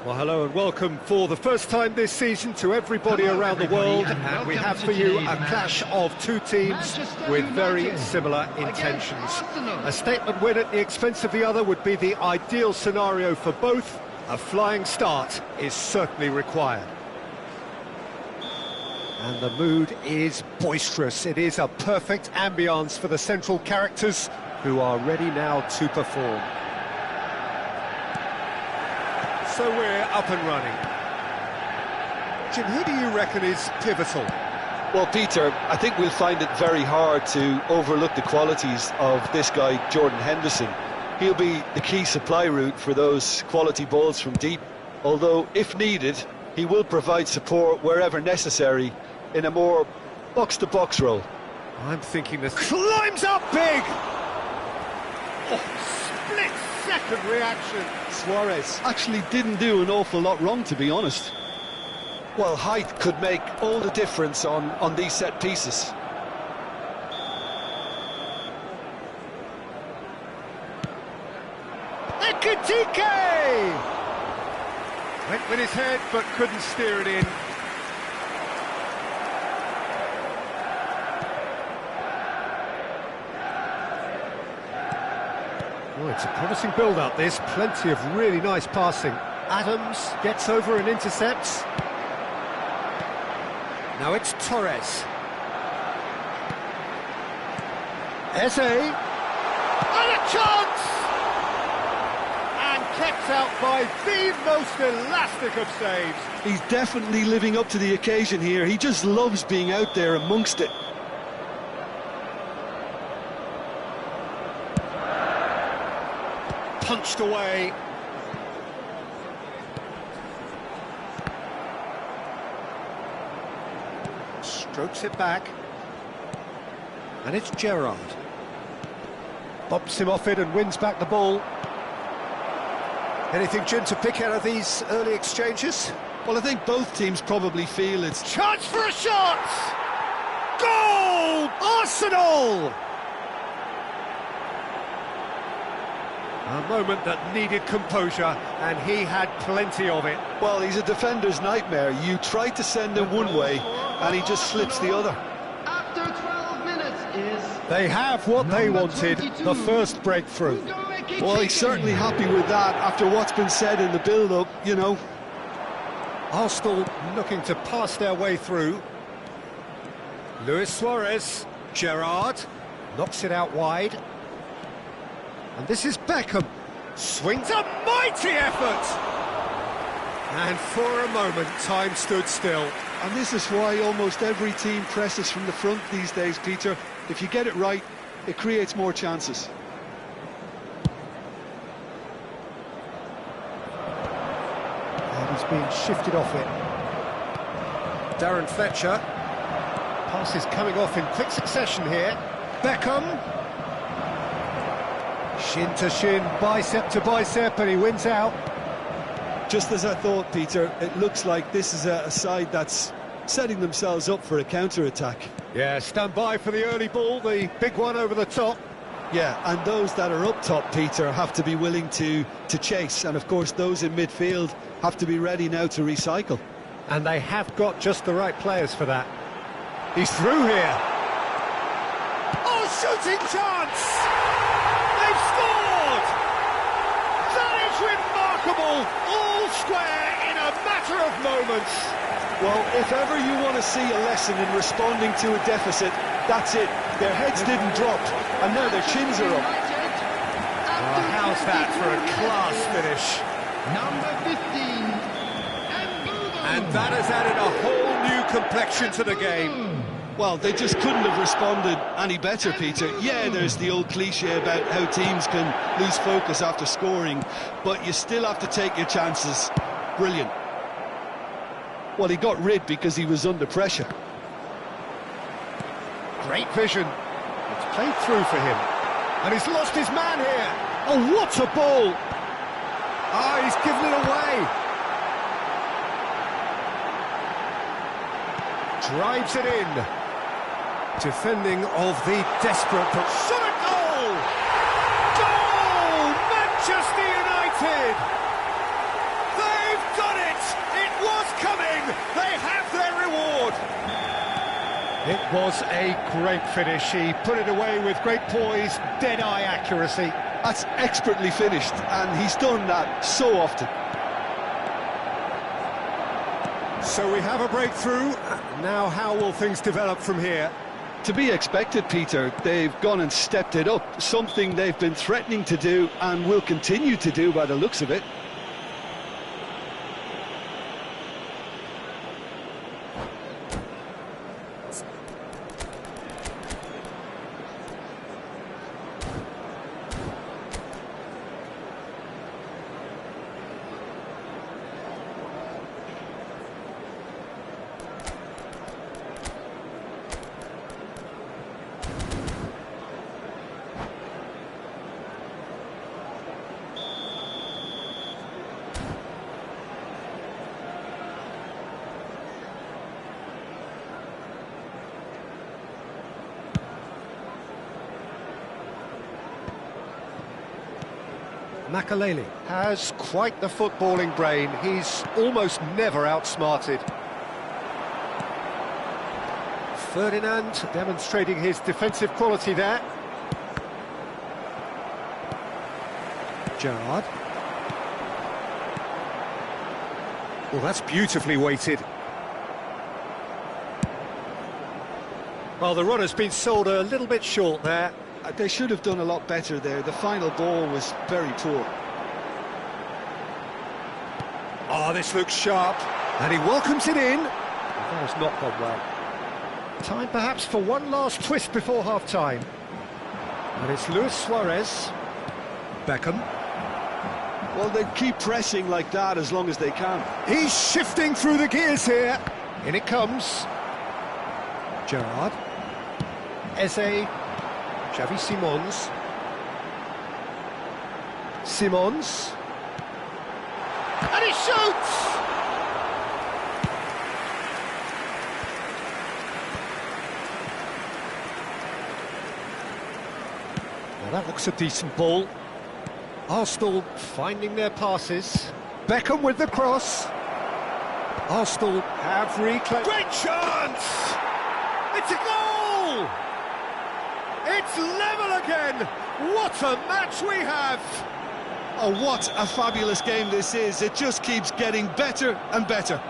Well, hello and welcome for the first time this season to everybody around the world, and we have for you a clash of two teams with very similar intentions. A statement win at the expense of the other would be the ideal scenario for both. A flying start is certainly required. And the mood is boisterous. It is a perfect ambience for the central characters who are ready now to perform. So we're up and running. Jim, who do you reckon is pivotal? Well, Peter, I think we'll find it very hard to overlook the qualities of this guy, Jordan Henderson. He'll be the key supply route for those quality balls from deep, although, if needed, he will provide support wherever necessary in a more box-to-box role. I'm thinking this climbs up big! Oh, split-second reaction. Suarez actually didn't do an awful lot wrong, to be honest. Well, height could make all the difference on these set pieces. Ekitike! Went with his head, but couldn't steer it in. Oh, it's a promising build-up, this. Plenty of really nice passing. Adams gets over and intercepts. Now it's Torres. Eze. And a chance! And kept out by the most elastic of saves. He's definitely living up to the occasion here. He just loves being out there amongst it. Punched away. Strokes it back. And it's Gerrard. Bumps him off it and wins back the ball. Anything, Jim, to pick out of these early exchanges? Well, I think both teams probably feel it's... Chance for a shot! Goal! Arsenal! A moment that needed composure, and he had plenty of it. Well, he's a defender's nightmare. You try to send him one way, and he just slips the other. After 12 minutes is... They have what they wanted, the first breakthrough. Well, he's certainly happy with that after what's been said in the build-up, you know. Arsenal looking to pass their way through. Luis Suarez, Gerrard, knocks it out wide. And this is Beckham. Swings a mighty effort! And for a moment, time stood still. And this is why almost every team presses from the front these days, Peter. If you get it right, it creates more chances. And he's being shifted off it. Darren Fletcher. Passes coming off in quick succession here. Beckham. Shin to shin, bicep to bicep, and he wins out. Just as I thought, Peter, it looks like this is a side that's setting themselves up for a counter-attack. Yeah, stand by for the early ball, the big one over the top. Yeah, and those that are up top, Peter, have to be willing to chase. And, of course, those in midfield have to be ready now to recycle. And they have got just the right players for that. He's through here. Oh, shooting chance! They've scored! That is remarkable! All square in a matter of moments. Well, if ever you want to see a lesson in responding to a deficit, that's it. Their heads didn't drop, and now their chins are up. Oh, how's that for a class finish? Number 15. And that has added a whole new complexion to the game. Well, they just couldn't have responded any better, Peter. Yeah, there's the old cliche about how teams can lose focus after scoring, but you still have to take your chances. Brilliant. Well, he got rid because he was under pressure. Great vision. It's played through for him. And he's lost his man here. Oh, what a ball! Ah, he's given it away. Drives it in. Defending of the desperate... Shot a goal! Goal! Manchester United! They've done It was a great finish. He put it away with great poise, dead-eye accuracy. That's expertly finished, and he's done that so often. So we have a breakthrough. Now how will things develop from here? To be expected, Peter. They've gone and stepped it up, something they've been threatening to do and will continue to do by the looks of it. Makaleli has quite the footballing brain. He's almost never outsmarted. Ferdinand demonstrating his defensive quality there. Gerrard. Well, that's beautifully weighted. Well, the run has been sold a little bit short there. They should have done a lot better there. The final ball was very poor. Oh, this looks sharp. And he welcomes it in. That has not gone well. Time perhaps for one last twist before half-time. And it's Luis Suarez. Beckham. Well, they keep pressing like that as long as they can. He's shifting through the gears here. In it comes. Gerrard. Eze. Xavi Simons. Simons. And he shoots! Well, that looks a decent ball. Arsenal finding their passes. Beckham with the cross. Arsenal have reclaimed. Great chance! It's a goal! It's level again! What a match we have! Oh, what a fabulous game this is. It just keeps getting better and better.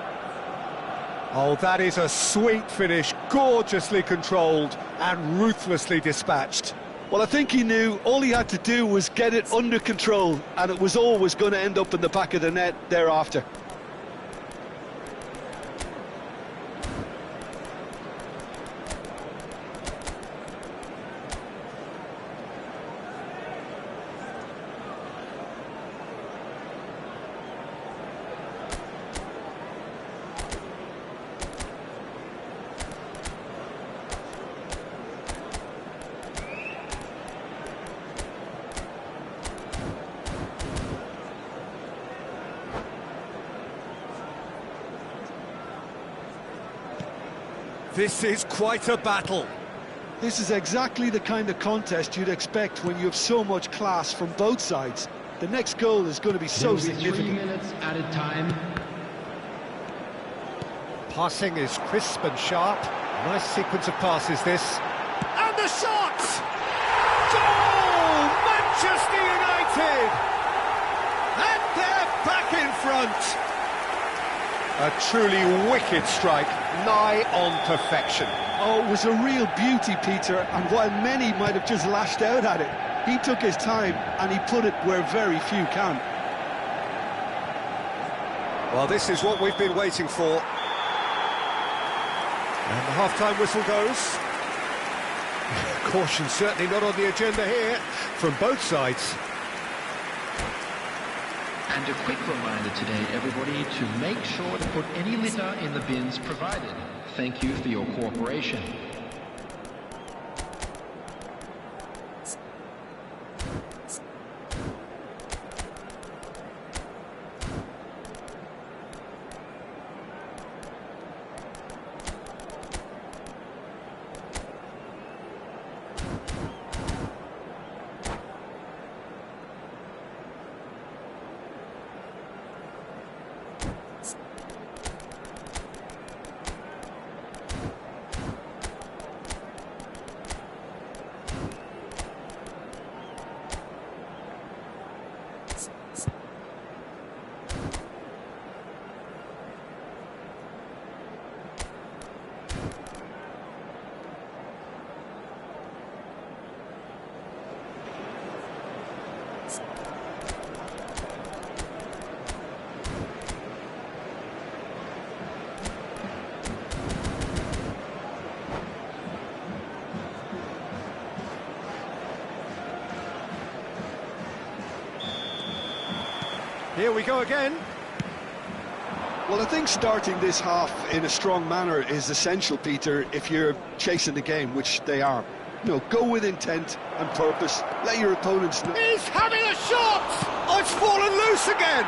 Oh, that is a sweet finish, gorgeously controlled and ruthlessly dispatched. Well, I think he knew all he had to do was get it under control, and it was always going to end up in the back of the net thereafter. This is quite a battle. This is exactly the kind of contest you'd expect when you have so much class from both sides. The next goal is going to be so significant. 3 minutes added time. Passing is crisp and sharp. Nice sequence of passes, this. And the shot! Goal! Manchester United! And they're back in front! A truly wicked strike, nigh on perfection. Oh, it was a real beauty, Peter, and while many might have just lashed out at it, he took his time and he put it where very few can. Well, this is what we've been waiting for. And the half-time whistle goes. Caution certainly not on the agenda here, from both sides. And a quick reminder today, everybody, to make sure to put any litter in the bins provided. Thank you for your cooperation. Here we go again. Well, I think starting this half in a strong manner is essential, Peter, if you're chasing the game, which they are. You know, go with intent and purpose. Let your opponents know. He's having a shot! Oh, it's fallen loose again!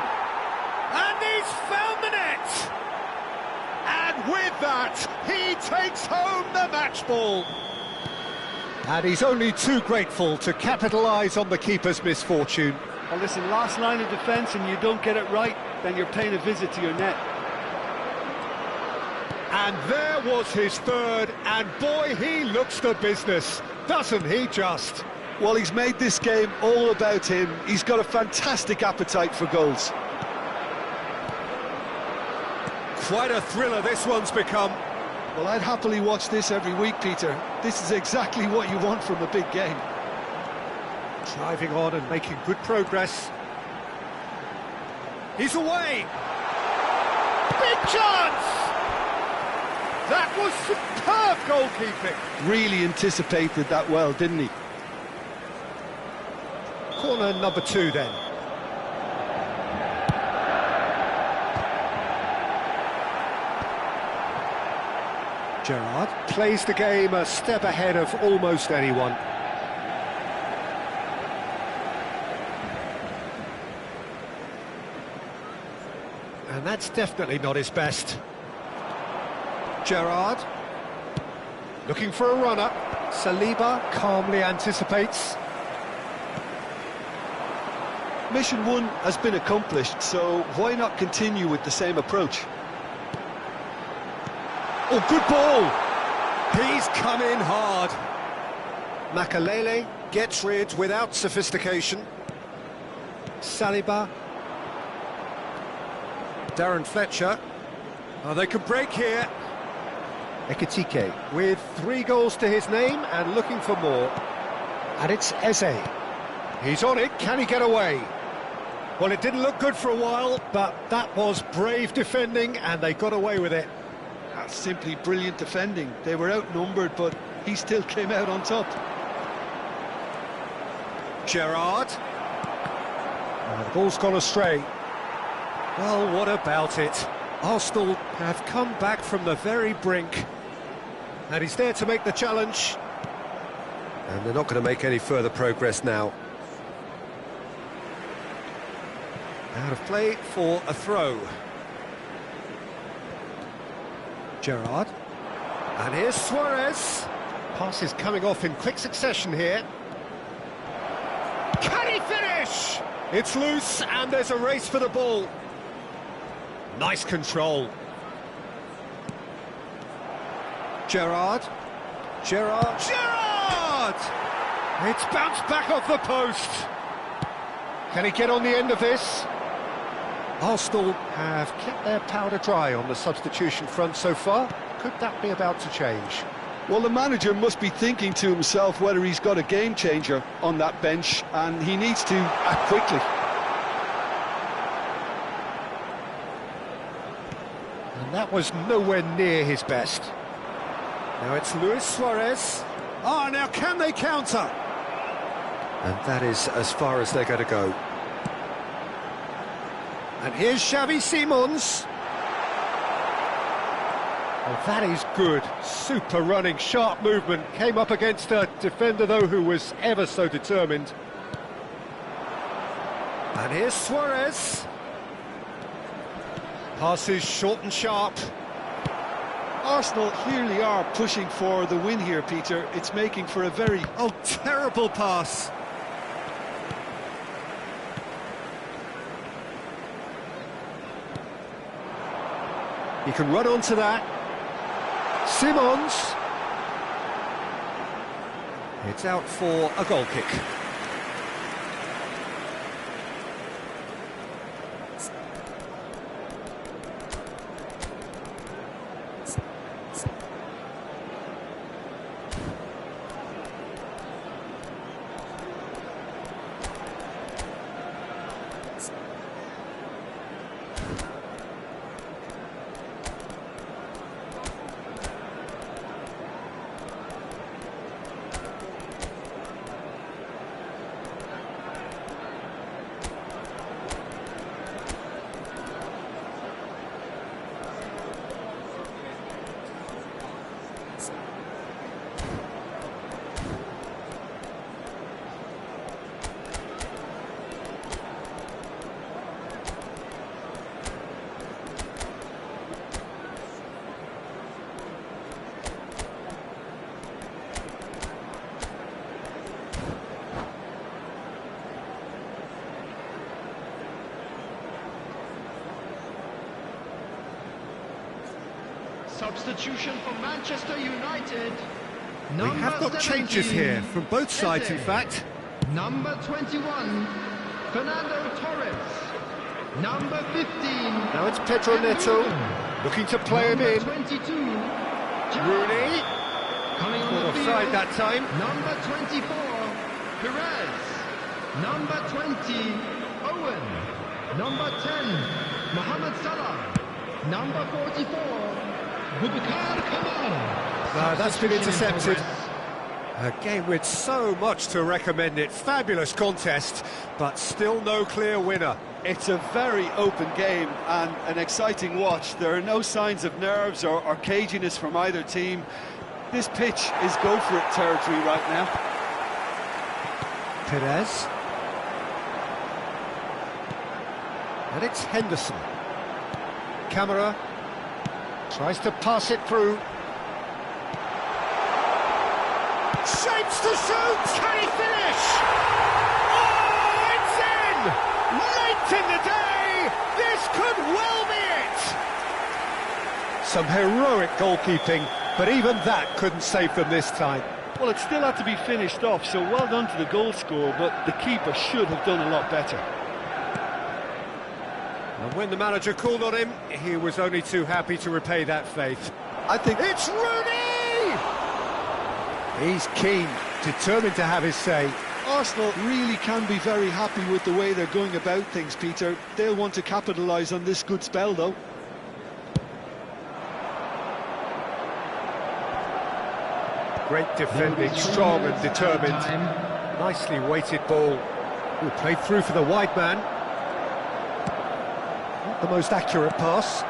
And he's found the net! And with that, he takes home the match ball. And he's only too grateful to capitalise on the keeper's misfortune. Well, listen, last line of defence and you don't get it right, then you're paying a visit to your net. And there was his third, and boy, he looks the business, doesn't he just? Well, he's made this game all about him. He's got a fantastic appetite for goals. Quite a thriller this one's become. Well, I'd happily watch this every week, Peter. This is exactly what you want from a big game. Driving on and making good progress. He's away! Big chance! That was superb goalkeeping. Really anticipated that well, didn't he? Corner number 2 then. Gerrard plays the game a step ahead of almost anyone. And that's definitely not his best. Gerrard looking for a runner. Saliba calmly anticipates. Mission 1 has been accomplished, so why not continue with the same approach? Oh, good ball! He's come in hard. Makalele gets rid without sophistication. Saliba. Darren Fletcher. Oh, they could break here. Ekitike with 3 goals to his name and looking for more. And it's Eze. He's on it, can he get away? Well, it didn't look good for a while, but that was brave defending and they got away with it. That's simply brilliant defending. They were outnumbered, but he still came out on top. Gerrard. Oh, the ball's gone astray. Well, what about it? Arsenal have come back from the very brink. And he's there to make the challenge. And they're not going to make any further progress now. Out of play for a throw. Gerrard. And here's Suarez. Pass is coming off in quick succession here. Can he finish? It's loose and there's a race for the ball. Nice control. Gerrard. Gerrard. Gerrard! It's bounced back off the post. Can he get on the end of this? Arsenal have kept their powder dry on the substitution front so far. Could that be about to change? Well, the manager must be thinking to himself whether he's got a game changer on that bench, and he needs to act quickly. And that was nowhere near his best. Now it's Luis Suarez. Ah, now can they counter? And that is as far as they're going to go. And here's Xavi Simons. Oh, that is good. Super running, sharp movement. Came up against a defender, though, who was ever so determined. And here's Suarez. Passes short and sharp. Arsenal clearly are pushing for the win here, Peter. It's making for a very... Oh, terrible pass. He can run onto that. Simons. It's out for a goal kick. Substitution for Manchester United. We have got changes here from both sides, in fact. Number 21, Fernando Torres. Number 15. Now it's Pedro Neto, looking to play him in. 22, Rooney. coming on the Offside field. that time. Number 24, Perez. Number 20, Owen. Number 10, Mohamed Salah. Number 44, Boubacar Kamara. That's been intercepted. A game with so much to recommend it. Fabulous contest, but still no clear winner. It's a very open game and an exciting watch. There are no signs of nerves or caginess from either team. This pitch is go-for-it territory right now. Perez. And it's Henderson. Camera tries to pass it through. Shapes to shoot! Can he finish? Oh, it's in! Late in the day! This could well be it! Some heroic goalkeeping, but even that couldn't save them this time. Well, it still had to be finished off, so well done to the goal scorer, but the keeper should have done a lot better. And when the manager called on him, he was only too happy to repay that faith. I think It's Rooney! He's keen, determined to have his say. Arsenal really can be very happy with the way they're going about things, Peter. They'll want to capitalise on this good spell, though. Great defending, strong and determined. Nicely weighted ball. Ooh, played through for the wide man. Not the most accurate pass.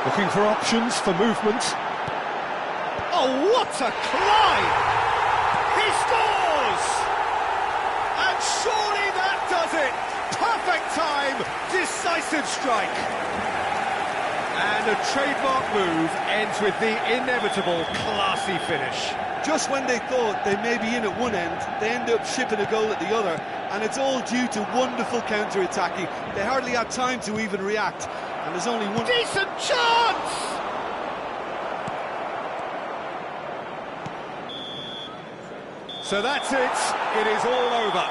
Looking for options for movement. Oh, what a climb! He scores! And surely that does it! Perfect time, decisive strike. And a trademark move ends with the inevitable classy finish. Just when they thought they may be in at one end, they end up shipping a goal at the other, and it's all due to wonderful counter-attacking. They hardly had time to even react, and there's only one... Decent chance! So that's it, it is all over.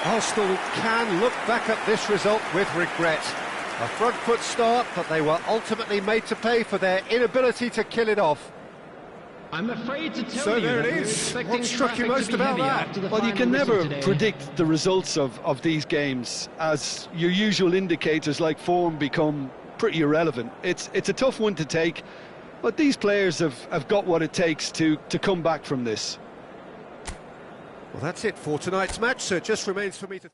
Arsenal can look back at this result with regret. A front foot start, but they were ultimately made to pay for their inability to kill it off. I'm afraid to tell So you there that it we're is. expecting What struck you traffic most to be about heavy that? after the Well, you final can whistle never today. predict the results of these games, as your usual indicators like form become pretty irrelevant. It's a tough one to take, but these players have got what it takes to come back from this. Well, that's it for tonight's match, so it just remains for me to...